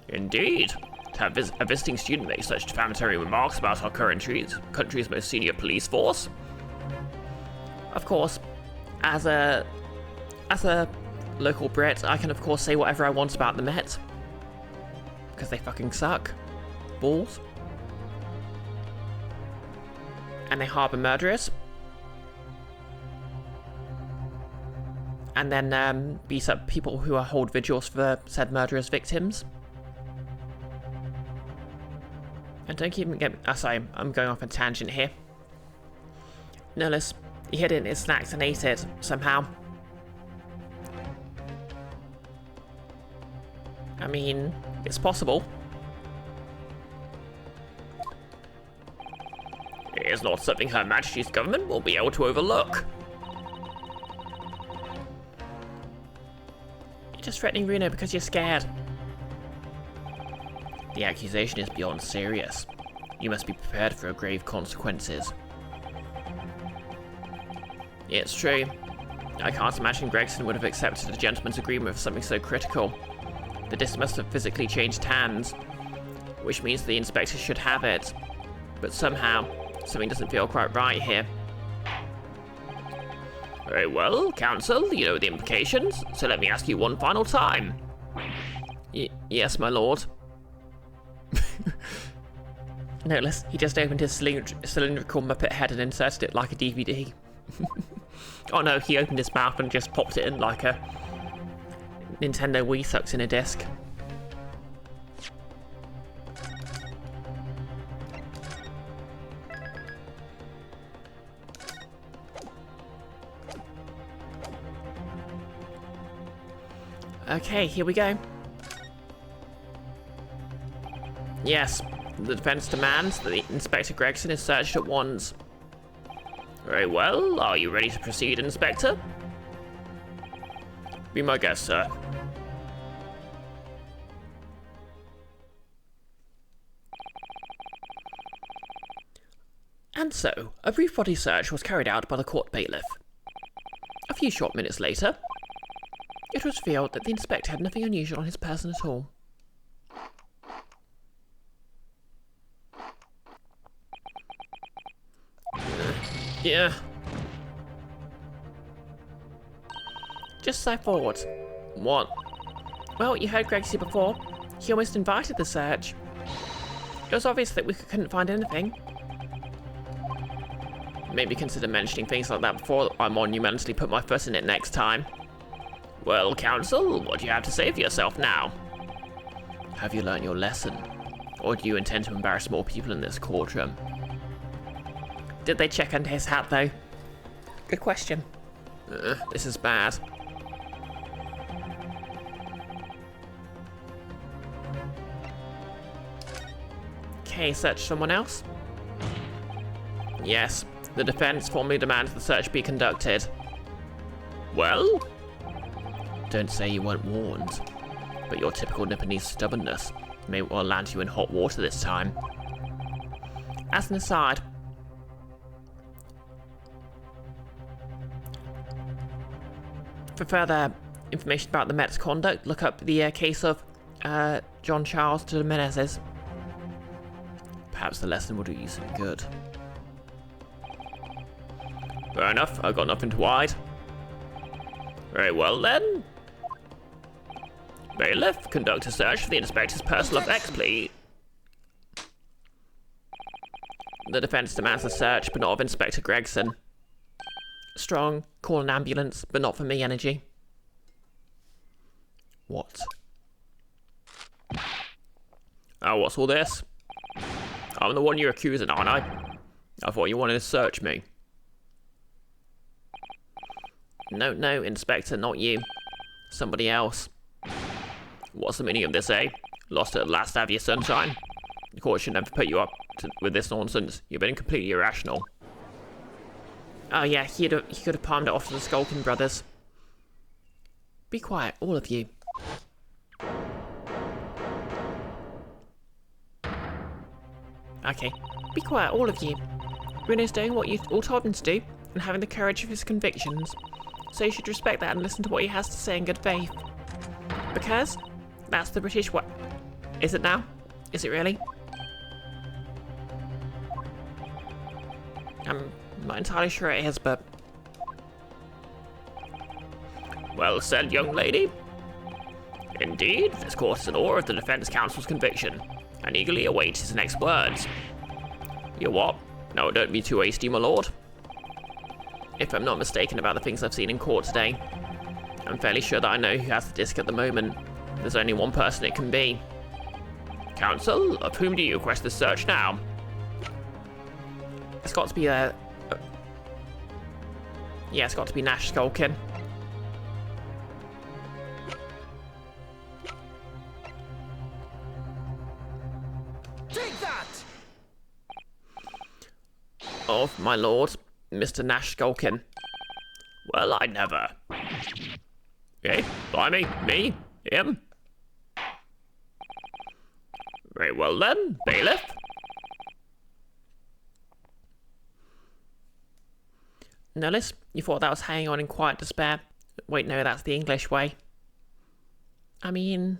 B: Indeed. To have a visiting student make such defamatory remarks about our country's most senior police force?
A: Of course, as a local Brit, I can of course say whatever I want about the Met. Because they fucking suck. Balls. And they harbour murderers. And then beat up people who hold vigils for said murderers' victims. And don't even get... sorry, I'm going off a tangent here. Nullis, hidden is vaccinated somehow. I mean, it's possible.
B: It is not something Her Majesty's government will be able to overlook.
A: You're just threatening Runo because you're scared.
B: The accusation is beyond serious. You must be prepared for grave consequences.
A: It's true. I can't imagine Gregson would have accepted a gentleman's agreement for something so critical. The disc must have physically changed hands, which means the inspector should have it. But somehow, something doesn't feel quite right here.
B: Very well, Counsel, you know the implications, so let me ask you one final time.
A: Yes, my lord. Notice, he just opened his cylindrical Muppet head and inserted it like a DVD. Oh no, he opened his mouth and just popped it in like a Nintendo Wii sucks in a disc. Okay, here we go. Yes, the defense demands that the Inspector Gregson is searched at once.
B: Very well, are you ready to proceed, Inspector?
A: Be my guest, sir. And so, a brief body search was carried out by the court bailiff. A few short minutes later, it was revealed that the inspector had nothing unusual on his person at all.
B: Yeah.
A: Just as I thought.
B: What?
A: Well, you heard Greg say before. He almost invited the search. It was obvious that we couldn't find anything.
B: Maybe consider mentioning things like that before I monumentally put my foot in it next time. Well, Counsel, what do you have to say for yourself now?
A: Have you learnt your lesson? Or do you intend to embarrass more people in this courtroom? Did they check under his hat, though? Good question.
B: This is bad.
A: Okay, search someone else?
B: Yes, the defense formally demands the search be conducted. Well?
A: Don't say you weren't warned, but your typical Nipponese stubbornness may well land you in hot water this time. As an aside, for further information about the Met's conduct, look up the case of John Charles de Menezes. Perhaps the lesson will do you some good.
B: Fair enough, I've got nothing to hide. Very well then. Bailiff, conduct a search for the inspector's personal effects, please.
A: The defense demands a search, but not of Inspector Gregson. Strong, call an ambulance, but not for me, energy.
B: What? Oh, what's all this? I'm the one you're accusing, aren't I? I thought you wanted to search me.
A: No, Inspector, not you. Somebody else.
B: What's the meaning of this, eh? Lost at last, have you, sunshine? The court should never put you up with this nonsense. You've been completely irrational.
A: Oh yeah, he could have palmed it off to the Skulkin brothers. Be quiet, all of you. Okay, be quiet, all of you. Bruno's doing what you all told him to do, and having the courage of his convictions. So you should respect that and listen to what he has to say in good faith. Because that's the British way. Is it now? Is it really? I'm not entirely sure it is, but...
B: Well said, young lady. Indeed, this court is in awe of the defense counsel's conviction, and eagerly awaits his next words. You what? No, don't be too hasty, my lord.
A: If I'm not mistaken about the things I've seen in court today, I'm fairly sure that I know who has the disc at the moment. There's only one person it can be.
B: Counsel, of whom do you request the search now?
A: It's got to be yeah, it's got to be Nash Skulkin.
C: Take that!
A: Of my lord, Mr. Nash Skulkin.
B: Well, I never. Eh? Blimey? Me? Him? Very well then, bailiff.
A: Nullis, you thought that was hanging on in quiet despair. Wait, no, that's the English way. I mean...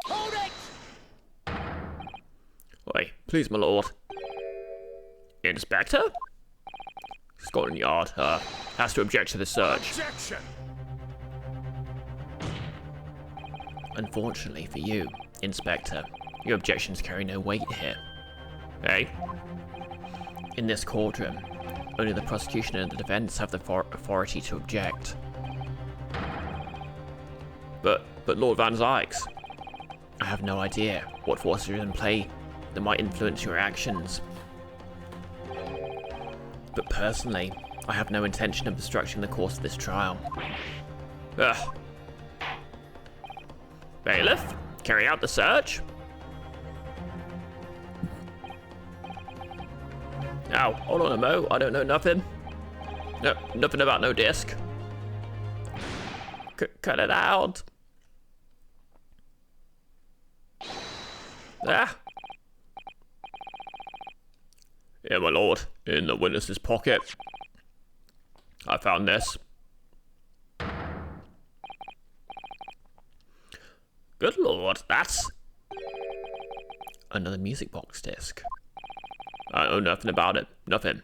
C: Hold it!
B: Oi, please, my lord. Inspector? Scotland Yard, has to object to the search.
C: Objection!
A: Unfortunately for you, Inspector, your objections carry no weight here.
B: Eh?
A: In this courtroom, only the prosecution and the defense have the authority to object.
B: But Lord Van Zykes.
A: I have no idea what forces are in play that might influence your actions. But personally, I have no intention of obstructing the course of this trial.
B: Ugh. Bailiff, carry out the search. Now, hold on a mo, I don't know nothing. No, nothing about no disc. Cut it out. Ah. Yeah, my lord, in the witness's pocket. I found this. Good lord, that's...
A: Another music box disc.
B: I know nothing about it. Nothing.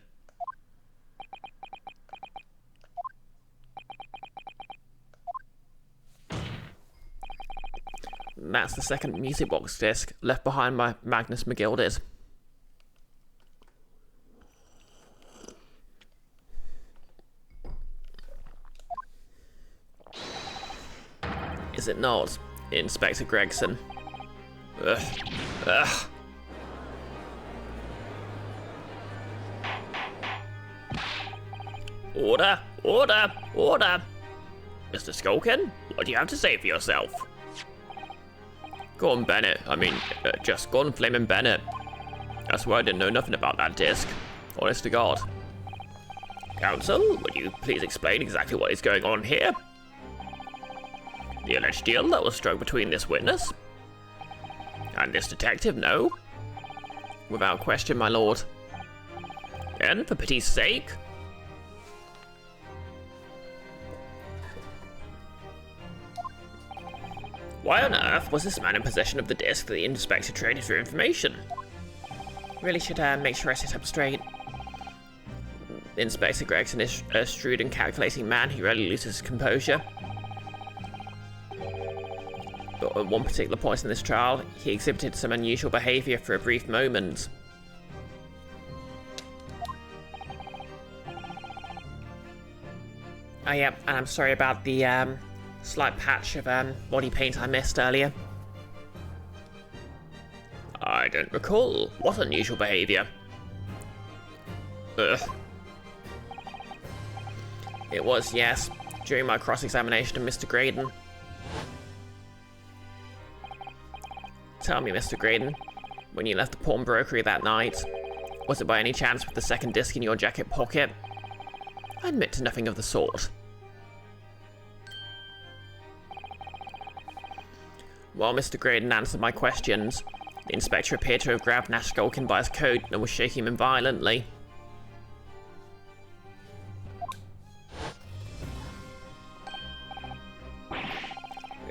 A: That's the second music box disc left behind by Magnus McGilded. Is it not, Inspector Gregson?
B: Ugh. Ugh. Order! Order! Order! Mr. Skulkin, what do you have to say for yourself? Go on, Bennett. I mean, just go on, Flamin' Bennett. I swear I didn't know nothing about that disc. Honest to God. Counsel, would you please explain exactly what is going on here? The alleged deal that was struck between this witness and this detective, no?
A: Without question, my lord.
B: And for pity's sake, why on earth was this man in possession of the disc that the inspector traded for information?
A: Really should make sure I sit up straight. Inspector Gregson is a shrewd and calculating man who rarely loses his composure. But at one particular point in this trial, he exhibited some unusual behaviour for a brief moment. Oh yeah, and I'm sorry about the slight patch of body paint I missed earlier.
B: I don't recall. What unusual behaviour? Ugh.
A: It was, yes, during my cross-examination of Mr. Graydon. Tell me, Mr. Graydon, when you left the pawnbrokery that night, was it by any chance with the second disc in your jacket pocket? I admit to nothing of the sort. While Mr. Graydon answered my questions, the inspector appeared to have grabbed Nash Skulkin by his coat and was shaking him violently.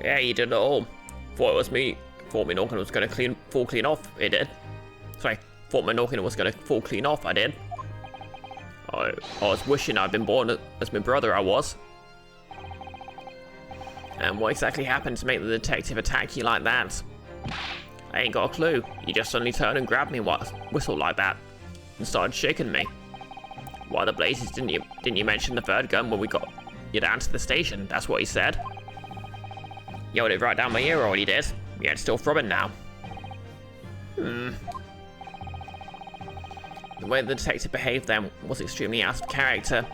B: Yeah, you did it all. Thought Thought Menorcan was going to fall clean off. It did. Sorry, thought Menorcan was going to fall clean off. I did. I was wishing I'd been born as my brother. I was. And what exactly happened to make the detective attack you like that? I ain't got a clue. You just suddenly turned and grabbed me, whistled like that, and started shaking me. Why the blazes didn't you mention the third gun when we got you down to the station? That's what he said. Yelled it right down my ear, all he did. Yeah, it's still throbbing now. The way the detective behaved then was extremely out of character,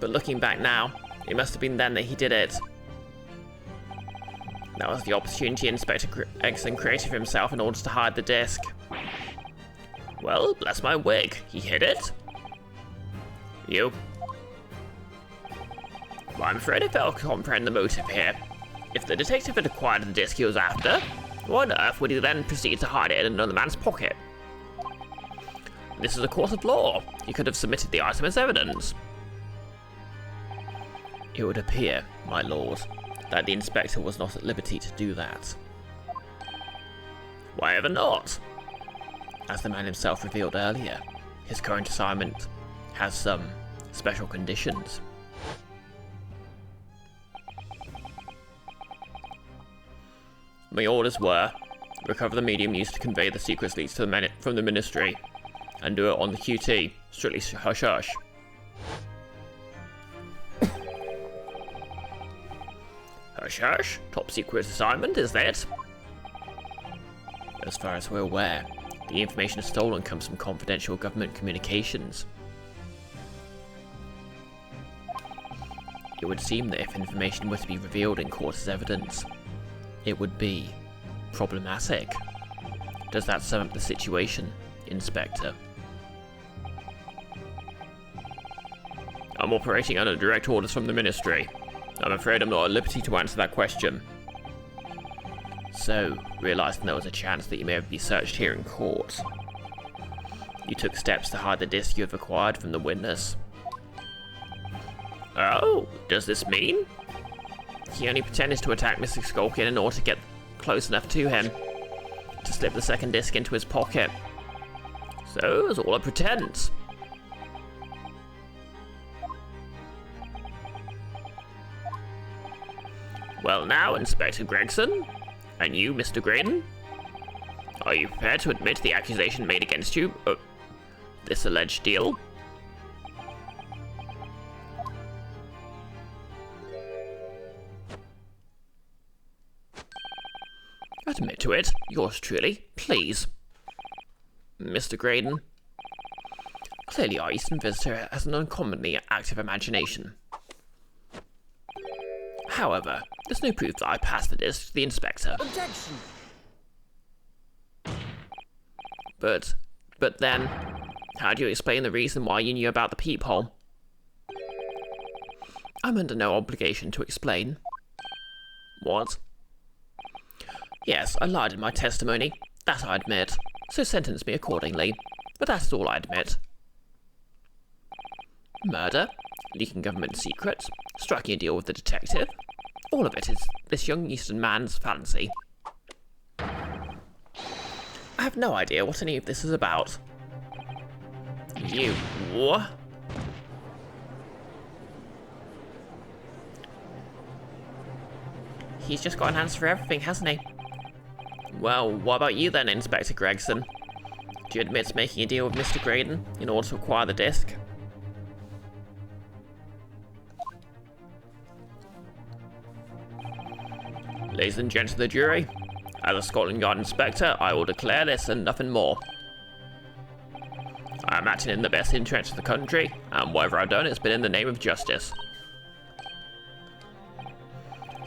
B: but looking back now, it must have been then that he did it. That was the opportunity Inspector Gregson created for himself in order to hide the disc. Well, bless my wig, he hid it? You? Well, I'm afraid I fail to comprehend the motive here. If the detective had acquired the disc he was after, why on earth would he then proceed to hide it in another man's pocket? This is a court of law. He could have submitted the item as evidence. It would appear, my lord, that the inspector was not at liberty to do that. Why ever not? As the man himself revealed earlier, his current assignment has some special conditions. My orders were, recover the medium used to convey the secrets leaks to from the ministry, and do it on the QT, strictly hush-hush. Hush-hush? Top secret assignment, is that? As far as we're aware, the information stolen comes from confidential government communications. It would seem that if information were to be revealed in court as evidence, it would be problematic. Does that sum up the situation, Inspector? I'm operating under direct orders from the Ministry. I'm afraid I'm not at liberty to answer that question. So, realising there was a chance that you may be searched here in court, you took steps to hide the disc you have acquired from the witness. Oh, does this mean? He only pretended to attack Mr. Skulkin in order to get close enough to him to slip the second disc into his pocket. So, it was all a pretense. Well now, Inspector Gregson, and you, Mr. Graydon, are you prepared to admit the accusation made against you of this alleged deal? Admit to it, yours truly, please. Mr. Graydon, clearly our Eastern visitor has an uncommonly active imagination. However, there's no proof that I passed the disc to the inspector.
C: Objection!
B: But then, how do you explain the reason why you knew about the peephole? I'm under no obligation to explain. What? Yes, I lied in my testimony. That I admit. So sentence me accordingly. But that is all I admit. Murder, leaking government secrets, striking a deal with the detective. All of it is this young Eastern man's fancy. I have no idea what any of this is about. You... what? He's just got an answer for everything, hasn't he? Well, what about you then, Inspector Gregson? Do you admit to making a deal with Mr. Graydon in order to acquire the disc? Ladies and gents of the jury, as a Scotland Yard Inspector, I will declare this and nothing more. I am acting in the best interest of the country, and whatever I've done, it's been in the name of justice.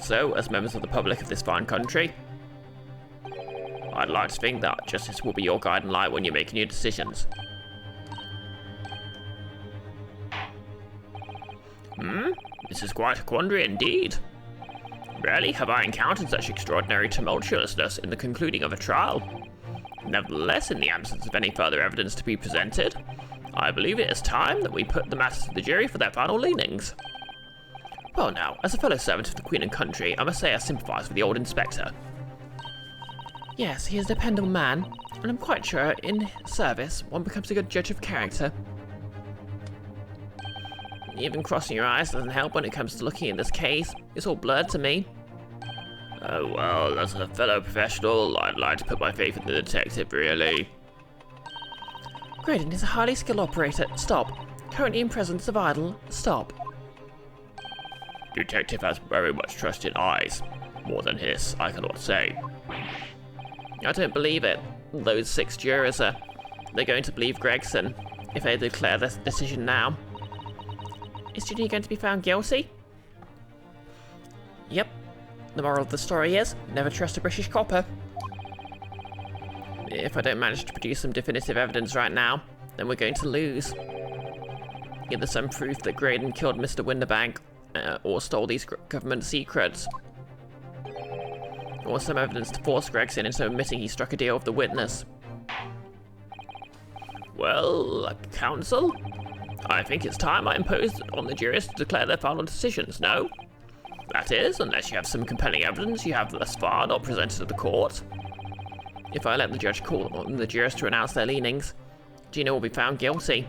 B: So, as members of the public of this fine country, I'd like to think that justice will be your guiding light when you're making your decisions. This is quite a quandary indeed. Rarely have I encountered such extraordinary tumultuousness in the concluding of a trial. Nevertheless, in the absence of any further evidence to be presented, I believe it is time that we put the matter to the jury for their final leanings. Well now, as a fellow servant of the Queen and country, I must say I sympathise with the old inspector.
A: Yes, he is a dependable man, and I'm quite sure in service one becomes a good judge of character.
B: Even crossing your eyes doesn't help when it comes to looking at this case. It's all blurred to me. Oh well, as a fellow professional, I'd like to put my faith in the detective, really.
A: Graydon is a highly skilled operator. Stop. Currently in presence of idol. Stop.
B: Detective has very much trust in eyes. More than his, I cannot say.
A: I don't believe it. Those 6 jurors are... They're going to believe Gregson if they declare this decision now. Is Ginny going to be found guilty? Yep. The moral of the story is, never trust a British copper. If I don't manage to produce some definitive evidence right now, then we're going to lose. Either some proof that Graydon killed Mr. Winterbank, or stole these government secrets. Or some evidence to force Gregson into admitting he struck a deal with the witness.
B: Well, counsel? I think it's time I imposed on the jurors to declare their final decisions, no? That is, unless you have some compelling evidence you have thus far not presented to the court.
A: If I let the judge call on the jurors to announce their leanings, Gina will be found guilty.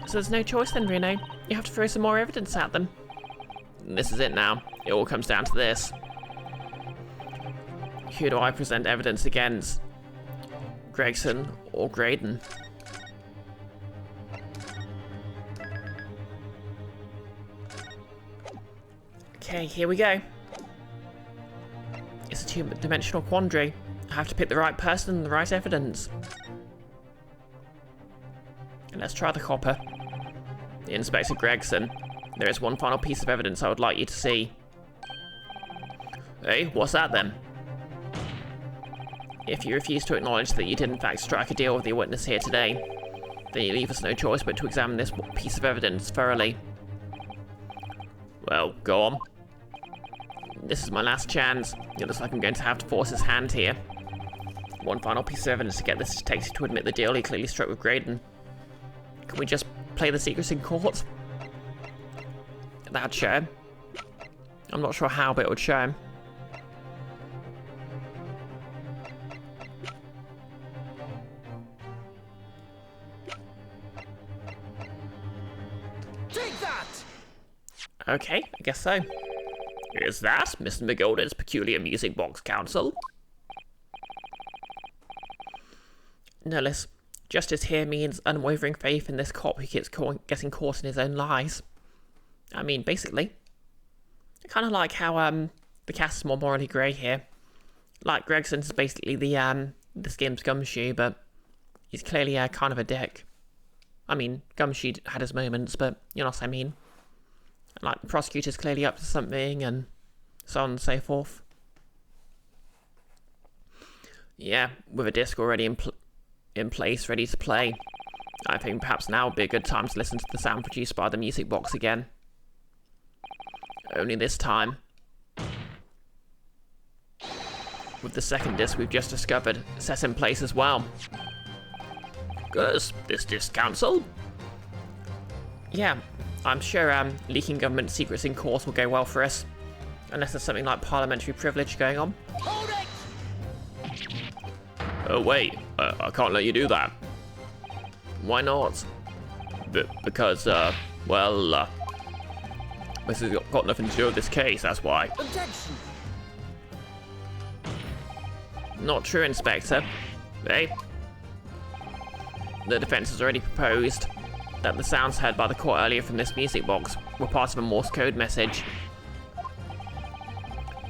A: So there's no choice then, Reno. You have to throw some more evidence at them. This is it now. It all comes down to this. Who do I present evidence against? Gregson or Graydon? Okay, here we go. It's a two-dimensional quandary. I have to pick the right person and the right evidence. And let's try the copper. Inspector Gregson, there is one final piece of evidence I would like you to see.
B: Hey, what's that then?
A: If you refuse to acknowledge that you did in fact strike a deal with the witness here today, then you leave us no choice but to examine this piece of evidence thoroughly.
B: Well, go on.
A: This is my last chance. It looks like I'm going to have to force his hand here. One final piece of evidence to get this detective to admit the deal he clearly struck with Graydon. Can we just play the secrets in court? That'd show him. I'm not sure how, but it would show him.
C: Take that!
A: Okay, I guess so.
B: Is that Mr. McGolden's peculiar music box, counsel?
A: No less. Justice here means unwavering faith in this cop who keeps getting caught in his own lies. I mean, basically. I kind of like how the cast is more morally grey here. Like Gregson's basically the Skim's Gumshoe, but he's clearly kind of a dick. I mean, Gumshoe had his moments, but you know what I mean. Like, the prosecutor's clearly up to something, and so on and so forth. Yeah, with a disc already in place, ready to play, I think perhaps now would be a good time to listen to the sound produced by the music box again. Only this time, with the second disc we've just discovered set in place as well.
B: Goes this disc, counsel?
A: Yeah, I'm sure leaking government secrets in court will go well for us. Unless there's something like parliamentary privilege going on.
C: Hold it!
B: Oh wait, I can't let you do that.
A: Why not?
B: Because, well, this has got nothing to do with this case, that's why.
C: Objection!
A: Not true, Inspector.
B: Hey?
A: The defence has already proposed that the sounds heard by the court earlier from this music box were part of a Morse code message.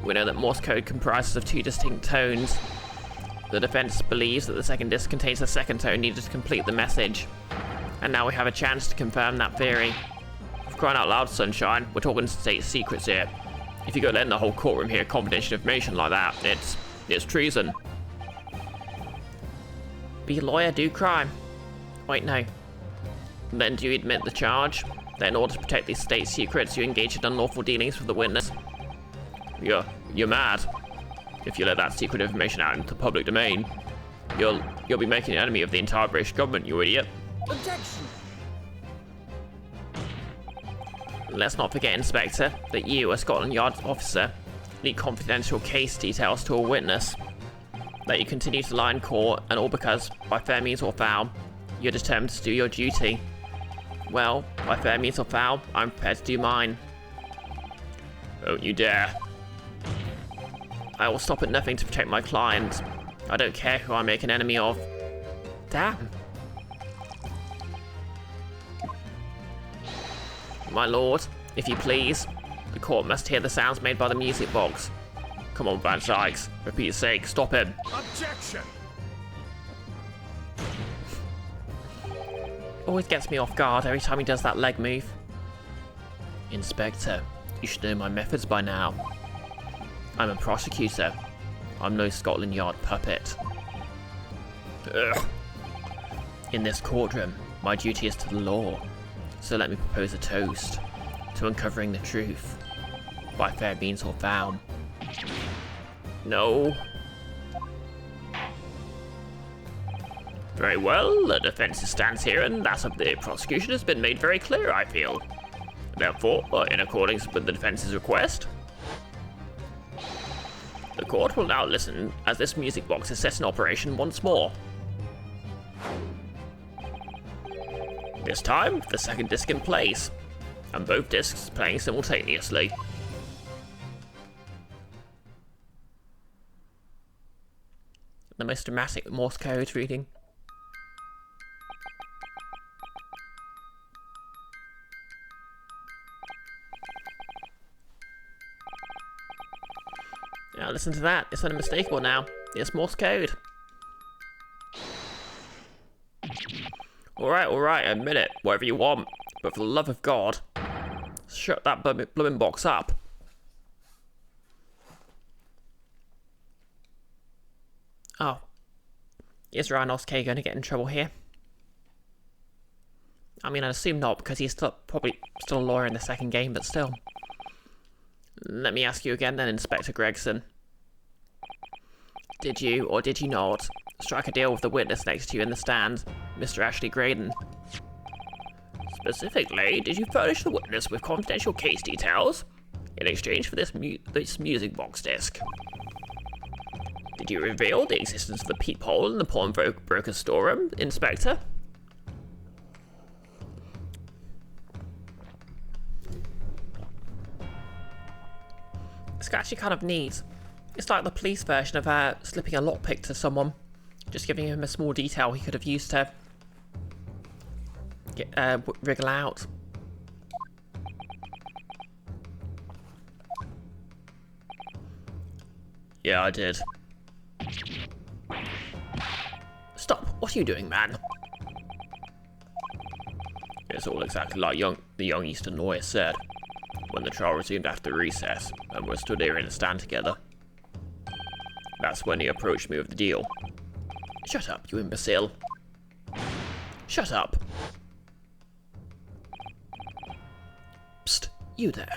A: We know that Morse code comprises of 2 distinct tones. The defence believes that the second disc contains the second tone needed to complete the message. And now we have a chance to confirm that theory.
B: For crying out loud, Sunshine, we're talking state secrets here. If you go letting the whole courtroom hear confidential information like that, it's treason.
A: Be a lawyer, do crime. Wait, no. Then do you admit the charge? That in order to protect these state secrets, you engaged in unlawful dealings with the witness?
B: You're mad. If you let that secret information out into the public domain, you'll be making an enemy of the entire British government, you idiot.
C: Objection!
A: Let's not forget, Inspector, that you, a Scotland Yard officer, leak confidential case details to a witness.
B: that you continue to lie in court, and all because, by fair means or foul, you're determined to do your duty. Well, by fair means or foul, I'm prepared to do mine. Don't you dare. I will stop at nothing to protect my client. I don't care who I make an enemy of.
A: Damn.
B: My lord, if you please, the court must hear the sounds made by the music box. Come on, Van Sykes. For Pete's sake, stop him.
C: Objection!
A: Always gets me off guard every time he does that leg move.
B: Inspector, you should know my methods by now. I'm a prosecutor. I'm no Scotland Yard puppet. Ugh. In this courtroom, my duty is to the law. So let me propose a toast to uncovering the truth, by fair means or foul. No. Very well, the defence's stance here and that of the prosecution has been made very clear, I feel. Therefore, in accordance with the defence's request, the court will now listen as this music box is set in operation once more. This time, the second disc in place, and both discs playing simultaneously.
A: The most dramatic Morse code reading. Now listen to that, it's unmistakable now. It's Morse code.
B: Alright, admit it, whatever you want, but for the love of God, shut that blooming box up.
A: Oh. Is Ryan K going to get in trouble here? I mean, I assume not, because he's probably still a lawyer in the second game, but still. Let me ask you again then, Inspector Gregson. Did you, or did you not, strike a deal with the witness next to you in the stand, Mr. Ashley Graydon?
B: Specifically, did you furnish the witness with confidential case details in exchange for this music box disc? Did you reveal the existence of the peephole in the pawnbroker's storeroom, Inspector?
A: It's actually kind of neat. It's like the police version of slipping a lockpick to someone, just giving him a small detail he could have used to get, wriggle out.
B: Yeah, I did. Stop! What are you doing, man? It's all exactly like the young Eastern lawyer said, when the trial resumed after recess, and we stood here in a stand together. That's when he approached me with the deal. Shut up, you imbecile. Shut up. Psst, you there.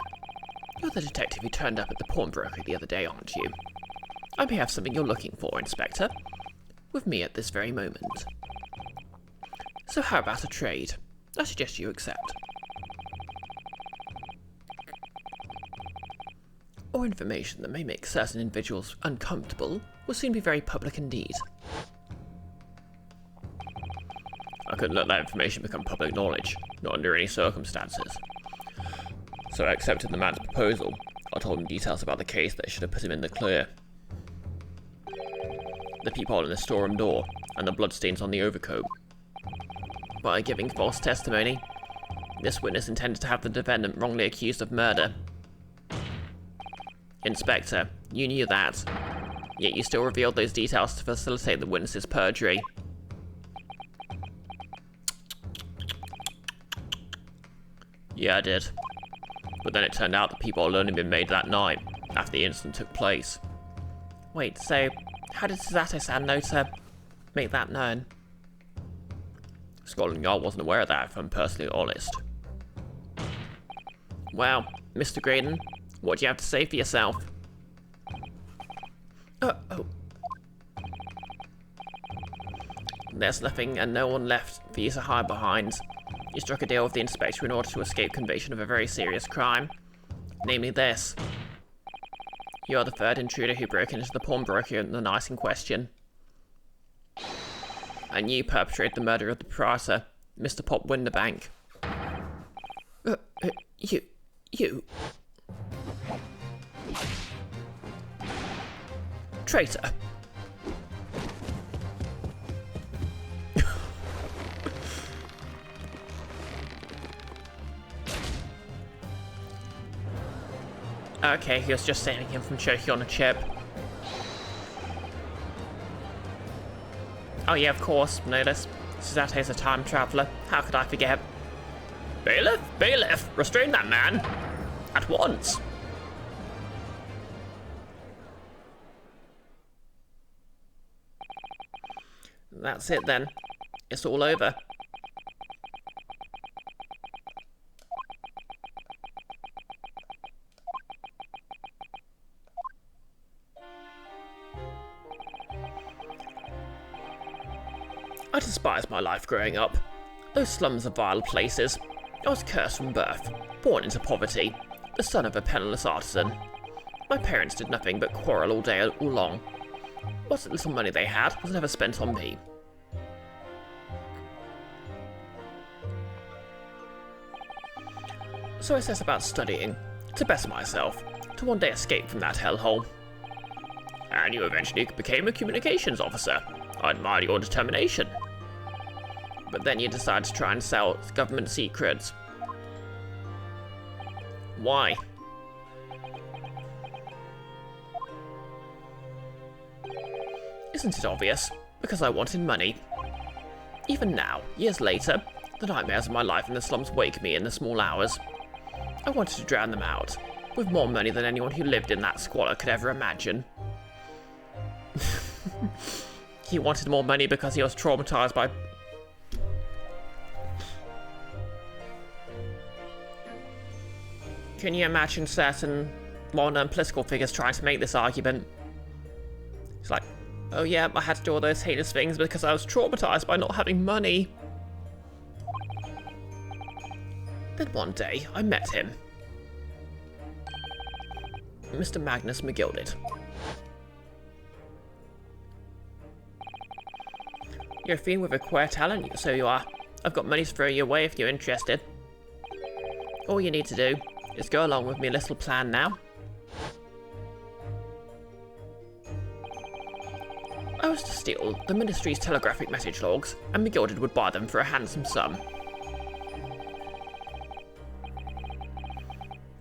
B: You're the detective who turned up at the pawnbroker the other day, aren't you? I may have something you're looking for, Inspector. With me at this very moment. So how about a trade? I suggest you accept. Or information that may make certain individuals uncomfortable will soon be very public indeed. I couldn't let that information become public knowledge, not under any circumstances. So I accepted the man's proposal. I told him details about the case that should have put him in the clear. The peephole in the storeroom door, and the bloodstains on the overcoat. By giving false testimony, this witness intended to have the defendant wrongly accused of murder. Inspector, you knew that, yet you still revealed those details to facilitate the witness's perjury. Yeah, I did. But then it turned out the peephole had only been made that night, after the incident took place.
A: Wait, so how did Sato-san know to make that known?
B: Scotland Yard wasn't aware of that, if I'm personally honest.
A: Well, Mr. Graydon, what do you have to say for yourself? Oh. There's nothing and no one left for you to hide behind. You struck a deal with the inspector in order to escape conviction of a very serious crime. Namely this. You're the third intruder who broke into the pawnbroker the night in question.
B: And you perpetrated the murder of the proprietor, Mr. Pop Winterbank. You... Traitor. Okay, he was just saving him from choking on a chip. Oh yeah, of course, notice. Suzate's a time traveller. How could I forget? Bailiff! Bailiff! Restrain that man! At once! That's it then. It's all over. I despise my life growing up. Those slums are vile places. I was cursed from birth, born into poverty, the son of a penniless artisan. My parents did nothing but quarrel all day all long. What little money they had was never spent on me. So I set about studying, to better myself, to one day escape from that hellhole. And you eventually became a communications officer. I admire your determination. But then you decided to try and sell government secrets. Why? Isn't it obvious? Because I wanted money. Even now, years later, the nightmares of my life in the slums wake me in the small hours. I wanted to drown them out, with more money than anyone who lived in that squalor could ever imagine. He wanted more money because he was traumatized by... Can you imagine certain well-known political figures trying to make this argument? It's like, oh yeah, I had to do all those heinous things because I was traumatized by not having money. Then one day, I met him. Mr. Magnus McGilded. You're a fiend with a queer talent, so you are. I've got money to throw you away if you're interested. All you need to do is go along with my little plan now. I was to steal the Ministry's telegraphic message logs, and McGilded would buy them for a handsome sum.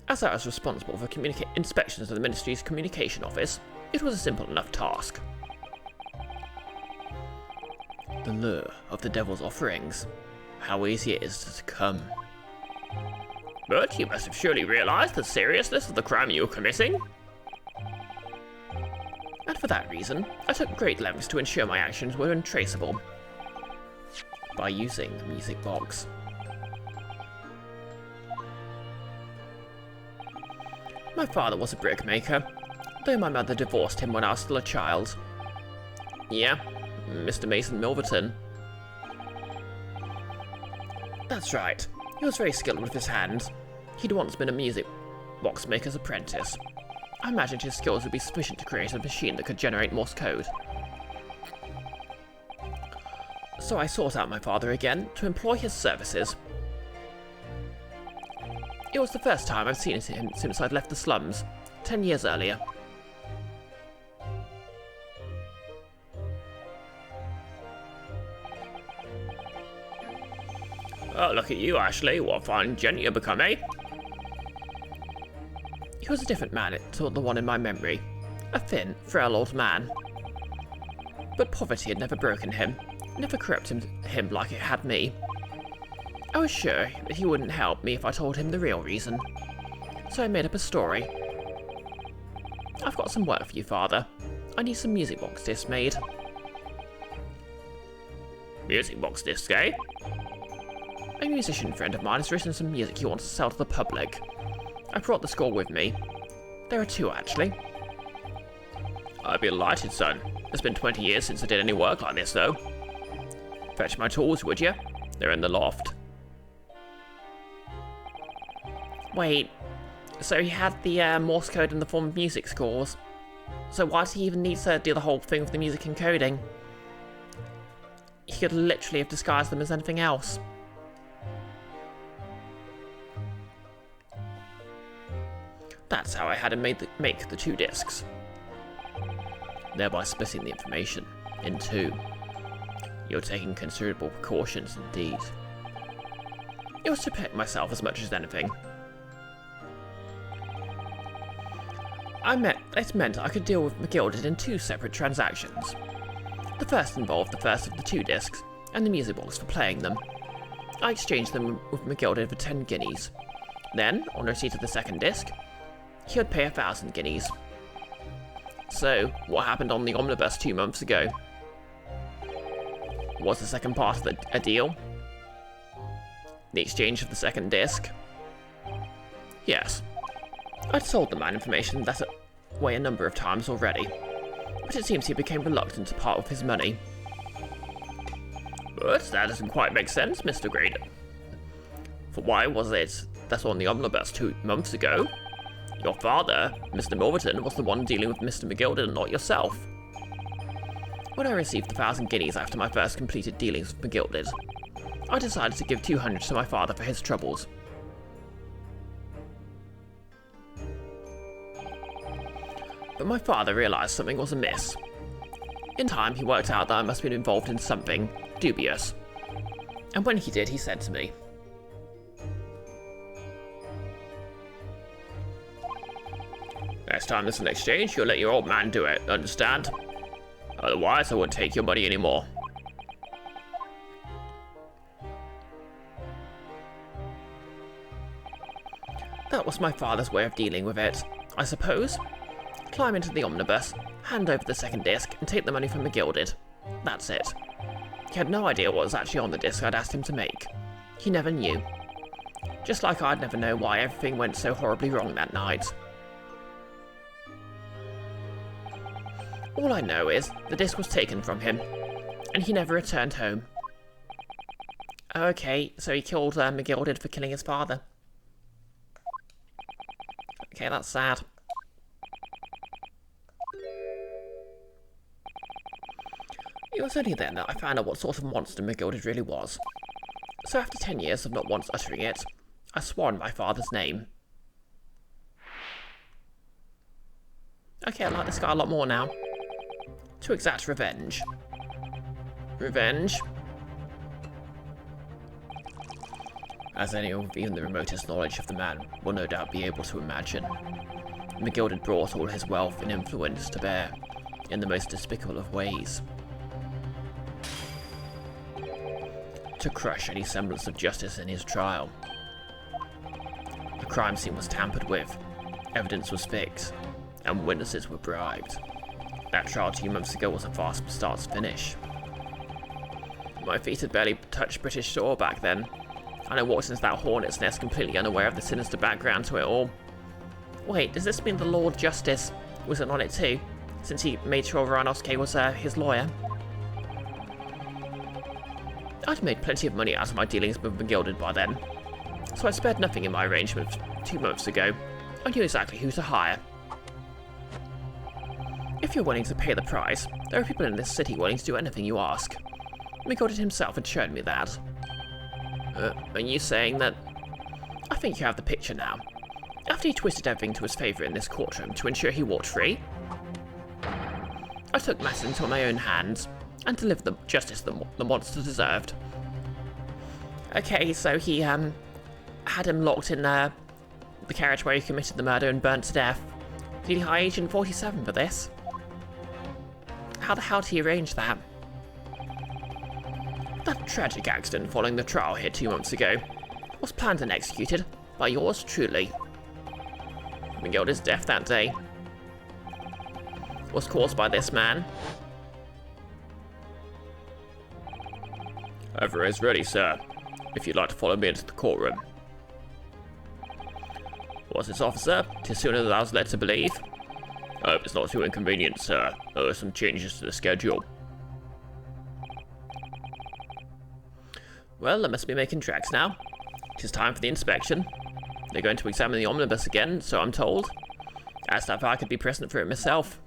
B: As I was responsible for inspections of the Ministry's communication office, it was a simple enough task. The lure of the devil's offerings. How easy it is to succumb. But you must have surely realized the seriousness of the crime you were committing. And for that reason, I took great lengths to ensure my actions were untraceable. By using the music box. My father was a brickmaker, though my mother divorced him when I was still a child. Yeah, Mr. Mason Milverton. That's right, he was very skilled with his hands. He'd once been a music box maker's apprentice. I imagined his skills would be sufficient to create a machine that could generate Morse code. So I sought out my father again to employ his services. It was the first time I'd seen him since I'd left the slums, 10 years earlier. Oh, look at you, Ashley. What a fine gent you've become, eh? He was a different man to the one in my memory. A thin, frail old man. But poverty had never broken him, never corrupted him like it had me. I was sure that he wouldn't help me if I told him the real reason. So I made up a story. I've got some work for you, Father. I need some music box discs made. Music box discs, eh? A musician friend of mine has written some music he wants to sell to the public. I brought the score with me. There are two, actually. I'd be delighted, son. It's been 20 years since I did any work like this, though. Fetch my tools, would you? They're in the loft. Wait, so he had the Morse code in the form of music scores. So why does he even need to do the whole thing with the music encoding?
A: he could literally have disguised them as anything else.
B: That's how I had him make the 2 discs, thereby splitting the information in 2. You're taking considerable precautions indeed. It was to protect myself as much as anything.
A: It meant I could deal with McGilded in 2 separate transactions. The first involved the first of the 2 discs, and the music box for playing them. I exchanged them with McGilded for 10 guineas. Then, on receipt of the second disc, he would pay 1,000 guineas.
B: So, what happened on the omnibus 2 months ago? Was the second part of a deal? The exchange of the second disc?
A: Yes. I'd sold the man information that way a number of times already, but it seems he became reluctant to part with his money.
B: But that doesn't quite make sense, Mr. Grader. For why was it that on the omnibus 2 months ago, your father, Mr. Milverton, was the one dealing with Mr. McGilded and not yourself?
A: When I received the 1,000 guineas after my first completed dealings with McGilded, I decided to give 200 to my father for his troubles. But my father realised something was amiss. In time, he worked out that I must have been involved in something dubious. And when he did, he said to me,
B: "Next time there's an exchange, you'll let your old man do it, understand? Otherwise, I won't take your money anymore."
A: That was my father's way of dealing with it, I suppose. Climb into the omnibus, hand over the second disc, and take the money from McGilded. That's it. He had no idea what was actually on the disc I'd asked him to make. He never knew. Just like I'd never know why everything went so horribly wrong that night. All I know is the disc was taken from him, and he never returned home. Okay, so he killed McGilded for killing his father. Okay, that's sad. It was only then that I found out what sort of monster McGilded really was. So after 10 years of not once uttering it, I swore on my father's name. Okay, I like this guy a lot more now. To exact revenge. Revenge? As anyone with even the remotest knowledge of the man will no doubt be able to imagine, McGilded brought all his wealth and influence to bear in the most despicable of ways. To crush any semblance of justice in his trial. The crime scene was tampered with, evidence was fixed, and witnesses were bribed. That trial 2 months ago was a fast start to finish. My feet had barely touched British soil back then, and I walked into that hornet's nest completely unaware of the sinister background to it all. Wait, does this mean the Lord Justice was in on it too, since he made sure Ranosuke was his lawyer? I'd made plenty of money out of my dealings with McGilded by then, so I spared nothing in my arrangements 2 months ago. I knew exactly who to hire. If you're willing to pay the price, there are people in this city willing to do anything you ask. McGilded himself had shown me that. Are you saying that? I think you have the picture now. After he twisted everything to his favour in this courtroom to ensure he walked free, I took matters into my own hands and delivered the justice the monster deserved. Okay, so he had him locked in the carriage where he committed the murder and burnt to death. Did he hire Agent 47 for this? How the hell did he arrange that? That tragic accident following the trial here 2 months ago was planned and executed by yours truly. McGilded's death that day was caused by this man.
B: Ever is ready, sir, if you'd like to follow me into the courtroom.
A: What's this, officer? 'Tis sooner than I was led to believe.
B: I hope it's not too inconvenient, sir. There are some changes to the schedule.
A: Well, I must be making tracks now. 'Tis time for the inspection. They're going to examine the omnibus again, so I'm told. Asked if I could be present for it myself.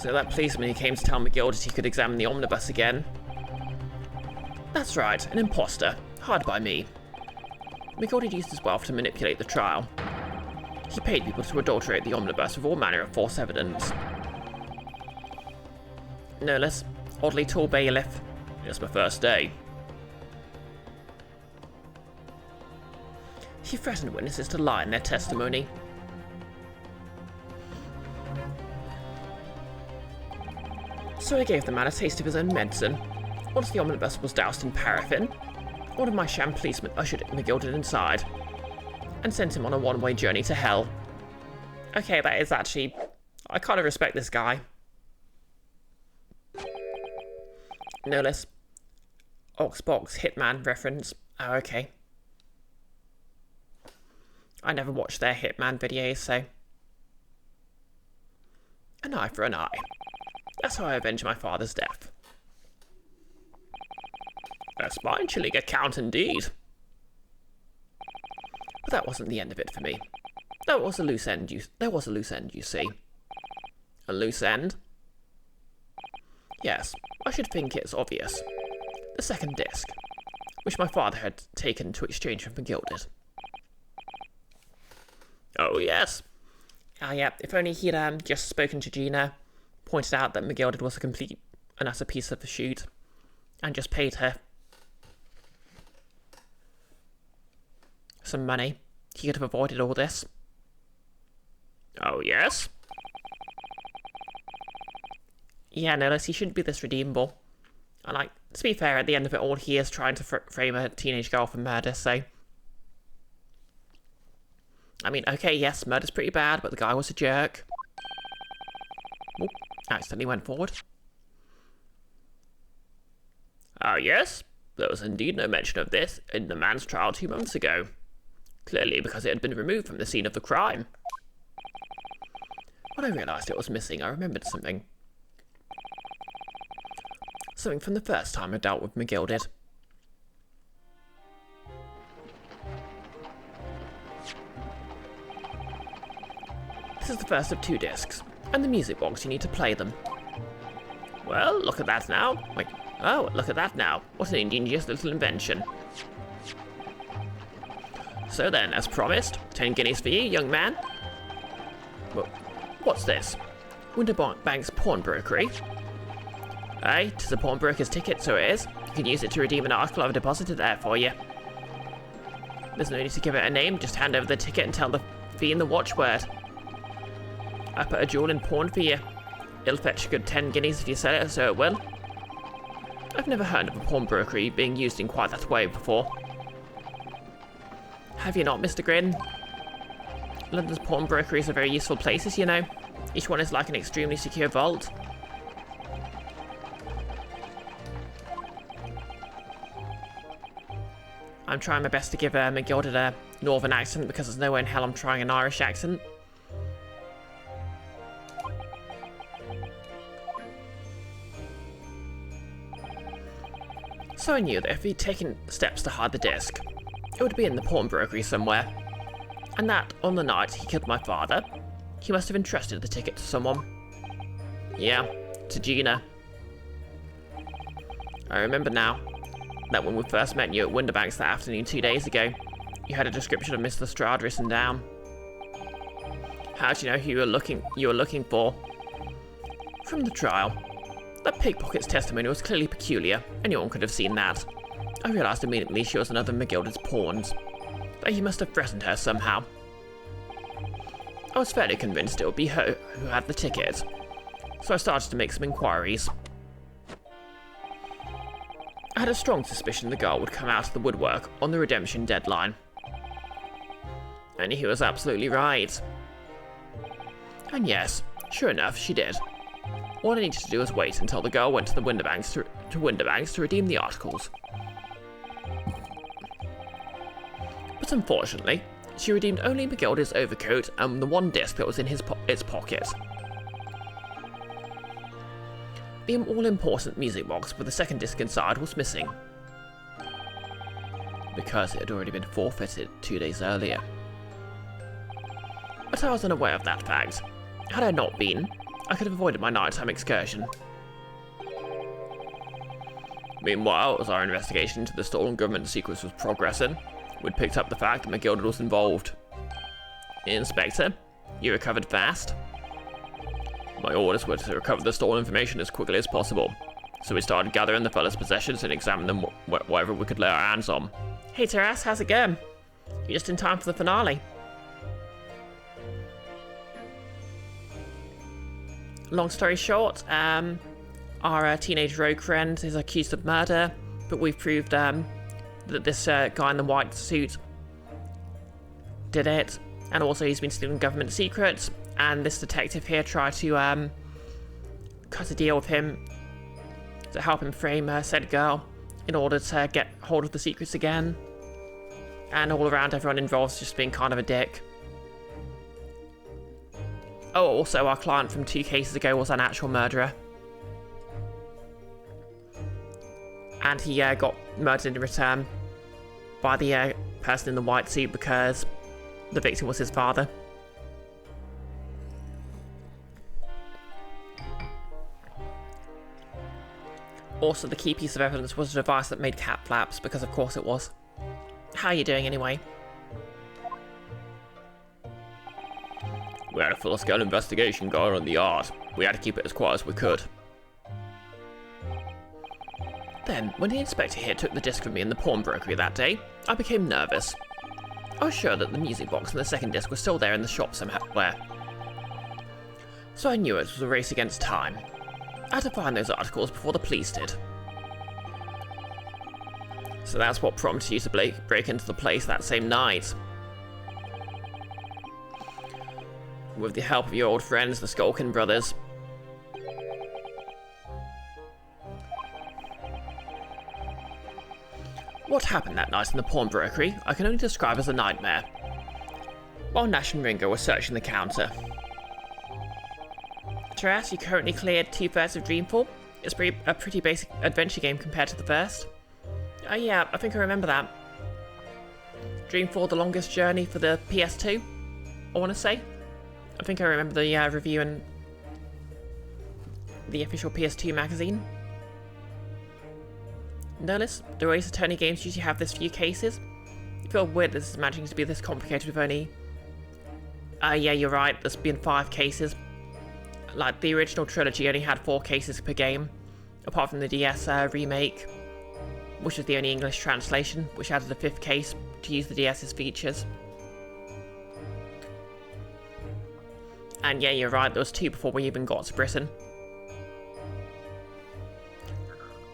B: So that policeman who came to tell McGilded he could examine the omnibus again. That's right, an imposter, hired by me. McGilded used his wealth to manipulate the trial. He paid people to adulterate the omnibus with all manner of false evidence. No less, oddly tall bailiff. It's my first day. He threatened witnesses to lie in their testimony. So I gave the man a taste of his own medicine. Once the omnibus was doused in paraffin, one of my sham policemen ushered McGilded inside and sent him on a one-way journey to hell. Okay, that is actually... I kind of respect this guy. No less. Oxbox Hitman reference. Oh, okay. I never watched their Hitman videos, so... An eye for an eye. That's how I avenged my father's death. A spine-chilling account indeed. But that wasn't the end of it for me. There was a loose end, you see. A loose end? Yes, I should think it's obvious. The second disc, which my father had taken to exchange for McGilded. Oh, yes. Ah, yeah, if only he'd just spoken to Gina, pointed out that McGilded was a complete and utter piece of the shoot, and just paid her some money, he could have avoided all this. Oh, yes? Yeah, no, he shouldn't be this redeemable. And, like, to be fair, at the end of it all, he is trying to frame a teenage girl for murder, so... I mean, okay, yes, murder's pretty bad, but the guy was a jerk. Oh, accidentally went forward. Ah, yes? There was indeed no mention of this in the man's trial 2 months ago. Clearly because it had been removed from the scene of the crime. When I realised it was missing, I remembered something. Something from the first time I dealt with McGilded. This is the first of 2 discs, and the music box you need to play them. Well, look at that now. Wait, oh, look at that now. What an ingenious little invention. So then, as promised, 10 guineas for you, young man. Well, what's this? Winterbank's pawnbrokery. Aye, 'tis a pawnbroker's ticket, so it is. You can use it to redeem an article I've deposited there for you. There's no need to give it a name, just hand over the ticket and tell the fee in the watchword. I put a jewel in pawn for you. It'll fetch a good 10 guineas if you sell it, so it will. I've never heard of a pawnbrokery being used in quite that way before. Have you not, Mr. Grin? London's pawnbrokeries are very useful places, you know. Each one is like an extremely secure vault. I'm trying my best to give McGilded a northern accent because there's no way in hell I'm trying an Irish accent. So I knew that if he'd taken steps to hide the disc, it would be in the pawnbrokery somewhere. And that, on the night he killed my father, he must have entrusted the ticket to someone. Yeah, to Gina. I remember now that when we first met you at Winterbanks that afternoon 2 days ago, you had a description of Mr. Lestrade written down. How do you know who you were looking for? From the trial. That pickpocket's testimony was clearly peculiar. Anyone could have seen that. I realised immediately she was another McGilded's pawns. That he must have threatened her somehow. I was fairly convinced it would be her who had the ticket, so I started to make some inquiries. I had a strong suspicion the girl would come out of the woodwork on the redemption deadline. And he was absolutely right. And yes, sure enough, she did. All I needed to do was wait until the girl went to the Winterbanks to redeem the articles. But unfortunately, she redeemed only McGilded's overcoat and the one disc that was in its pocket. The all-important music box with the second disc inside was missing, because it had already been forfeited 2 days earlier. But I was unaware of that fact. Had I not been, I could have avoided my nighttime excursion. Meanwhile, as our investigation into the stolen government secrets was progressing, we'd picked up the fact that McGilded was involved. Inspector, you recovered fast. My orders were to recover the stolen information as quickly as possible, so we started gathering the fella's possessions and examining them whatever we could lay our hands on.
A: Hey Taras, how's it going? You're just in time for the finale. Long story short, our teenage rogue friend is accused of murder, but we've proved that this guy in the white suit did it, and also he's been stealing government secrets, and this detective here tried to cut a deal with him to help him frame said girl in order to get hold of the secrets again. And all around, everyone involved is just being kind of a dick. Oh, also, our client from 2 cases ago was an actual murderer. And he got murdered in return by the person in the white suit because the victim was his father. Also, the key piece of evidence was a device that made cat flaps, because of course it was. How are you doing anyway?
B: We had a full-scale investigation going on in the yard. We had to keep it as quiet as we could.
A: Then, when the inspector here took the disc from me in the pawnbrokery that day, I became nervous. I was sure that the music box and the second disc were still there in the shop somewhere. So I knew it was a race against time. I had to find those articles before the police did. So that's what prompted you to break into the place that same night. With the help of your old friends, the Skulkin brothers. What happened that night in the pawnbrokery, I can only describe as a nightmare. While Nash and Ringo were searching the counter. Taras, you currently cleared 2/3 of Dreamfall. It's a pretty basic adventure game compared to the first. Oh yeah, I think I remember that. Dreamfall, the longest journey for the PS2, I want to say. I think I remember the review in the official PS2 magazine. Notice, the Ace Attorney games usually have this few cases. I feel weird that this is managing to be this complicated with only... yeah, you're right, there's been 5 cases. Like, the original trilogy only had 4 cases per game, apart from the DS remake, which was the only English translation, which added a 5th case to use the DS's features. And yeah, you're right, there was 2 before we even got to Britain.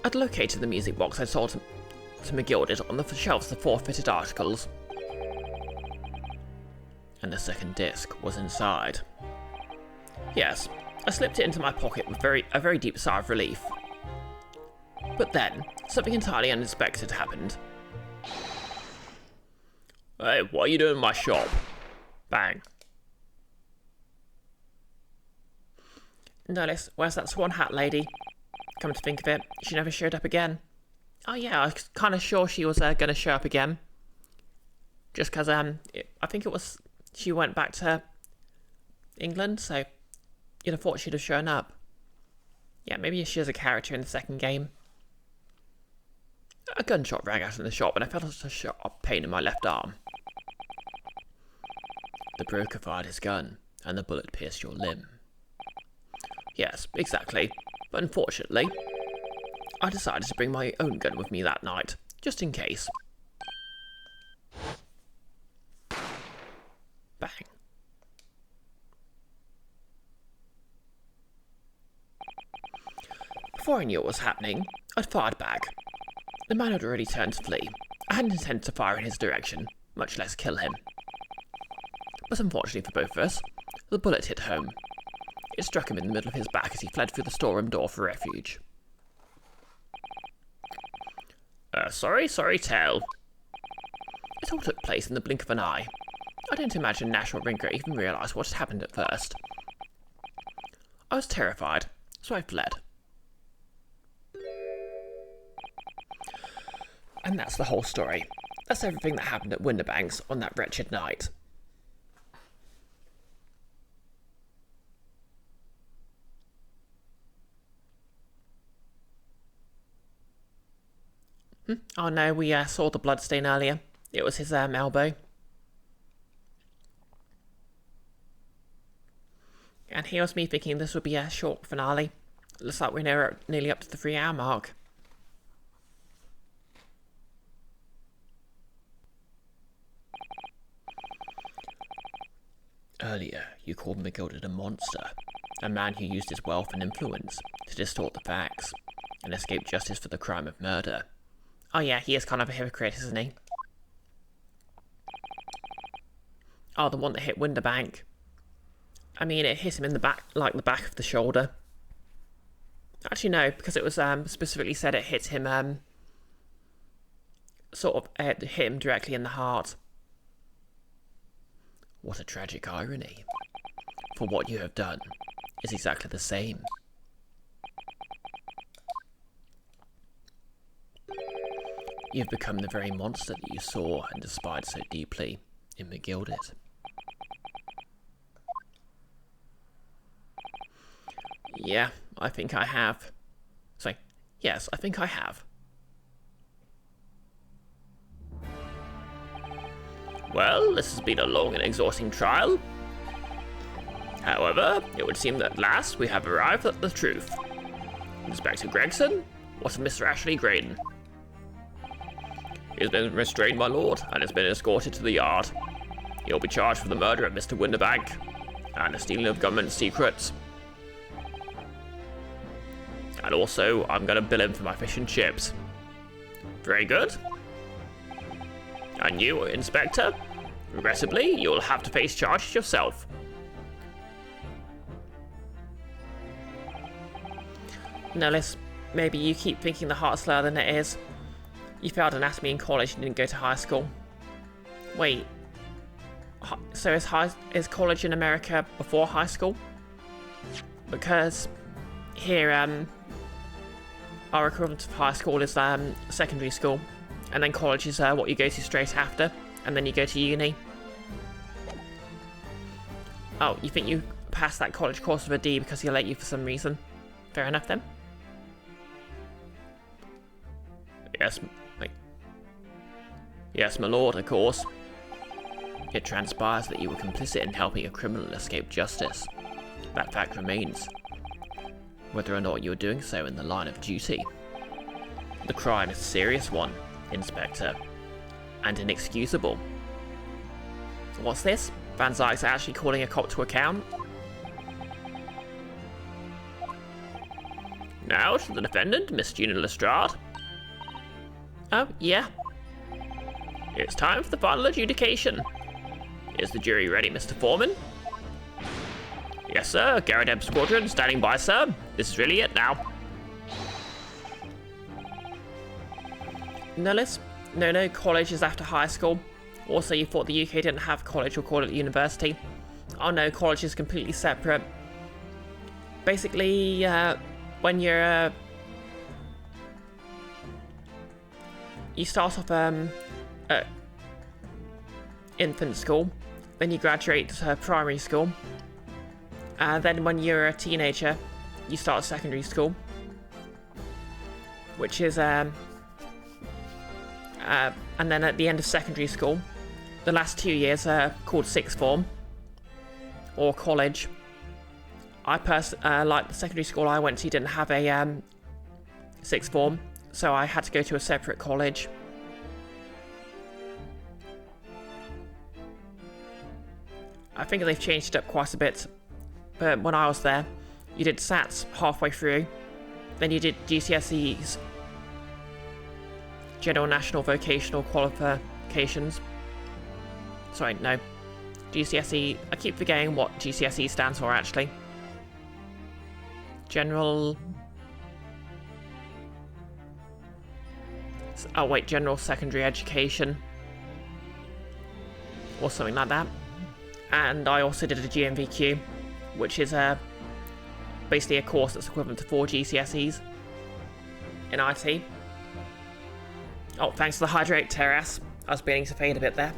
A: I'd located the music box I sold to McGilded on the shelves of the forfeited articles. And the second disc was inside. Yes, I slipped it into my pocket with a very deep sigh of relief. But then, something entirely unexpected happened.
B: Hey, what are you doing in my shop?
A: Bang. Notice, where's that swan hat lady? Come to think of it, she never showed up again. Oh yeah, I was kind of sure she was going to show up again. Just because, I think it was, she went back to England, so you'd have thought she'd have shown up. Yeah, maybe she was a character in the second game. A gunshot rang out in the shop and I felt a sharp pain in my left arm.
B: The broker fired his gun, and the bullet pierced your limb.
A: Yes, exactly. But unfortunately, I decided to bring my own gun with me that night, just in case. Bang. Before I knew what was happening, I'd fired back. The man had already turned to flee. I hadn't intended to fire in his direction, much less kill him. But unfortunately for both of us, the bullet hit home. It struck him in the middle of his back as he fled through the storeroom door for refuge.
B: Sorry, tell.
A: It all took place in the blink of an eye. I don't imagine Nash or Ringo even realised what had happened at first. I was terrified, so I fled. And that's the whole story. That's everything that happened at Winterbanks on that wretched night. Oh no, we saw the bloodstain earlier. It was his elbow. And here's me thinking this would be a short finale. Looks like we're nearly up to the 3-hour mark.
B: Earlier, you called McGilded a monster. A man who used his wealth and influence to distort the facts and escape justice for the crime of murder.
A: Oh yeah, he is kind of a hypocrite, isn't he? Oh, the one that hit Winterbank. I mean, it hit him in the back, like the back of the shoulder. Actually, no, because it was specifically said it hit him, it hit him directly in the heart.
B: What a tragic irony. For what you have done is exactly the same. You've become the very monster that you saw and despised so deeply in McGilded.
A: Yeah, I think I have. Sorry, yes, I think I have.
B: Well, this has been a long and exhausting trial. However, it would seem that at last we have arrived at the truth. Inspector Gregson, what of Mr. Ashley Graydon? He has been restrained, my lord, and has been escorted to the yard. He'll be charged for the murder of Mr. Winterbank and the stealing of government secrets. And also, I'm going to bill him for my fish and chips. Very good. And you, Inspector, regrettably, you'll have to face charges yourself.
A: Nellis, maybe you keep thinking the heart's slower than it is. You failed anatomy in college and didn't go to high school. Wait. So is college in America before high school? Because here, our equivalent of high school is secondary school, and then college is what you go to straight after, and then you go to uni. Oh, you think you passed that college course with a D because you're late for some reason? Fair enough then.
B: Yes, my lord, of course. It transpires that you were complicit in helping a criminal escape justice. That fact remains, whether or not you were doing so in the line of duty. The crime is a serious one, Inspector, and inexcusable.
A: What's this? Van Zyk's actually calling a cop to account?
B: Now to the defendant, Miss Gina Lestrade.
A: Oh, yeah.
B: It's time for the final adjudication. Is the jury ready, Mr. Foreman? Yes, sir. Garrett Squadron, standing by, sir. This is really it now.
A: Nellis? No, college is after high school. Also, you thought the UK didn't have college or called it university. Oh no, college is completely separate. Basically, when you're... you start off at infant school, then you graduate to primary school. Then when you're a teenager, you start secondary school, which is and then at the end of secondary school, the last 2 years are called sixth form or college. I like the secondary school I went to didn't have a sixth form, so I had to go to a separate college. I think they've changed it up quite a bit, but when I was there, you did SATs halfway through, then you did GCSEs, General National Vocational Qualifications. Sorry, no. GCSE, I keep forgetting what GCSE stands for actually. General... oh wait, General Secondary Education. Or something like that. And I also did a GMVQ, which is basically a course that's equivalent to 4 GCSEs in IT. Oh, thanks to the hydrate terrace. I was beginning to fade a bit there.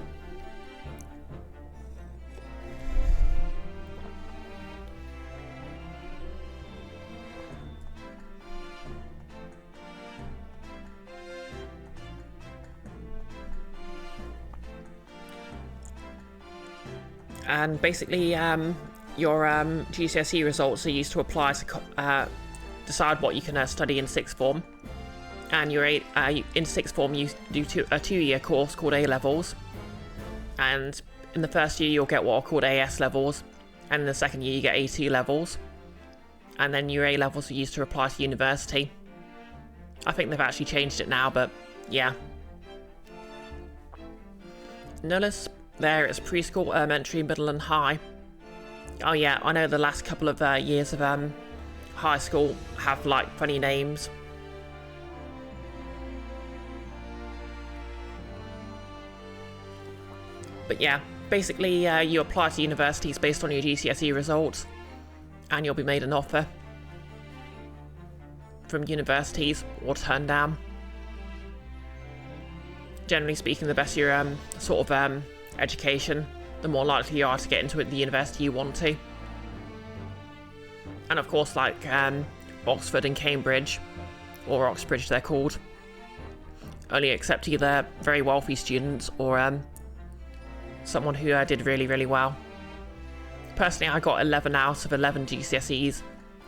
A: And basically, your GCSE results are used to apply to decide what you can study in sixth form. And in sixth form, you do a 2-year course called A levels. And in the first year, you'll get what are called AS levels. And in the second year, you get AT levels. And then your A levels are used to apply to university. I think they've actually changed it now, but yeah. Notice there it's preschool, elementary, middle, and high. Oh yeah, I know the last couple of years of high school have like funny names. But yeah, basically you apply to universities based on your GCSE results, and you'll be made an offer from universities or turned down. Generally speaking, the better your sort of education, the more likely you are to get into the university you want to. And of course, like Oxford and Cambridge, or Oxbridge they're called, only accept either very wealthy students or someone who did really, really well. Personally, I got 11 out of 11 GCSEs,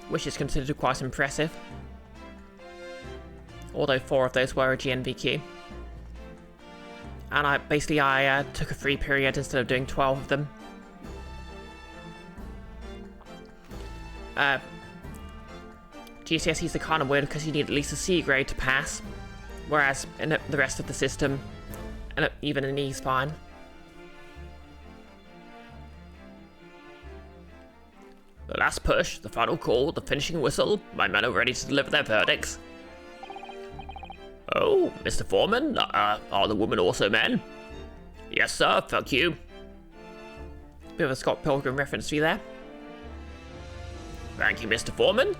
A: which is considered quite impressive. Although 4 of those were a GNVQ. And I took a free period instead of doing 12 of them. GCSEs are kind of weird because you need at least a C grade to pass, whereas in the rest of the system, and even an E's fine.
B: The last push, the final call, the finishing whistle. My men are ready to deliver their verdicts. Oh, Mr. Foreman, are the women also men? Yes, sir, fuck you.
A: Bit of a Scott Pilgrim reference for you there.
B: Thank you, Mr. Foreman.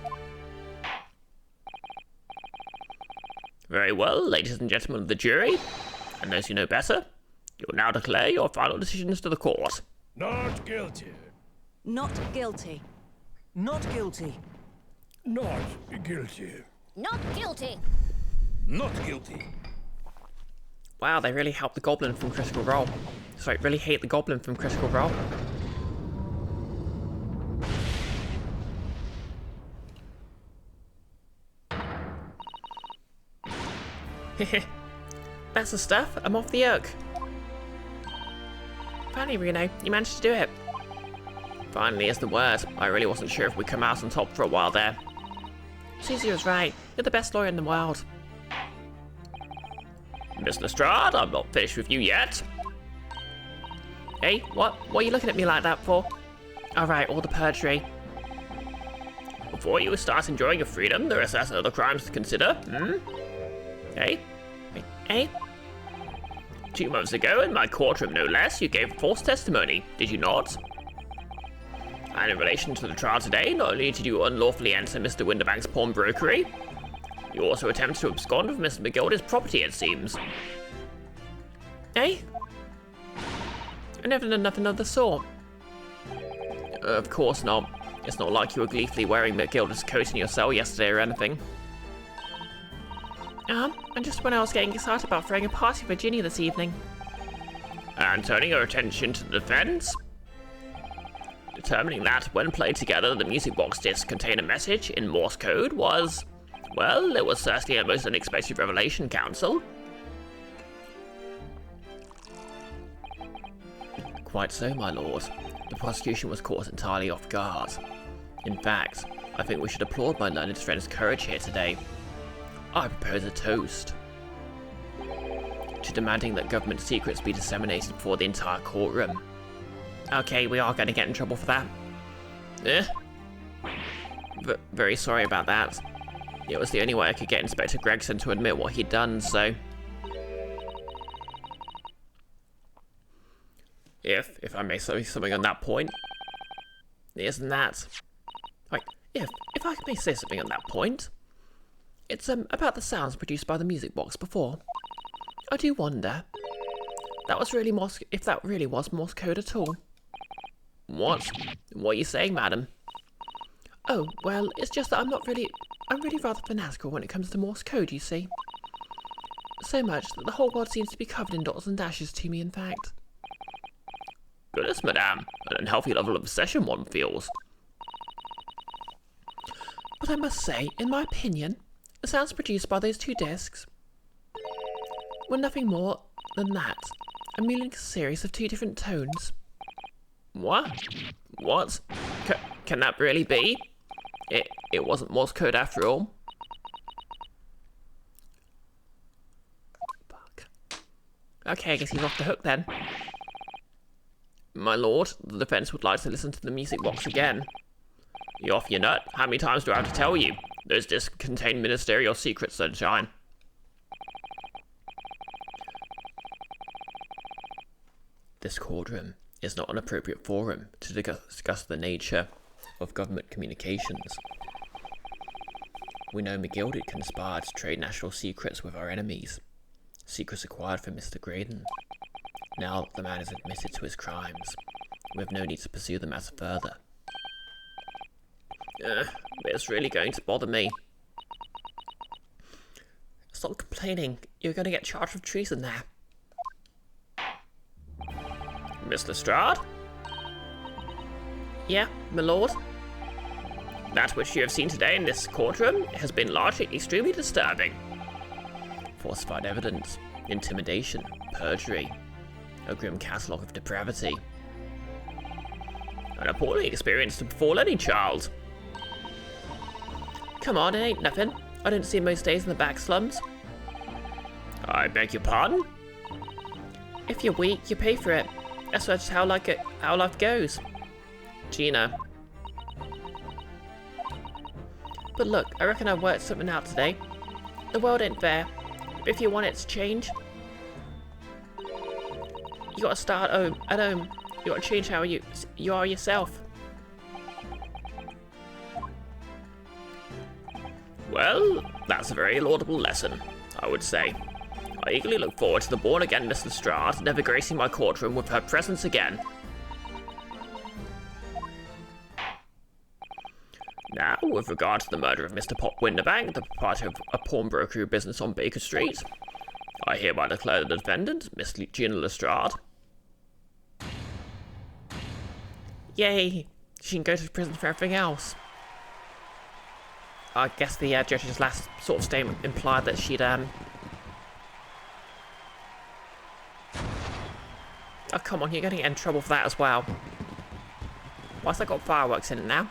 B: Very well, ladies and gentlemen of the jury, and those who know better, you'll now declare your final decisions to the court.
C: Not guilty.
D: Not guilty.
C: Not guilty. Not guilty.
D: Not guilty.
C: Not guilty.
A: Wow, they really helped the goblin from Critical Role. Sorry, really hate the goblin from Critical Role. That's the stuff. I'm off the oak. Finally, Reno, you managed to do it.
B: Finally is the word. I really wasn't sure if we'd come out on top for a while there.
A: Susie was right. You're the best lawyer in the world.
B: Miss Lestrade, I'm not finished with you yet.
A: Hey, what are you looking at me like that for? Alright, all the perjury.
B: Before you start enjoying your freedom, there are certain other crimes to consider. Hey?
A: Hey?
B: 2 months ago, in my courtroom no less, you gave false testimony, did you not? And in relation to the trial today, not only did you unlawfully enter Mr. Winterbank's pawnbrokery, you also attempted to abscond with Mr. McGildy's property, it seems.
A: Eh? I never done nothing of the sort.
B: Of course not. It's not like you were gleefully wearing McGildy's coat in your cell yesterday or anything.
A: And just when I was getting excited about throwing a party for Ginny this evening.
B: And turning your attention to the defense, determining that when played together, the music box discs contain a message in Morse code was, well, it was certainly a most unexpected revelation, counsel.
A: Quite so, my lord. The prosecution was caught entirely off guard. In fact, I think we should applaud my learned friend's courage here today. I propose a toast to demanding that government secrets be disseminated before the entire courtroom. Okay, we are going to get in trouble for that. Very sorry about that. It was the only way I could get Inspector Gregson to admit what he'd done, so... If I may say something on that point... Isn't that... Right, if I may say something on that point... It's about the sounds produced by the music box before. I do wonder... if that really was Morse code at all.
B: What? What are you saying, madam?
A: Oh, well, it's just that I'm really rather fanatical when it comes to Morse code, you see. So much that the whole world seems to be covered in dots and dashes to me, in fact.
B: Goodness, madame, an unhealthy level of obsession one feels.
A: But I must say, in my opinion, the sounds produced by those two discs were nothing more than that. A meaningless series of two different tones.
B: What? What? Can that really be? It wasn't Morse code after all.
A: Fuck. Okay, I guess he's off the hook then.
B: My lord, the defense would like to listen to the music box again. You off your nut? How many times do I have to tell you? Those discs contain ministerial secrets, sunshine.
A: This courtroom is not an appropriate forum to discuss the nature of government communications. We know McGilded conspired to trade national secrets with our enemies. Secrets acquired from Mr. Graydon. Now that the man is admitted to his crimes, we have no need to pursue the matter further.
B: It's really going to bother me.
A: Stop complaining. You're going to get charged with treason there.
B: Miss Lestrade?
A: Yeah, my lord?
B: That which you have seen today in this courtroom has been largely extremely disturbing.
A: Falsified evidence, intimidation, perjury, a grim catalogue of depravity.
B: An appalling experience to befall any child.
A: Come on, it ain't nothing. I don't see most days in the back slums.
B: I beg your pardon?
A: If you're weak, you pay for it. That's just how life goes.
B: Gina.
A: But look, I reckon I worked something out today. The world ain't fair. If you want it to change, you gotta start at home. You gotta change how you are yourself.
B: Well, that's a very laudable lesson, I would say. I eagerly look forward to the born-again Miss Lestrade never gracing my courtroom with her presence again. Now, with regard to the murder of Mr. Pop Winterbank, the proprietor of a pawnbrokery business on Baker Street, I hereby declare the defendant, Miss Gina Lestrade.
A: Yay! She can go to prison for everything else. I guess the judge's last sort of statement implied that she'd Oh, come on, you're going to get in trouble for that as well. Why's that got fireworks in it now?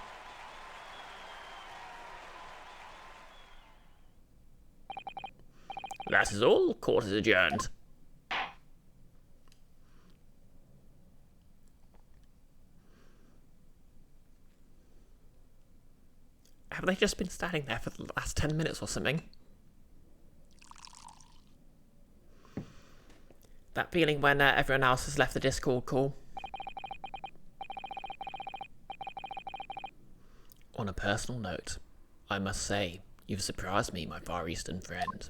B: That is all. Court is adjourned.
A: Have they just been standing there for the last 10 minutes or something? That feeling when everyone else has left the Discord call. On a personal note, I must say, you've surprised me, my Far Eastern friend.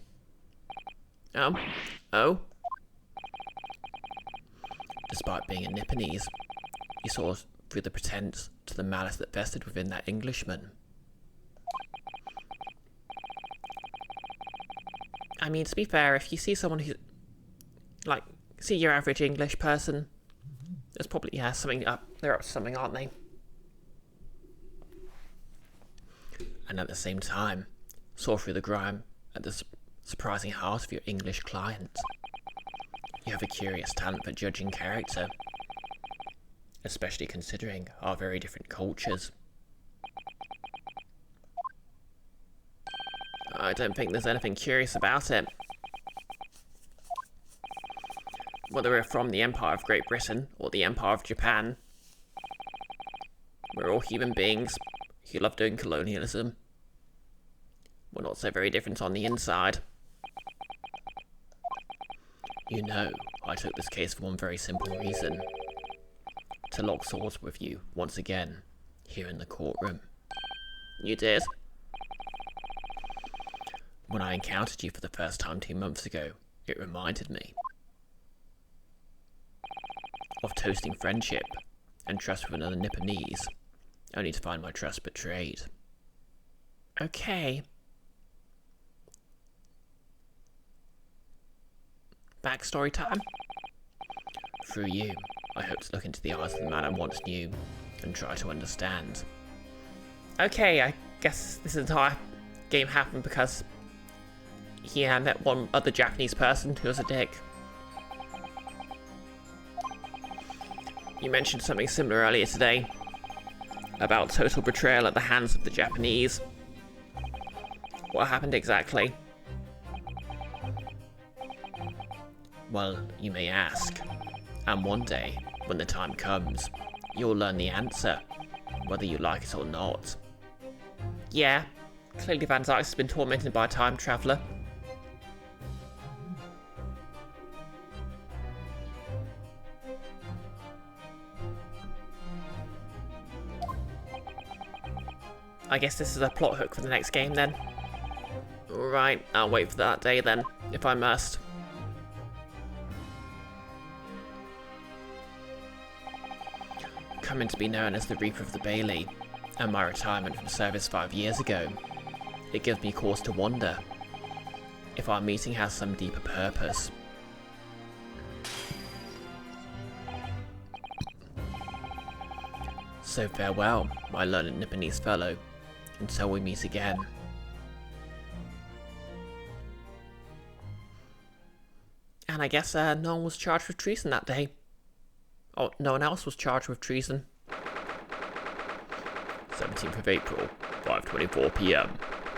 B: Oh?
A: Despite being a Nipponese, you saw through the pretense to the malice that vested within that Englishman. I mean, to be fair, if you see someone who, like, see your average English person, there's probably, something up, they're up to something, aren't they? And at the same time, saw through the grime at the surprising heart of your English client. You have a curious talent for judging character, especially considering our very different cultures. I don't think there's anything curious about it. Whether we're from the Empire of Great Britain or the Empire of Japan, we're all human beings who love doing colonialism. We're not so very different on the inside. You know, I took this case for one very simple reason. To lock swords with you, once again, here in the courtroom.
B: You did?
A: When I encountered you for the first time 2 months ago, it reminded me of toasting friendship and trust with another Nipponese, only to find my trust betrayed. Okay. Backstory time? Through you,
B: I hope to look into the eyes of the man I once knew and try to understand.
A: Okay, I guess this entire game happened because he met one other Japanese person who was a dick. You mentioned something similar earlier today about total betrayal at the hands of the Japanese. What happened exactly?
B: Well, you may ask. And one day, when the time comes, you'll learn the answer, whether you like it or not.
A: Yeah, clearly Van Zyx has been tormented by a time traveller. I guess this is a plot hook for the next game then. Right, I'll wait for that day then, if I must.
B: Coming to be known as the Reaper of the Bailey, and my retirement from service 5 years ago, it gives me cause to wonder if our meeting has some deeper purpose. So farewell, my learned Nipponese fellow, until we meet again.
A: And I guess no one was charged with treason that day. Oh, no one else was charged with treason.
B: 17th of April, 5:24 PM,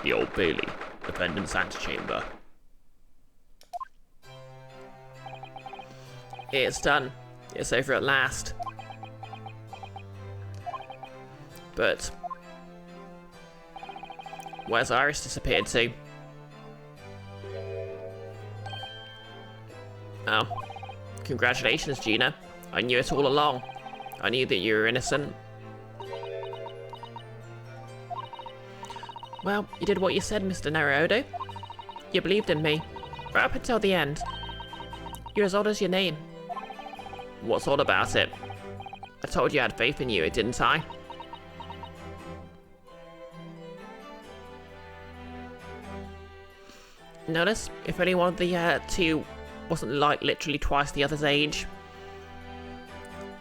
B: the Old Bailey, defendant's antechamber.
A: It's done. It's over at last. But where's Iris disappeared to? Oh, congratulations, Gina. I knew it all along. I knew that you were innocent. Well, you did what you said, Mr. Naruhodo. You believed in me, right up until the end. You're as old as your name.
B: What's odd about it?
A: I told you I had faith in you, didn't I? Notice, if only one of the two wasn't like literally twice the other's age.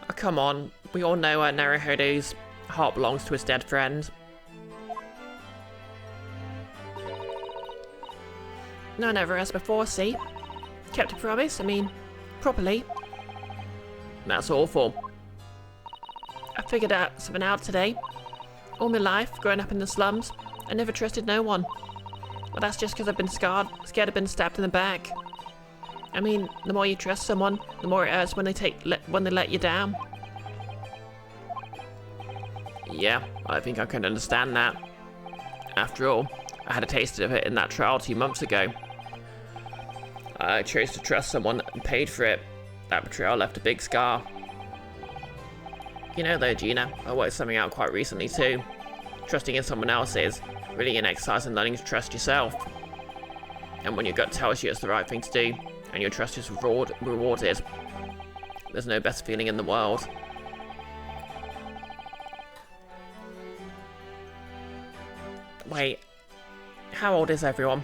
A: Oh, come on, we all know Naruhodo's heart belongs to his dead friend. No, never as before, see? Kept a promise, I mean, properly.
B: That's awful.
A: I figured out something out today. All my life, growing up in the slums, I never trusted no one. Well, that's just because I've been scared of being stabbed in the back. I mean, the more you trust someone, the more it hurts when they let you down.
B: Yeah, I think I can understand that. After all, I had a taste of it in that trial 2 months ago. I chose to trust someone and paid for it. That betrayal left a big scar.
A: You know though, Gina, I worked something out quite recently too. Trusting in someone else is really an exercise in learning to trust yourself. And when your gut tells you it's the right thing to do, and your trust is rewarded, there's no better feeling in the world. Wait, how old is everyone?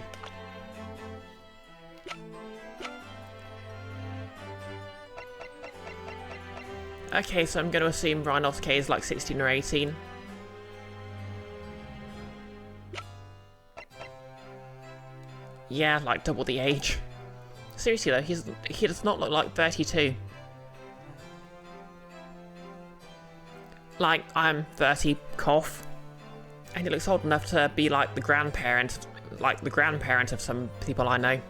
A: Okay, so I'm going to assume Rhinosuke is like 16 or 18. Yeah, like double the age. Seriously though, he does not look like 32. Like, I'm 30, cough. And he looks old enough to be like the grandparent of some people I know.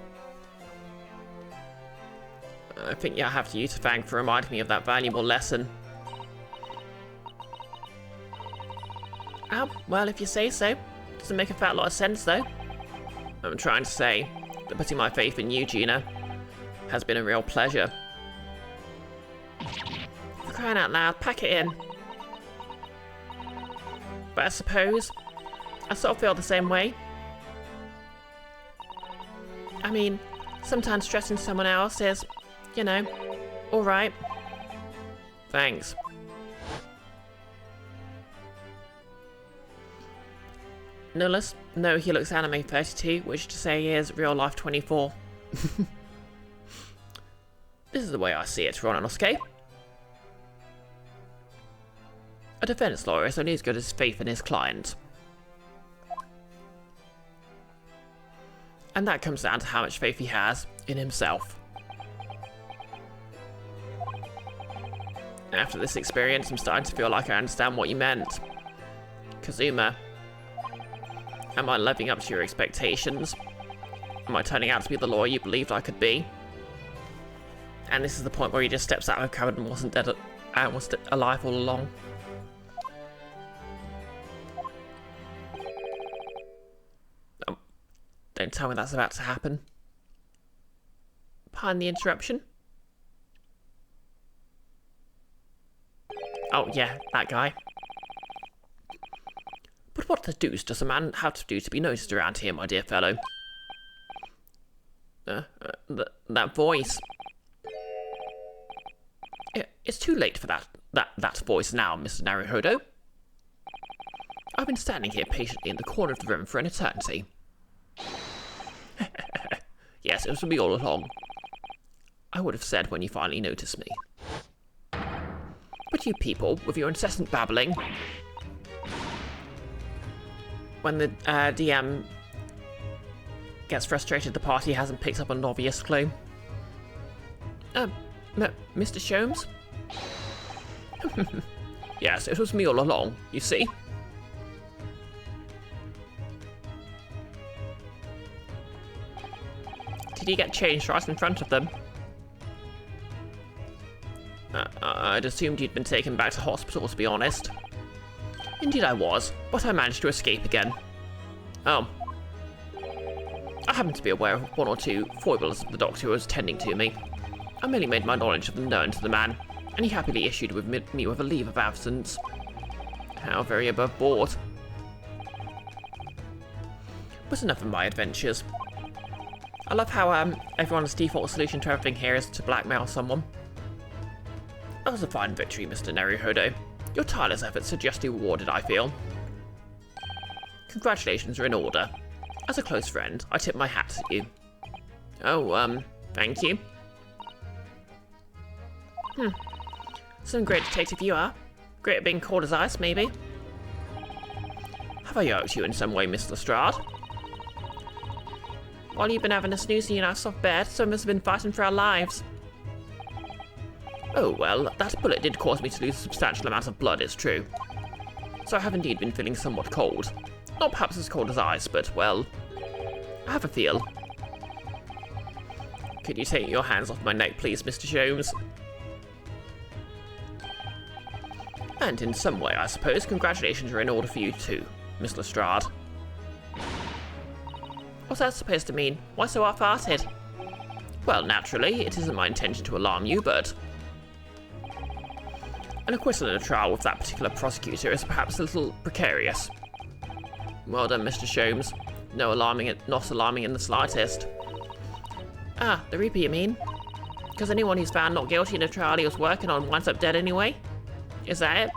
A: I think I have you to thank for reminding me of that valuable lesson. Oh, well, if you say so. Doesn't make a fat lot of sense, though. I'm trying to say that putting my faith in you, Gina, has been a real pleasure. For crying out loud, pack it in. But I suppose I sort of feel the same way. I mean, sometimes trusting someone else is, you know, alright. Thanks. No, he looks anime 32, which to say is real life 24. This is the way I see it, Rhinosuke.
B: A defense lawyer is only as good as faith in his client. And that comes down to how much faith he has in himself. After this experience, I'm starting to feel like I understand what you meant. Kazuma, am I living up to your expectations? Am I turning out to be the lawyer you believed I could be? And this is the point where he just steps out of a cupboard and wasn't dead and was alive all along. Don't tell me that's about to happen. Pardon the interruption. Oh yeah, that guy. But what the deuce does a man have to do to be noticed around here, my dear fellow? That voice. It's too late for that voice now, Mr. Naruhodo. I've been standing here patiently in the corner of the room for an eternity. Yes, it was me all along. I would have said when you finally noticed me. But you people, with your incessant babbling... When the DM gets frustrated the party hasn't picked up an obvious clue. Mr. Sholmes? Yes, it was me all along, you see. Did he get changed right in front of them? I'd assumed you'd been taken back to hospital, to be honest. Indeed I was, but I managed to escape again. Oh. I happen to be aware of one or two foibles of the doctor who was tending to me. I merely made my knowledge of them known to the man, and he happily issued me with a leave of absence. How very above board. But enough of my adventures. I love how everyone's default solution to everything here is to blackmail someone. That was a fine victory, Mr. Naruhodo. Your tireless efforts are justly rewarded, I feel. Congratulations are in order. As a close friend, I tip my hat to you. Oh, thank you. Some great detective you are. Great at being cold as ice, maybe. Have I irked you in some way, Miss Lestrade? While you've been having a snooze in our soft bed, some of us have been fighting for our lives. Oh, well, that bullet did cause me to lose a substantial amount of blood, it's true. So I have indeed been feeling somewhat cold. Not perhaps as cold as ice, but, well, I have a feel. Could you take your hands off my neck, please, Mr. Sholmes? And in some way, I suppose, congratulations are in order for you too, Miss Lestrade. What's that supposed to mean? Why so half-hearted? Well, naturally, it isn't my intention to alarm you, but... An acquittal in a trial with that particular prosecutor is perhaps a little precarious. Well done, Mr. Sholmes. Not alarming in the slightest. Ah, the Reaper, you mean? Because anyone who's found not guilty in a trial he was working on winds up dead anyway? Is that it?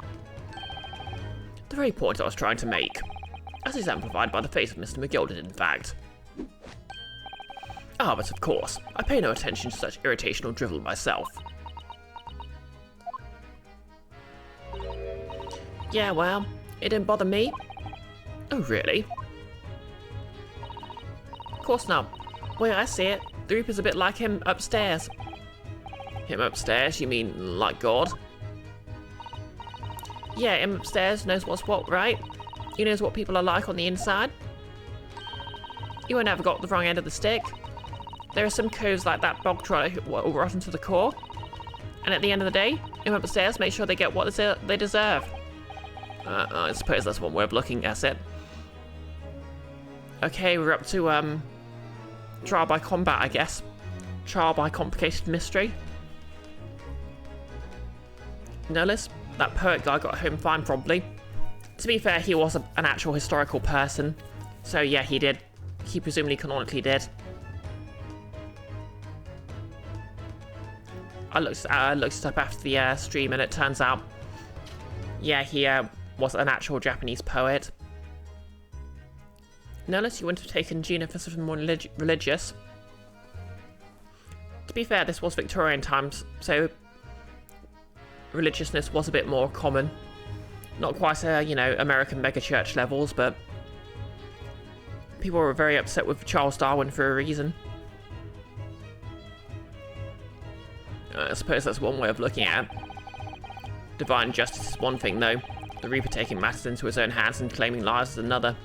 B: The very point I was trying to make. As exemplified by the face of Mr. McGilded, in fact. Ah, but of course, I pay no attention to such irritation or drivel myself. Yeah, well, it didn't bother me. Oh, really? Of course not. Way I see it, the Reaper's a bit like him upstairs. Him upstairs? You mean like God? Yeah, him upstairs knows what's what, right? He knows what people are like on the inside. You ain't ever got the wrong end of the stick. There are some coves like that bog trotter who will rotten to the core. And at the end of the day, him upstairs makes sure they get what they deserve. I suppose that's one way of looking at it. Okay, we're up to, trial by combat, I guess. Trial by complicated mystery. Notice that poet guy got home fine, probably. To be fair, he was an actual historical person. So yeah, he did. He presumably canonically did. I looked it up after the stream and it turns out, yeah, he was an actual Japanese poet. No, unless you wouldn't have taken Gina for something more religious. To be fair, this was Victorian times, so religiousness was a bit more common.
A: Not quite, American megachurch levels, but people were very upset with Charles Darwin for a reason. I suppose that's one way of looking at it. Divine justice is one thing, though. The Reaper taking matters into his own hands and claiming lives is another.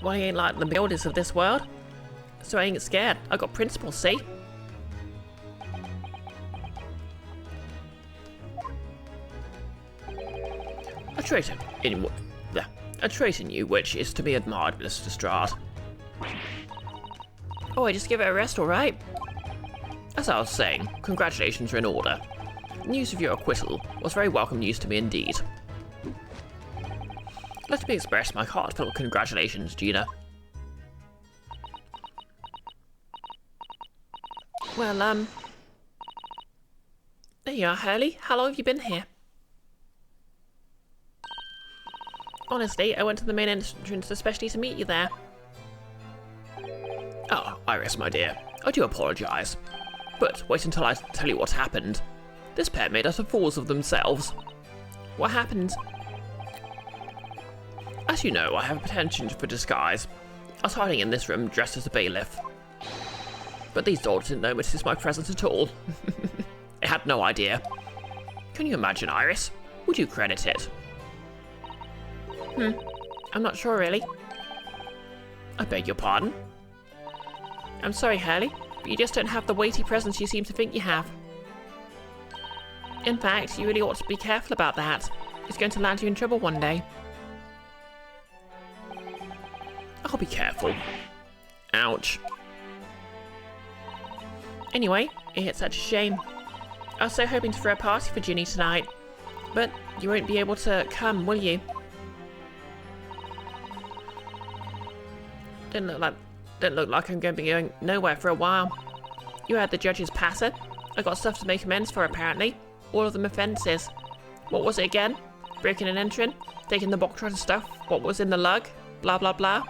A: Well, he ain't like the builders of this world, so I ain't get scared. I got principles, see? A trait in you which is to be admired, Mr. Strahd. Oh, I just give it a rest, alright? As I was saying, congratulations are in order. News of your acquittal was very welcome news to me indeed. Let me express my heartfelt congratulations, Gina. Well, there you are, Hurley. How long have you been here? Honestly, I went to the main entrance especially to meet you there. Oh, Iris, my dear. I do apologise. But wait until I tell you what happened. This pair made utter fools of themselves. What happened? As you know, I have a penchant for disguise. I was hiding in this room dressed as a bailiff. But these dolls didn't notice my presence at all. I had no idea. Can you imagine, Iris? Would you credit it? I'm not sure, really. I beg your pardon? I'm sorry, Hurley, but you just don't have the weighty presence you seem to think you have. In fact, you really ought to be careful about that. It's going to land you in trouble one day. I'll be careful. Ouch. Anyway, it's such a shame. I was so hoping to throw a party for Ginny tonight, but you won't be able to come, will you? Didn't look like I'm going to be going nowhere for a while. You had the judge's passer. I got stuff to make amends for, apparently. All of them offences. What was it again? Breaking and entering? Taking the box trot of stuff? What was in the lug? Blah blah blah.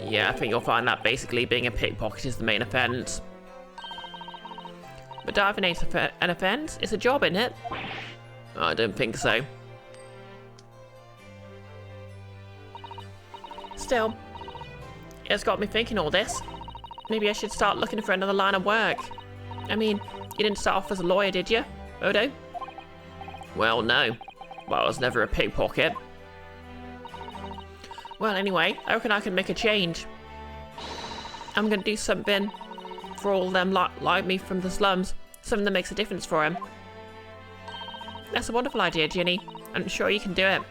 A: Yeah, I think you'll find that basically being a pickpocket is the main offence. But diving ain't an offence. It's a job, isn't it? I don't think so. Still, it's got me thinking all this. Maybe I should start looking for another line of work. I mean, you didn't start off as a lawyer, did you, Odo? Well, no. Well, I was never a pickpocket. Well, anyway, I reckon I can make a change. I'm gonna do something for all them like me from the slums. Something that makes a difference for them. That's a wonderful idea, Ginny. I'm sure you can do it.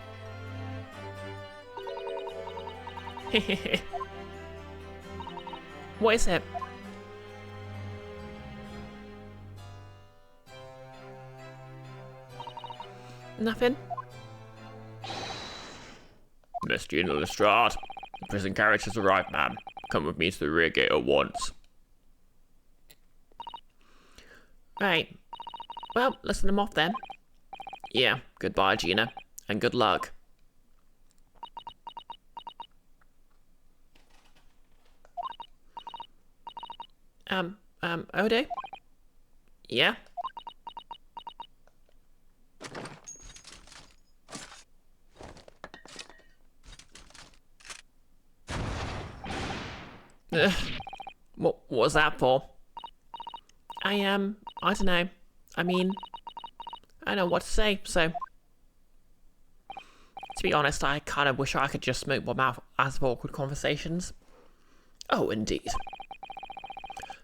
A: What is it? Nothing?
B: Miss Gina Lestrade, the prison carriage has arrived, ma'am. Come with me to the rear gate at once.
A: Right. Well, let's send them off then.
B: Yeah, goodbye, Gina, and good luck.
A: Odo?
B: Yeah?
A: What was that for? I don't know. I mean, I don't know what to say, so... To be honest, I kind of wish I could just smoke my mouth out of awkward conversations.
B: Oh, indeed.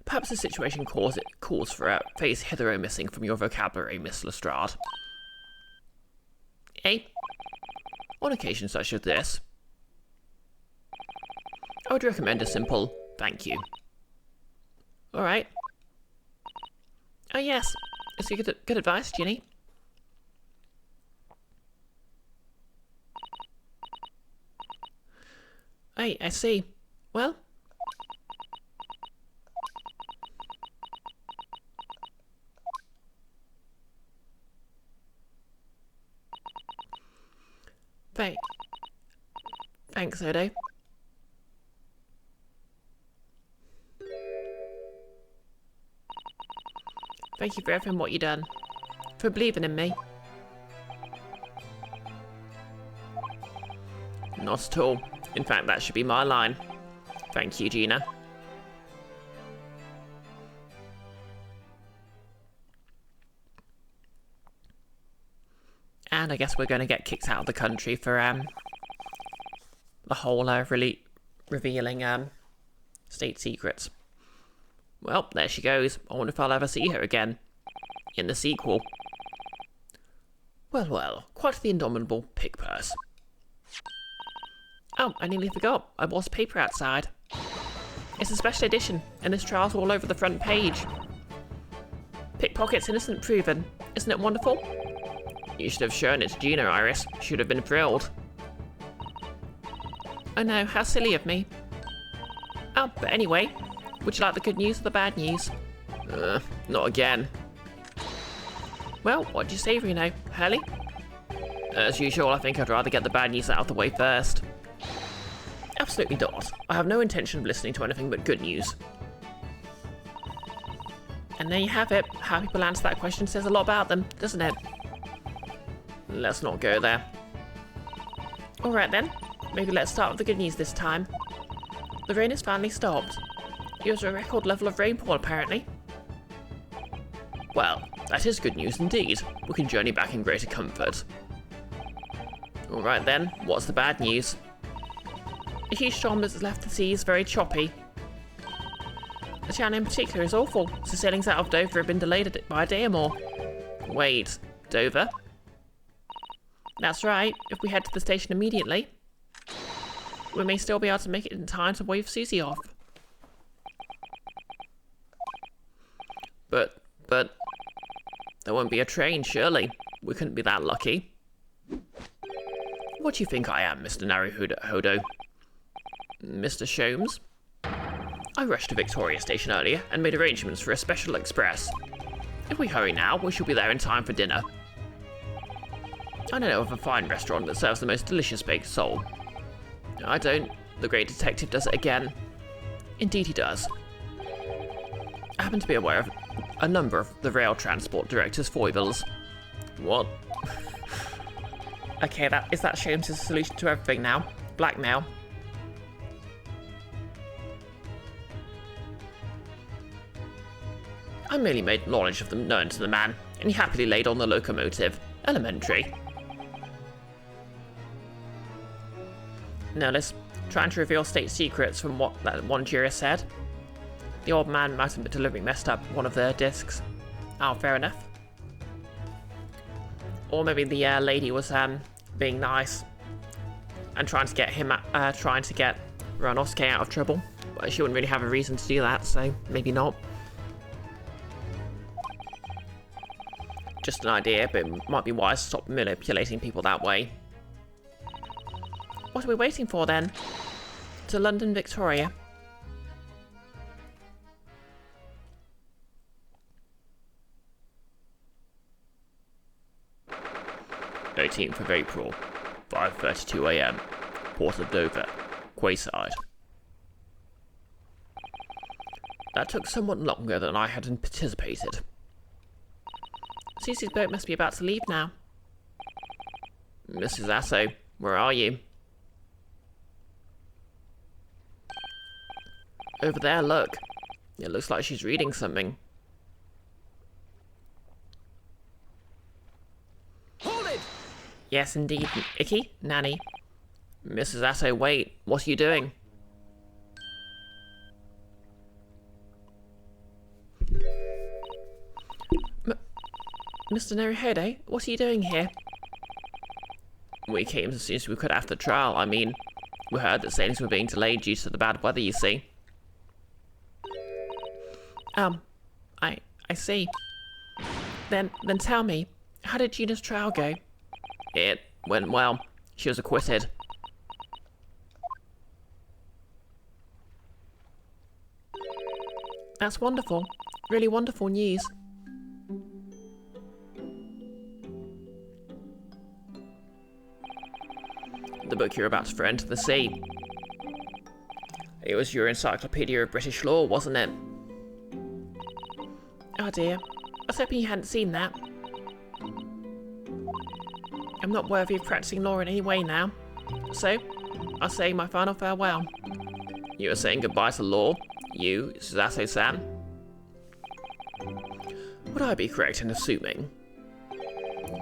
A: Perhaps the situation calls for a phrase hitherto missing from your vocabulary, Miss Lestrade. Eh?
B: On occasions such as this,
A: I would recommend a simple thank you. Alright. Oh yes, it's good advice, Ginny. Hey, I see. Well... Thanks, Odo. Thank you for everything what you done. For believing in me.
B: Not at all. In fact, that should be my line. Thank you, Gina.
A: And I guess we're going to get kicked out of the country for the whole really revealing state secrets.
B: Well, there she goes. I wonder if I'll ever see her again. In the sequel. Well, well, quite the indomitable pig purse.
A: Oh, I nearly forgot. I bought a paper outside. It's a special edition, and this trial's all over the front page. Pickpockets innocent proven. Isn't it wonderful?
B: You should have shown it to Gina, Iris. She would have been thrilled.
A: I know, how silly of me. Oh, but anyway, would you like the good news or the bad news?
B: Not again.
A: Well, what do you say, Reno? Hurley?
B: As usual, I think I'd rather get the bad news out of the way first.
A: Absolutely not. I have no intention of listening to anything but good news. And there you have it. How people answer that question says a lot about them, doesn't it?
B: Let's not go there.
A: Alright then. Maybe let's start with the good news this time. The rain has finally stopped. It was a record level of rainfall, apparently.
B: Well, that is good news indeed. We can journey back in greater comfort. Alright then, what's the bad news?
A: A huge storm has left the seas very choppy. The channel in particular is awful, so sailings out of Dover have been delayed by a day or more.
B: Wait, Dover?
A: That's right. If we head to the station immediately, we may still be able to make it in time to wave Susie off.
B: But, there won't be a train, surely. We couldn't be that lucky. What do you think I am, Mr. Naruhodo? Mr. Sholmes? I rushed to Victoria Station earlier and made arrangements for a special express. If we hurry now, we shall be there in time for dinner. I know of a fine restaurant that serves the most delicious baked sole. I don't. The great detective does it again. Indeed he does. I happen to be aware of a number of the rail transport director's foibles. What?
A: Okay, that Sholmes' solution to everything now. Blackmail.
B: I merely made knowledge of them known to the man, and he happily laid on the locomotive. Elementary.
A: Nerlus, trying to reveal state secrets from what that one juror said. The old man might have deliberately messed up one of their discs. Oh, fair enough. Or maybe the lady was being nice and trying to get Ranosuke out of trouble. But she wouldn't really have a reason to do that, so maybe not. Just an idea, but it might be wise to stop manipulating people that way. What are we waiting for then? To London, Victoria.
B: "18th of April, 5:32 a.m. Port of Dover, Quayside." That took somewhat longer than I had anticipated.
A: Susie's boat must be about to leave now.
B: Mrs. Asso, where are you? Over there, look. It looks like she's reading something.
C: Hold it!
A: Yes, indeed. Icky? Nanny?
B: Mrs. Asso, wait. What are you doing?
A: Mr. Naruhodo, what are you doing here?
B: We came as soon as we could after the trial. I mean, we heard that sailings were being delayed due to the bad weather, you see.
A: I see. Then tell me, how did Gina's trial go?
B: It went well. She was acquitted.
A: That's wonderful. Really wonderful news.
B: The book you're about to throw into the sea. It was your Encyclopedia of British Law, wasn't it?
A: Oh dear. I was hoping you hadn't seen that. I'm not worthy of practicing law in any way now. So, I'll say my final farewell.
B: You are saying goodbye to law? You, Suzato-san? Would I be correct in assuming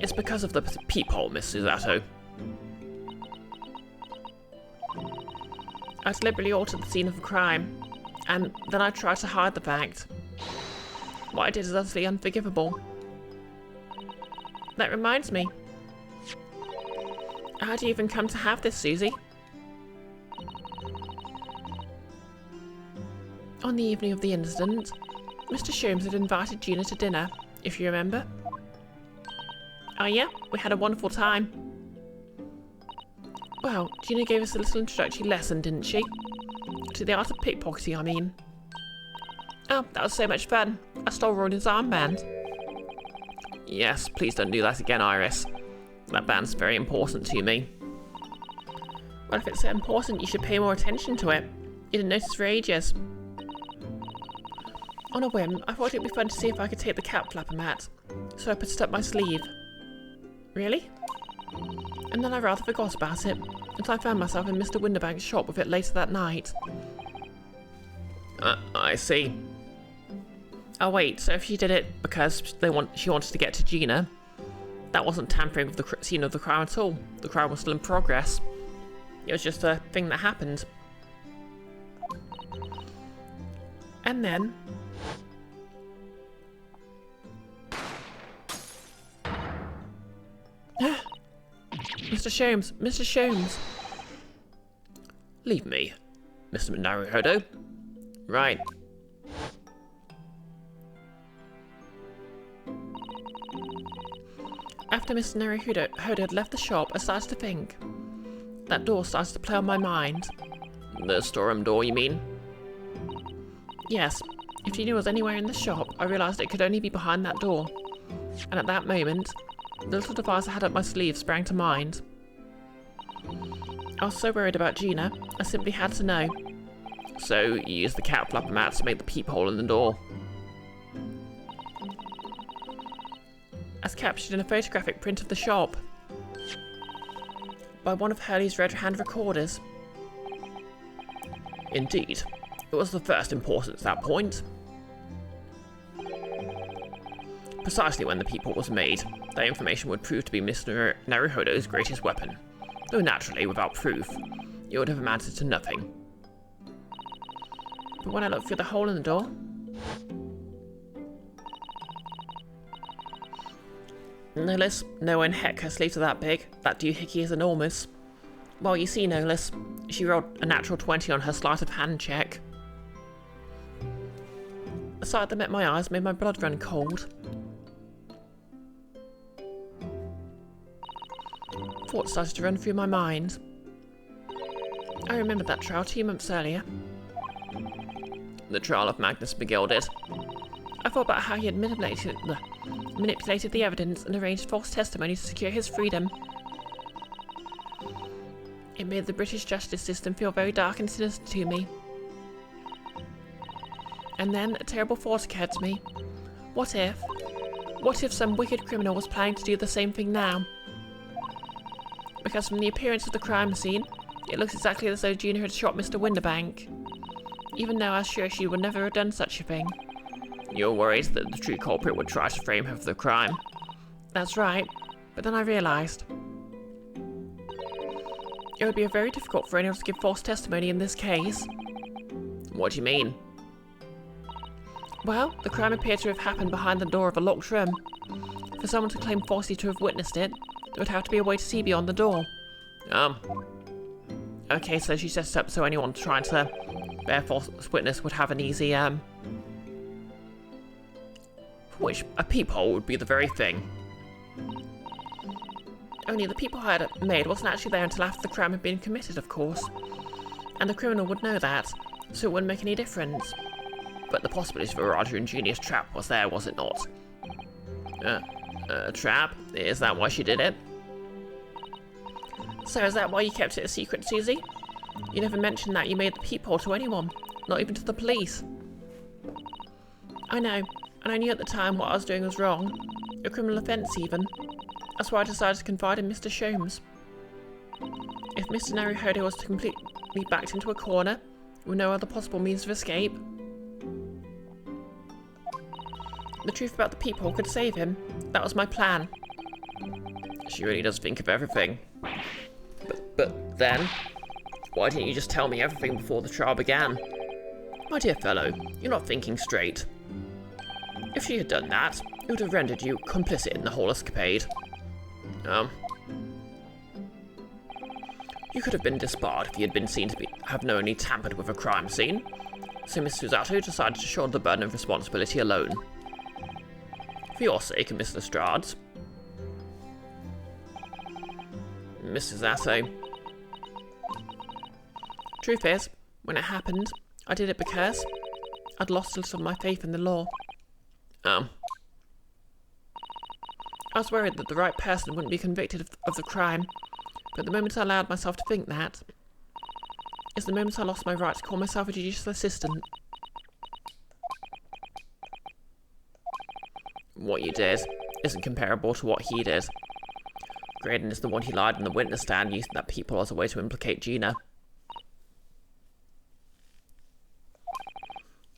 B: it's because of the peephole, Miss Suzato?
A: I deliberately altered the scene of the crime, and then I tried to hide the fact. What I did is utterly unforgivable. That reminds me. How do you even come to have this, Susie? On the evening of the incident, Mr. Sholmes had invited Gina to dinner, if you remember. Oh yeah, we had a wonderful time. Well, Gina gave us a little introductory lesson, didn't she? To the art of pickpocketing, I mean. Oh, that was so much fun. I stole Ronan's armband.
B: Yes, please don't do that again, Iris. That band's very important to me.
A: Well, if it's so important, you should pay more attention to it. You didn't notice for ages. On a whim, I thought it'd be fun to see if I could take the cap flapper mat, so I put it up my sleeve. Really? And then I rather forgot about it, until I found myself in Mr. Winterbank's shop with it later that night.
B: I see.
A: Oh wait, so if she did it because she wanted to get to Gina, that wasn't tampering with the scene of the crime at all. The crime was still in progress. It was just a thing that happened. And then... Mr. Sholmes! Mr. Sholmes!
B: Leave me, Mr. Naruhodo. Right.
A: After Mr. Naruhodo had left the shop, I started to think. That door started to play on my mind.
B: The storeroom door, you mean?
A: Yes. If Gina was anywhere in the shop, I realised it could only be behind that door. And at that moment, the little device I had up my sleeve sprang to mind. I was so worried about Gina, I simply had to know.
B: So you used the cat flapper mat to make the peephole in the door?
A: As captured in a photographic print of the shop. By one of Hurley's red hand recorders.
B: Indeed. It was the first importance at that point. Precisely when the peephole was made, that information would prove to be Mr. Naruhodo's greatest weapon. Though naturally, without proof, it would have amounted to nothing.
A: But when I looked through the hole in the door... Nolis, no one heck her sleeves are that big. That doohickey is enormous. Well, you see, Nolis, she rolled a natural 20 on her sleight of hand check. A sight that met my eyes made my blood run cold. Thoughts started to run through my mind. I remembered that trial 2 months earlier.
B: The trial of Magnus Begilded.
A: I thought about how he had manipulated the evidence and arranged false testimony to secure his freedom. It made the British justice system feel very dark and sinister to me. And then a terrible thought occurred to me. What if some wicked criminal was planning to do the same thing now? Because from the appearance of the crime scene, it looks exactly as though Gina had shot Mr. Winterbank. Even though I was sure she would never have done such a thing.
B: You're worried that the true culprit would try to frame her for the crime?
A: That's right, but then I realised. It would be very difficult for anyone to give false testimony in this case.
B: What do you mean?
A: Well, the crime appeared to have happened behind the door of a locked room. For someone to claim falsely to have witnessed it, there would have to be a way to see beyond the door. Okay, so she set it up so anyone trying to bear false witness would have an easy,
B: Which a peephole would be the very thing.
A: Only the peephole I had made wasn't actually there until after the crime had been committed, of course. And the criminal would know that, so it wouldn't make any difference.
B: But the possibility of a rather ingenious trap was there, was it not? A trap? Is that why she did it?
A: So is that why you kept it a secret, Susie? You never mentioned that you made the peephole to anyone, not even to the police. I know, and I knew at the time what I was doing was wrong. A criminal offence, even. That's why I decided to confide in Mr. Sholmes. If Mr. Naruhodo was completely backed into a corner, with no other possible means of escape, the truth about the peephole could save him. That was my plan.
B: She really does think of everything. But then, why didn't you just tell me everything before the trial began? My dear fellow, you're not thinking straight. If she had done that, it would have rendered you complicit in the whole escapade. You could have been disbarred if you had been seen to have knowingly tampered with a crime scene, so Miss Susato decided to shoulder the burden of responsibility alone. For your sake and Miss Lestrade's. Miss Susato.
A: Truth is, when it happened, I did it because I'd lost a little of my faith in the law. I was worried that the right person wouldn't be convicted of the crime, but the moment I allowed myself to think that is the moment I lost my right to call myself a judicial assistant.
B: What you did isn't comparable to what he did. Graydon is the one who lied in the witness stand using that peephole as a way to implicate Gina.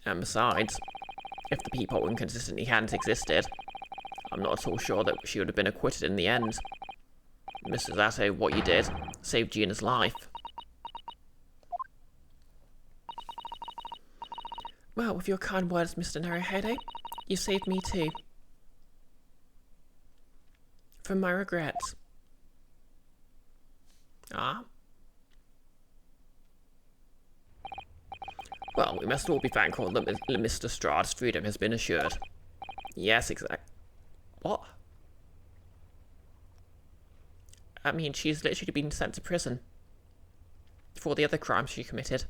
B: And besides, if the peephole inconsistently hadn't existed, I'm not at all sure that she would have been acquitted in the end. Mr. Zato, what you did saved Gina's life.
A: Well, with your kind words, Mr. Naruhodo, you saved me too. From my regrets.
B: Ah. Well, we must all be thankful that Mr. Strahd's freedom has been assured. Yes, exactly. What?
A: I mean, she's literally been sent to prison for all the other crimes she committed.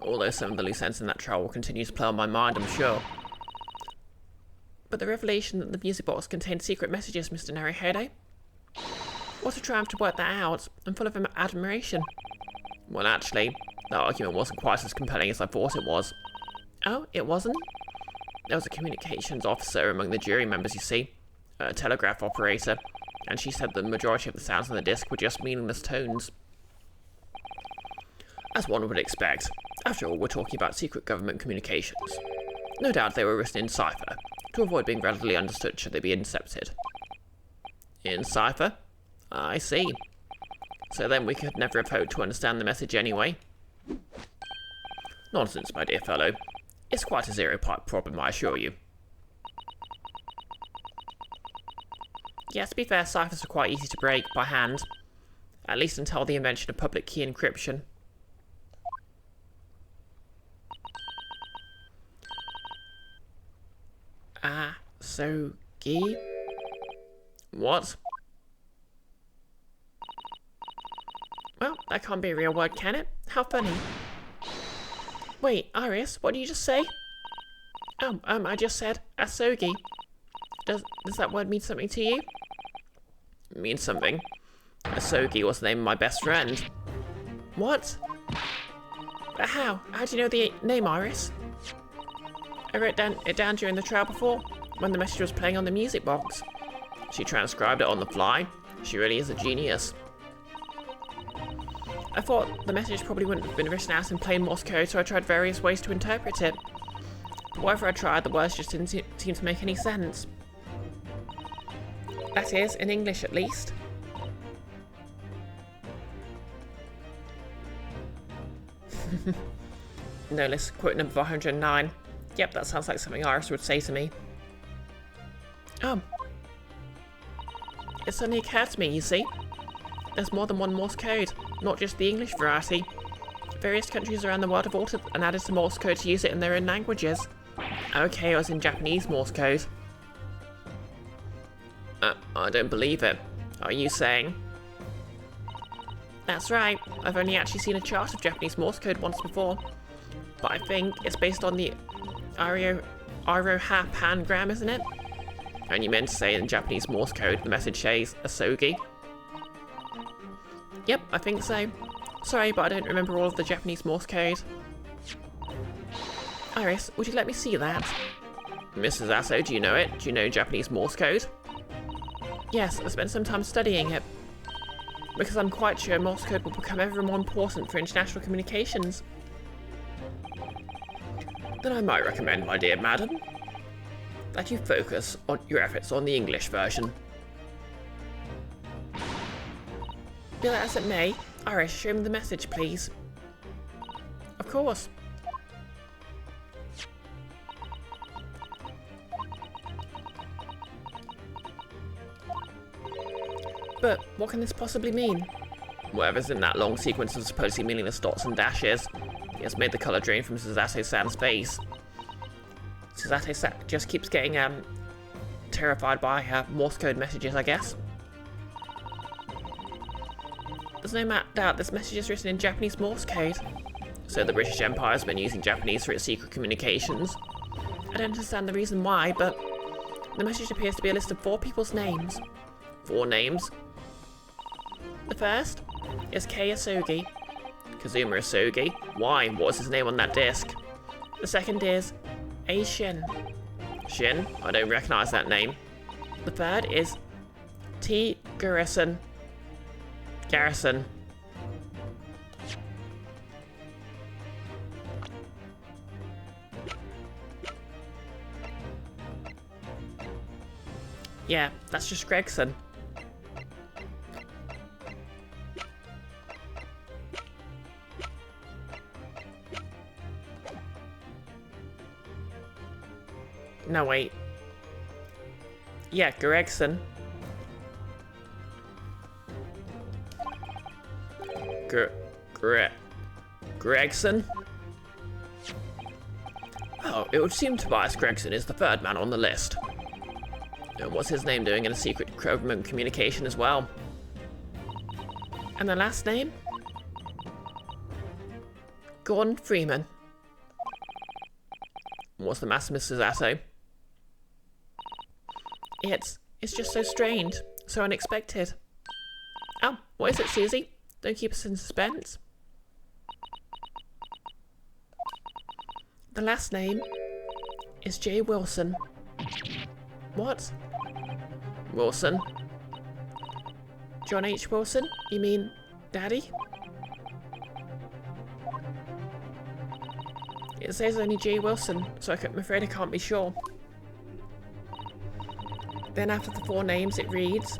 B: Although some of the loose ends in that trial will continue to play on my mind, I'm sure.
A: But the revelation that the music box contained secret messages, Mr. Naruhodo. What a triumph to work that out. I'm full of admiration.
B: Well, actually, that argument wasn't quite as compelling as I thought it was.
A: Oh, it wasn't?
B: There was a communications officer among the jury members, you see. A telegraph operator. And she said the majority of the sounds on the disc were just meaningless tones. As one would expect. After all, we're talking about secret government communications. No doubt they were written in cipher, to avoid being readily understood should they be intercepted. In cipher? I see. So then we could never have hoped to understand the message anyway. Nonsense, my dear fellow. It's quite a zero-part problem, I assure you.
A: Yes, to be fair, ciphers are quite easy to break by hand. At least until the invention of public key encryption. Sogi?
B: What?
A: Well, that can't be a real word, can it? How funny. Wait, Iris, what did you just say? I just said asogi. Does that word mean something to you?
B: Means something. Asogi was the name of my best friend.
A: What? But how? How do you know the name, Iris? I wrote it down during the trial before, when the message was playing on the music box.
B: She transcribed it on the fly. She really is a genius.
A: I thought the message probably wouldn't have been written out in plain Morse code, so I tried various ways to interpret it. But whatever I tried, the words just didn't seem to make any sense. That is, in English at least. No list, quote number 409. Yep, that sounds like something Iris would say to me. It suddenly occurred to me, you see. There's more than one Morse code, not just the English variety. Various countries around the world have altered and added some Morse code to use it in their own languages. Okay, I was in Japanese Morse code.
B: I don't believe it. Are you saying?
A: That's right. I've only actually seen a chart of Japanese Morse code once before. But I think it's based on the Iroha-pan gram, isn't it?
B: And you meant to say in Japanese Morse code the message says asogi?
A: Yep, I think so. Sorry, but I don't remember all of the Japanese Morse code. Iris, would you let me see that?
B: Mrs. Asso, do you know it? Do you know Japanese Morse code?
A: Yes, I spent some time studying it. Because I'm quite sure Morse code will become ever more important for international communications.
B: Then I might recommend, my dear madam, that you focus on your efforts on the English version.
A: Be that as it may, Iris, show me the message, please. Of course. But what can this possibly mean?
B: Whatever's in that long sequence of supposedly meaningless dots and dashes, it has made the colour drain from Suzato-san's face.
A: Suzato-san just keeps getting terrified by Morse code messages, I guess. There's no doubt this message is written in Japanese Morse code.
B: So the British Empire has been using Japanese for its secret communications.
A: I don't understand the reason why, but the message appears to be a list of 4 people's names.
B: 4 names?
A: The first is Kei Asogi.
B: Kazuma Asogi? Why? What's his name on that disc?
A: The second is A Shin.
B: Shin? I don't recognise that name.
A: The third is T Garrison.
B: Garrison.
A: Yeah, that's just Gregson. No, wait. Yeah, Gregson.
B: Gregson? Oh, it would seem Tobias Gregson is the 3rd man on the list. And what's his name doing in a secret government communication as well?
A: And the last name? Gordon Freeman.
B: What's the matter, Mr. Zato?
A: It's just so strange, so unexpected. Oh, what is it, Susie? Don't keep us in suspense. The last name is J. Wilson. What?
B: Wilson?
A: John H. Wilson? You mean Daddy? It says only J. Wilson, so I'm afraid I can't be sure. Then after the 4 names it reads,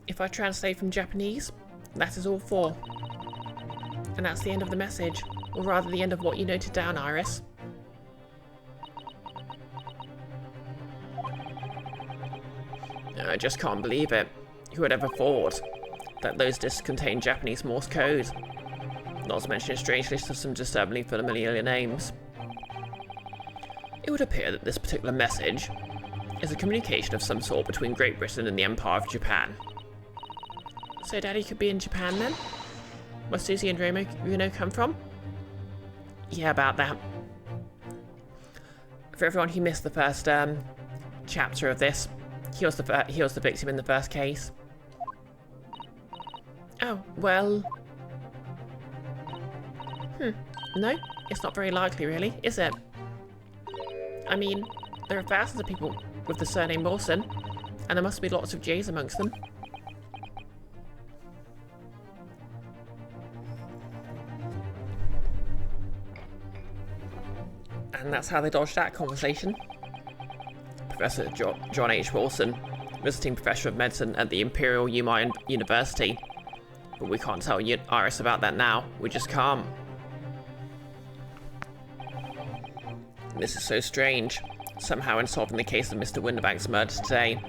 A: if I translate from Japanese, that is all 4. And that's the end of the message, or rather the end of what you noted down, Iris.
B: I just can't believe it. Who would ever thought that those discs contain Japanese Morse code? Not to mention a strange list of some disturbingly familiar names. It would appear that this particular message is a communication of some sort between Great Britain and the Empire of Japan.
A: So Daddy could be in Japan then? Where Susie and Runo come from? Yeah, about that. For everyone who missed the first chapter of this, he was the victim in the first case. Oh, well... No, it's not very likely really, is it? I mean, there are thousands of people with the surname Wilson, and there must be lots of J's amongst them. And that's how they dodged that conversation.
B: Professor John H. Wilson, visiting professor of medicine at the Imperial Yuma University. But we can't tell Iris about that now. We just can't. This is so strange. Somehow in solving the case of Mr. Winterbank's murder today,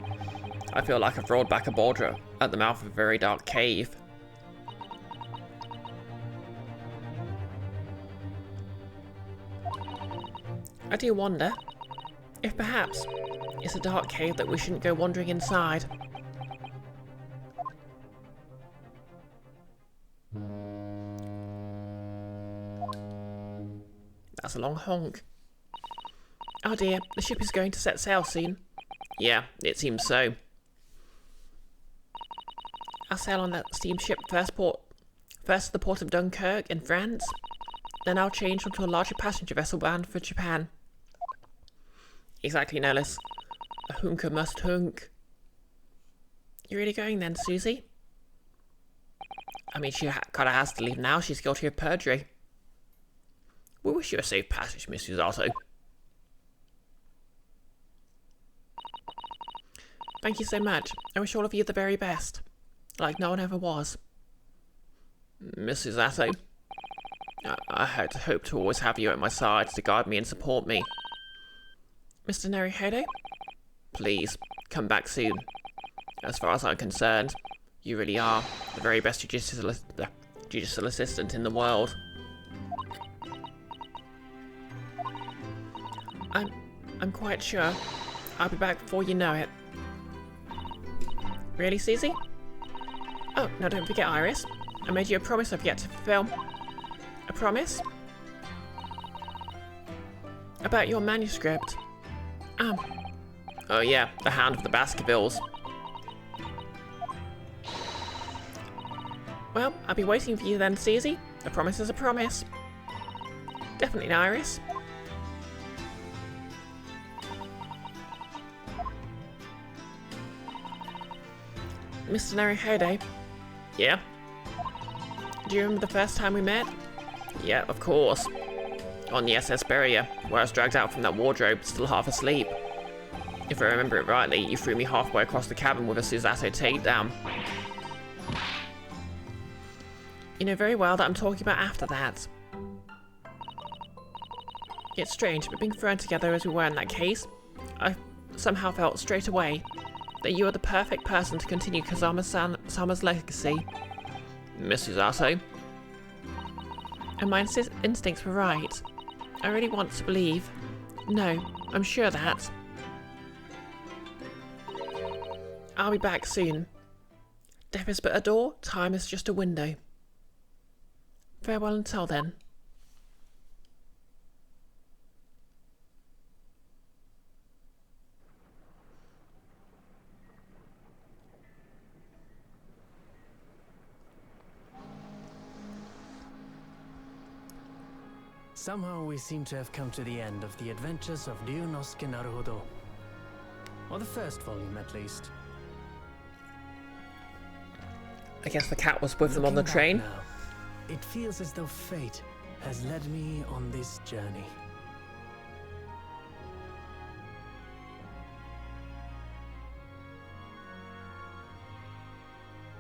B: I feel like I've rolled back a boulder at the mouth of a very dark cave.
A: I do wonder if perhaps it's a dark cave that we shouldn't go wandering inside. That's a long honk. Oh dear, the ship is going to set sail soon.
B: Yeah, it seems so.
A: I'll sail on that steamship first to the port of Dunkirk in France. Then I'll change onto a larger passenger vessel bound for Japan. Exactly, Nellis. A hunker must hunk. You really going then, Susie? I mean, she kinda has to leave now. She's guilty of perjury.
B: We wish you a safe passage, Mrs. Otto.
A: Thank you so much. I wish all of you the very best. Like no one ever was.
B: Mrs. Otto, I had hoped to always have you at my side to guide me and support me.
A: Mr. Naruhodo?
B: Please, come back soon. As far as I'm concerned, you really are the very best judicial assistant in the world.
A: I'm quite sure. I'll be back before you know it. Really, Susie? Oh, now don't forget, Iris. I made you a promise I've yet to fulfill. A promise? About your manuscript.
B: Oh yeah, the Hound of the Baskervilles.
A: Well, I'll be waiting for you then, Susie. A promise is a promise. Definitely, Iris. Mr. Naruhodo,
B: Yeah?
A: do you remember the first time we met?
B: Yeah, of course. On the SS Barrier, where I was dragged out from that wardrobe, still half asleep. If I remember it rightly, you threw me halfway across the cabin with a Susato takedown.
A: You know very well that I'm talking about after that. It's strange, but being thrown together as we were in that case, I somehow felt straight away that you are the perfect person to continue Kazama-sama's legacy.
B: Mrs. Otto?
A: And my instincts were right. I really want to believe. No, I'm sure that. I'll be back soon. Death is but a door, time is just a window. Farewell until then.
E: Somehow we seem to have come to the end of the adventures of Ryunosuke Naruhodo. Or the first volume, at least.
A: I guess the cat was with them on the
E: Looking
A: train.
E: back now, it feels as though fate has led me on this journey.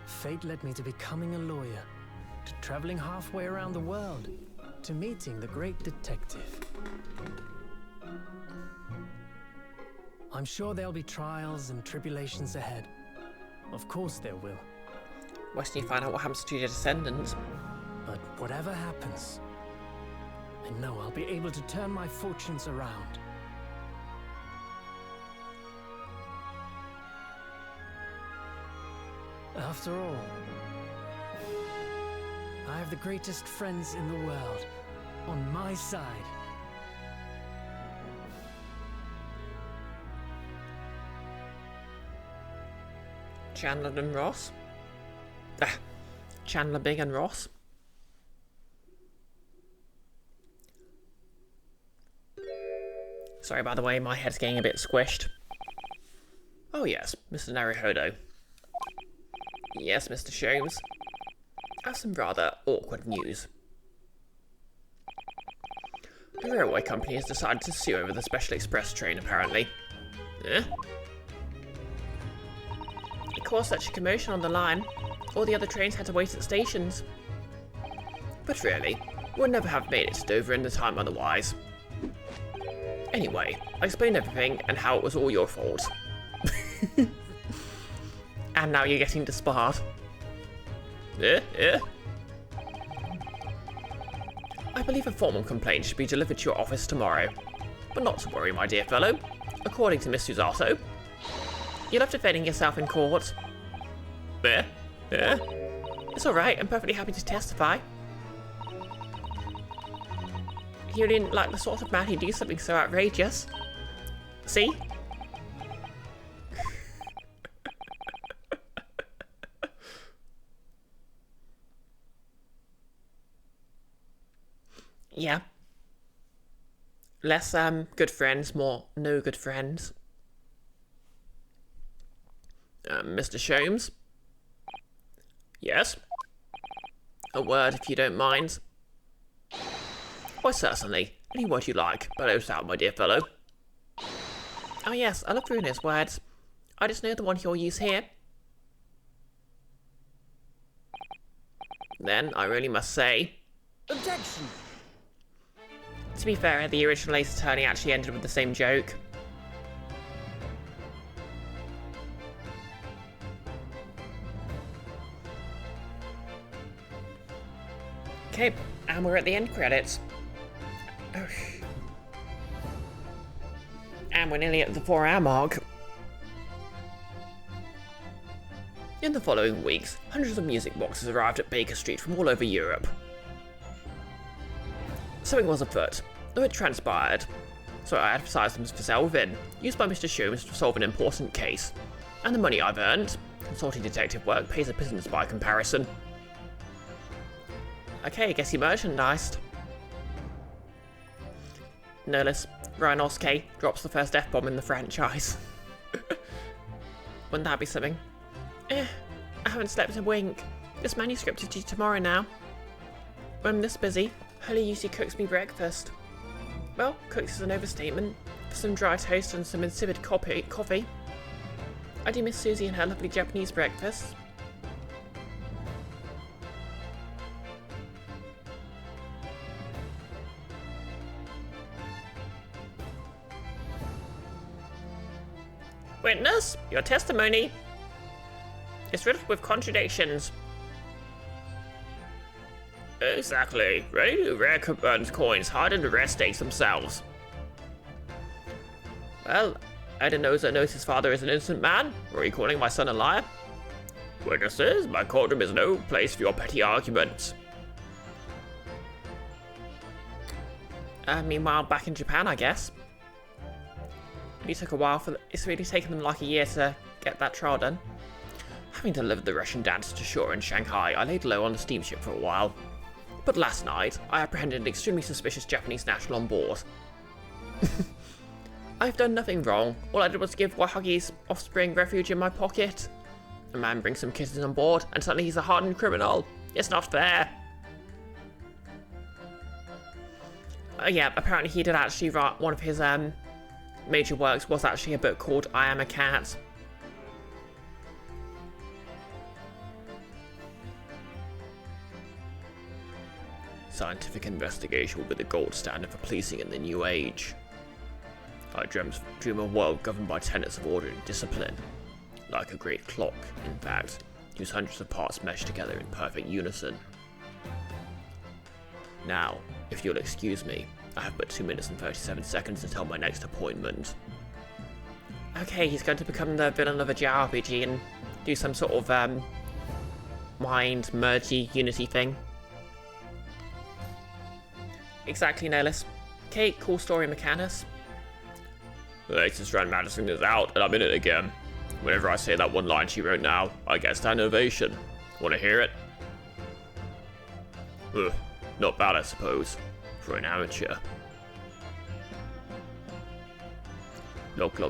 E: Fate led me to becoming a lawyer, to traveling halfway around the world, to meeting the great detective. I'm sure there'll be trials and tribulations ahead. Of course there will.
A: Why don't you find out what happens to your descendants?
E: But whatever happens, I know I'll be able to turn my fortunes around. After all, I have the greatest friends in the world on my side.
A: Chandler and Ross? Chandler, Big and Ross? Sorry, by the way, my head's getting a bit squished.
B: Oh yes, Mr. Naruhodo.
A: Yes, Mr. Sholmes.
B: I have some rather awkward news. The railway company has decided to sue over the Special Express train, apparently. Eh?
A: It caused such a commotion on the line. All the other trains had to wait at stations.
B: But really, we'd never have made it to Dover in the time otherwise. Anyway, I explained everything and how it was all your fault.
A: And now you're getting disbarred.
B: Eh?
A: I believe a formal complaint should be delivered to your office tomorrow.
B: But not to worry, my dear fellow. According to Miss Susato,
A: You'll have defending yourself in court.
B: Eh?
A: It's alright, I'm perfectly happy to testify. You didn't like the sort of man who'd do something so outrageous. See? Yeah. Less, good friends, more no good friends.
B: Mr. Sholmes? Yes?
A: A word, if you don't mind.
B: Why, certainly. Any word you like. Bellows out, my dear fellow.
A: Oh yes, I love Bruno's words. I just know the one he'll use here.
B: Then, I really must say...
D: Objection.
A: To be fair, the original Ace Attorney actually ended with the same joke. Okay, and we're at the end credits. And we're nearly at the 4-hour mark.
B: In the following weeks, hundreds of music boxes arrived at Baker Street from all over Europe. Something was afoot, though it transpired. So I advertised them for sale within, used by Mr. Sholmes to solve an important case. And the money I've earned, consulting detective work, pays a pittance by comparison.
A: Okay, guess you merchandised. No less, Rhinosuke drops the first F-bomb in the franchise. Wouldn't that be something? I haven't slept a wink. This manuscript is due tomorrow now. When I'm this busy, Holly usually cooks me breakfast. Well, cooks is an overstatement. For some dry toast and some insipid coffee. I do miss Susie and her lovely Japanese breakfast. Witness, your testimony is riddled with contradictions.
B: Exactly. Ready to rare burns coins hide in the rare stakes themselves.
A: Well, Edenoza knows his father is an innocent man. Or are you calling my son a liar?
B: Witnesses, my courtroom is no place for your petty arguments.
A: Meanwhile, back in Japan, I guess. It took a while it's really taken them like a year to get that trial done.
B: Having delivered the Russian dancer to shore in Shanghai, I laid low on the steamship for a while. But last night, I apprehended an extremely suspicious Japanese national on board.
A: I've done nothing wrong. All I did was give Wahagi's offspring refuge in my pocket.
B: A man brings some kittens on board, and suddenly he's a hardened criminal. It's not fair.
A: Yeah, apparently he did actually write one of his major works was actually a book called I Am a Cat.
B: Scientific investigation will be the gold standard for policing in the new age. I dream of a world governed by tenets of order and discipline. Like a great clock, in fact, whose hundreds of parts mesh together in perfect unison. Now, if you'll excuse me, I have but 2 minutes and 37 seconds until my next appointment.
A: Okay, he's going to become the villain of a JRPG and do some sort of mind mergey unity thing. Exactly, Nellis. Okay, cool story, Mechanus.
B: The latest Grand Madison is out, and I'm in it again. Whenever I say that one line she wrote now, I get stand ovation. Want to hear it? Ugh, not bad, I suppose, for an amateur. Look.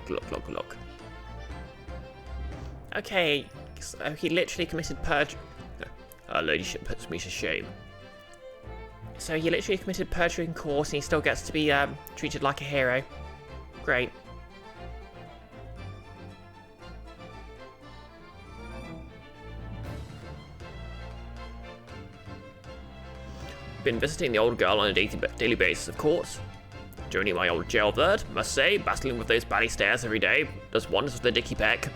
A: Okay, so he literally committed perjury.
B: Her ladyship puts me to shame.
A: So he literally committed perjury in court and he still gets to be treated like a hero. Great.
B: Been visiting the old girl on a daily basis, of course. Joining my old jail bird, must say, battling with those bally stairs every day does wonders with the dicky peck.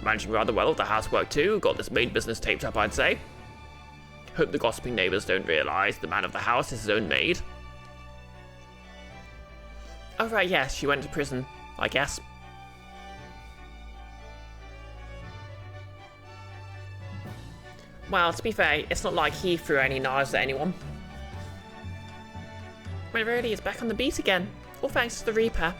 B: Managing rather well with the housework too, got this maid business taped up, I'd say. Hope the gossiping neighbours don't realise the man of the house is his own maid.
A: Oh right, yes, she went to prison, I guess. Well, to be fair, it's not like he threw any knives at anyone. Well, really, it's back on the beat again. All thanks to the Reaper.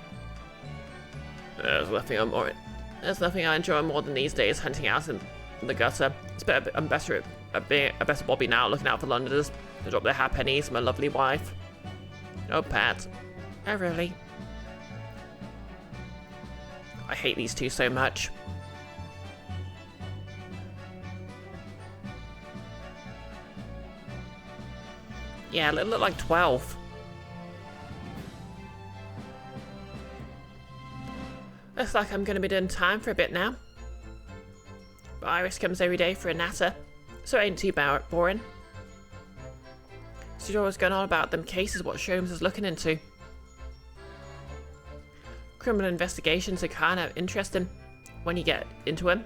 B: There's nothing I enjoy more than these days hunting out in the gutter.
A: I'm better at being a better Bobby now, looking out for Londoners.
B: to drop their halfpennies, my lovely wife. Oh, Pat.
A: Oh, really?
B: I hate these two so much.
A: Yeah, they look like 12. Looks like I'm going to be doing time for a bit now. But Iris comes every day for a natter, so it ain't too boring. She's always going on about them cases what Sholmes is looking into. Criminal investigations are kind of interesting when you get into them.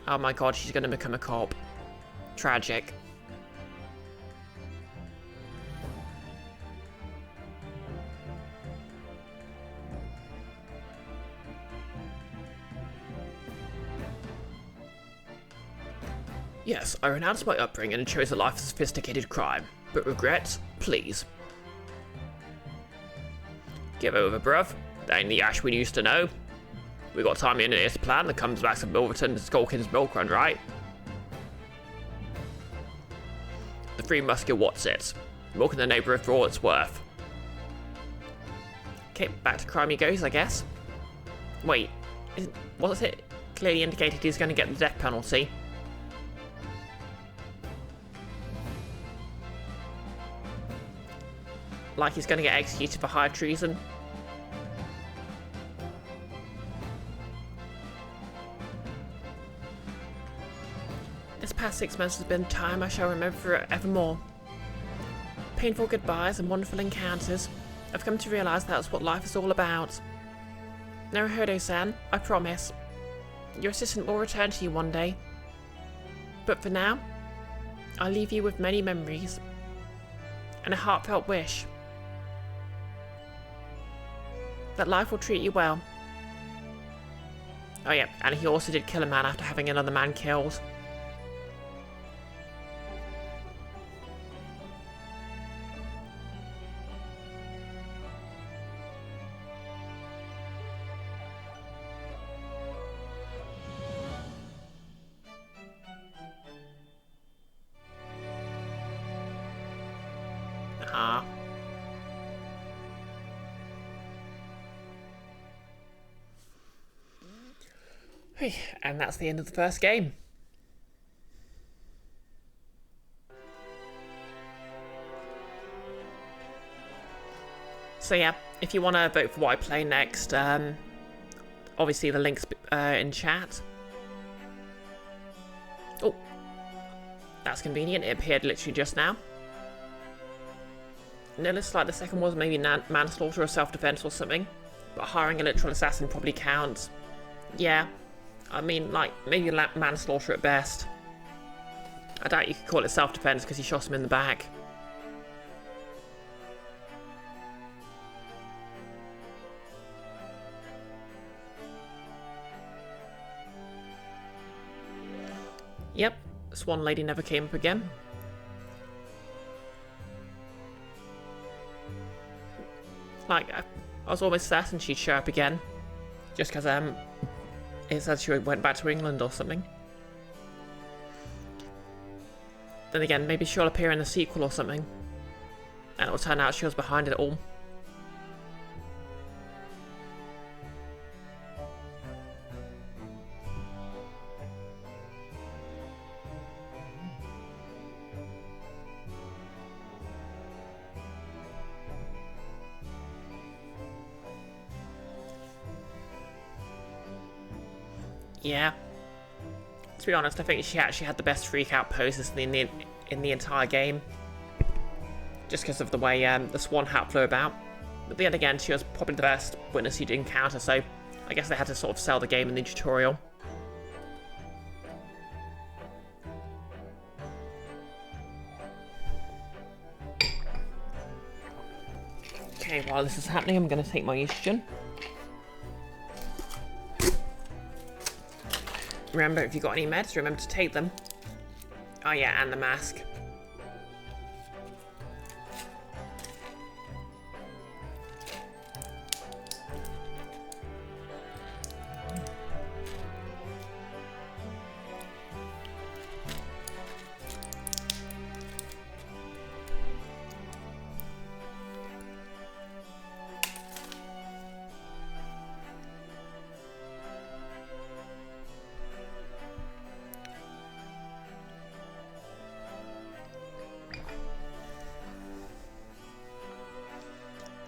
A: Oh my god, she's going to become a cop. Tragic.
B: Yes, I renounced my upbringing and chose a life of sophisticated crime. But regrets? Please. Give over, bruv. That ain't the Ash we used to know. We got time in this plan that comes back to Milverton and Skulkin's milk run, right? The Three Musket what's it? Milking the neighbourhood for all it's worth.
A: Okay, back to crime he goes, I guess. Wait, was it clearly indicated he's going to get the death penalty? Like he's going to get executed for high treason? This past 6 months has been time I shall remember forevermore. Painful goodbyes and wonderful encounters. I've come to realise that's what life is all about. Naruhodo-san, I promise. Your assistant will return to you one day. But for now, I'll leave you with many memories. And a heartfelt wish. That life will treat you well. Oh yeah, and he also did kill a man after having another man killed. Ah. And that's the end of the first game. So yeah, if you want to vote for what I play next, obviously the link's in chat. Oh, that's convenient. It appeared literally just now. And it looks like the second was maybe manslaughter or self-defense or something. But hiring a literal assassin probably counts. Yeah. I mean, like, maybe manslaughter at best. I doubt you could call it self-defense because he shot him in the back. Yep, Swan Lady never came up again. Like, I was almost certain she'd show up again. Just because, it said she went back to England or something. Then again, maybe she'll appear in the sequel or something. And it'll turn out she was behind it all. Yeah. To be honest, I think she actually had the best freak out poses in the entire game. Just because of the way the swan hat flew about. But then again, she was probably the best witness you'd encounter, so I guess they had to sort of sell the game in the tutorial. Okay, while this is happening, I'm going to take my estrogen. Remember, if you've got any meds, remember to take them. Oh yeah, and the mask.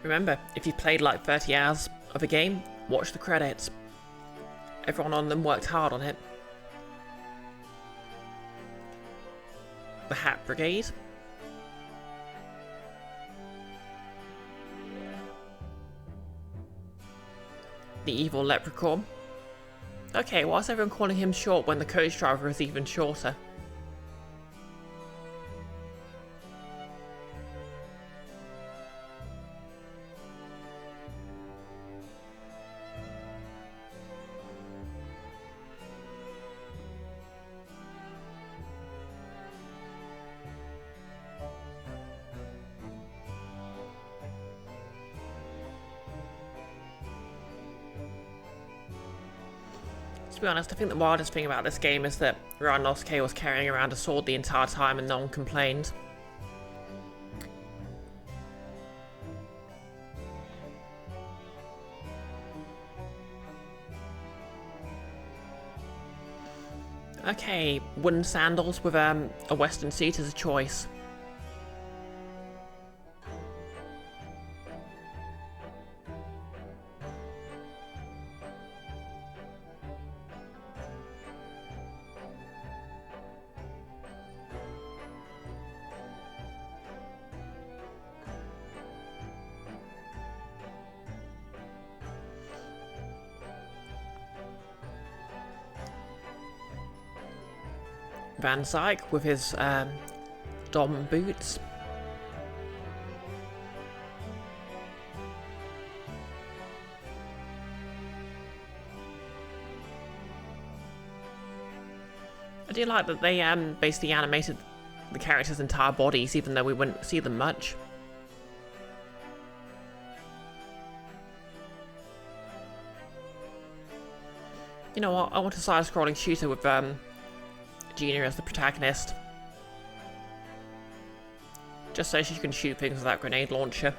A: Remember, if you've played like 30 hours of a game, watch the credits. Everyone on them worked hard on it. The Hat Brigade. The Evil Leprechaun. Okay, why is everyone calling him short when the coach driver is even shorter? To be honest, I think the wildest thing about this game is that Ranosuke was carrying around a sword the entire time and no one complained. Okay, wooden sandals with a western suit as a choice. Van Zyke with his Dom boots. I do like that they basically animated the characters' entire bodies, even though we wouldn't see them much. You know what? I want a side-scrolling shooter with Gina as the protagonist. Just so she can shoot things with that grenade launcher.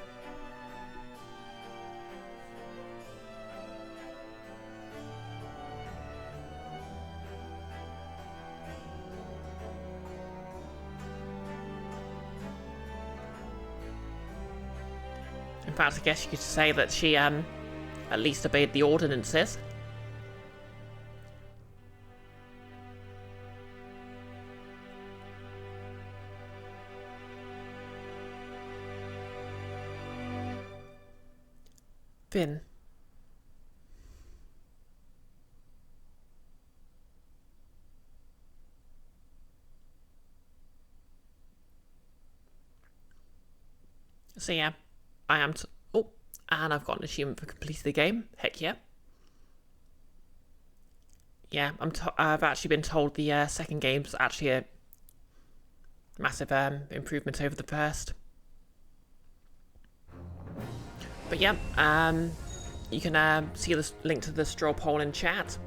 A: In fact, I guess you could say that she at least obeyed the ordinances. Finn. So yeah, I am. Oh, and I've got an achievement for completing the game. Heck yeah. Yeah, I've actually been told the second game's actually a massive improvement over the first. But yeah, you can see the link to the straw poll in chat.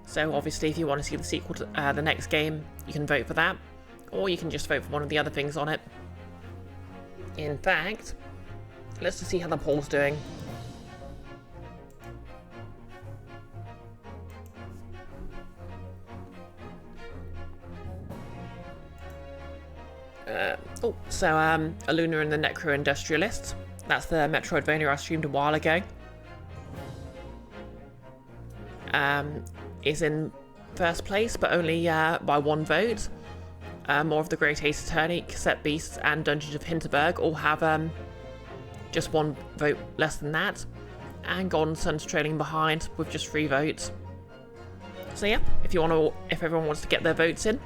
A: So obviously if you want to see the sequel to the next game, you can vote for that. Or you can just vote for one of the other things on it. In fact, let's just see how the poll's doing. So Aluna and the Necro-Industrialists. That's the Metroidvania I streamed a while ago. Is in first place, but only by one vote. More of the Great Ace Attorney, Cassette Beasts, and Dungeons of Hinterberg all have just one vote less than that. And Golden Sun's trailing behind with just 3 votes. So yeah, if everyone wants to get their votes in.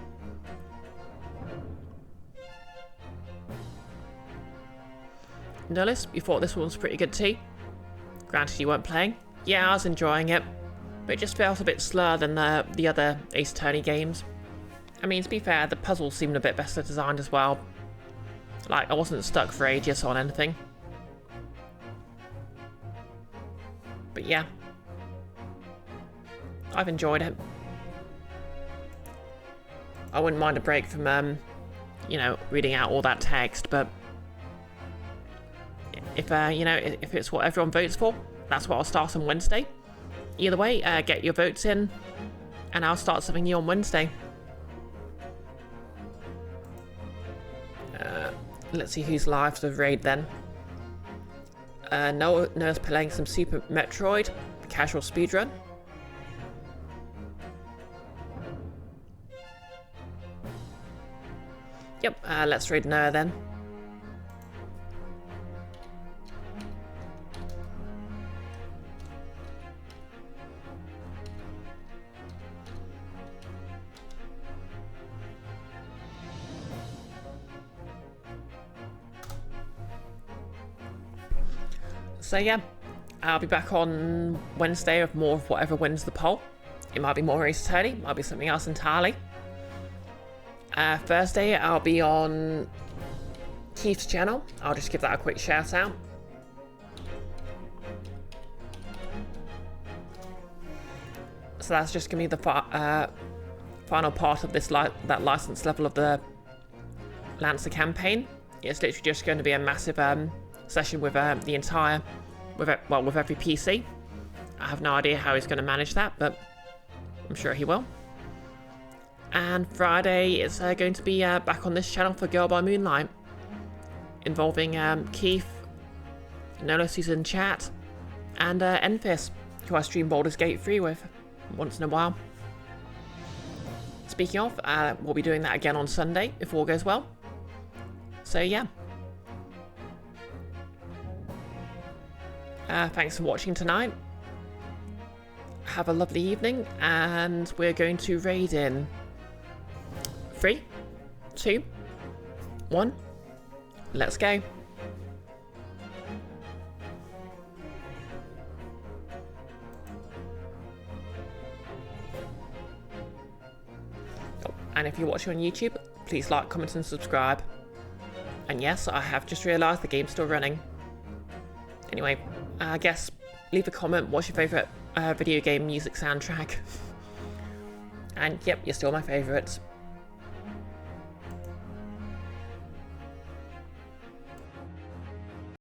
A: Nullis, you thought this one was pretty good too? Granted you weren't playing. Yeah, I was enjoying it, but it just felt a bit slower than the other Ace Attorney games. I mean, to be fair, the puzzles seemed a bit better designed as well. Like, I wasn't stuck for ages on anything. But yeah, I've enjoyed it. I wouldn't mind a break from, you know, reading out all that text, but if, you know, if it's what everyone votes for, that's what I'll start on Wednesday. Either way, get your votes in, and I'll start something new on Wednesday. Let's see who's live for the raid then. Noah's playing some Super Metroid, casual speedrun. Yep, let's read Noah then. So yeah, I'll be back on Wednesday with more of whatever wins the poll. It might be more Ace Attorney, might be something else entirely. Thursday, I'll be on Keith's channel. I'll just give that a quick shout out. So that's just going to be the final part of this that license level of the Lancer campaign. It's literally just going to be a massive session with the entire, with every PC. I have no idea how he's going to manage that, but I'm sure he will. And Friday is going to be back on this channel for Girl by Moonlight, involving Keith, Nolos who's in chat, and Enfys, who I stream Baldur's Gate 3 with once in a while. Speaking of, we'll be doing that again on Sunday if all goes well. So yeah. Thanks for watching tonight. Have a lovely evening, and we're going to raid in 3, 2, 1. Let's go. Oh, and if you're watching on YouTube, please like, comment and subscribe. And yes, I have just realised the game's still running. Anyway, I guess leave a comment. What's your favourite video game music soundtrack? And yep, you're still my favourite.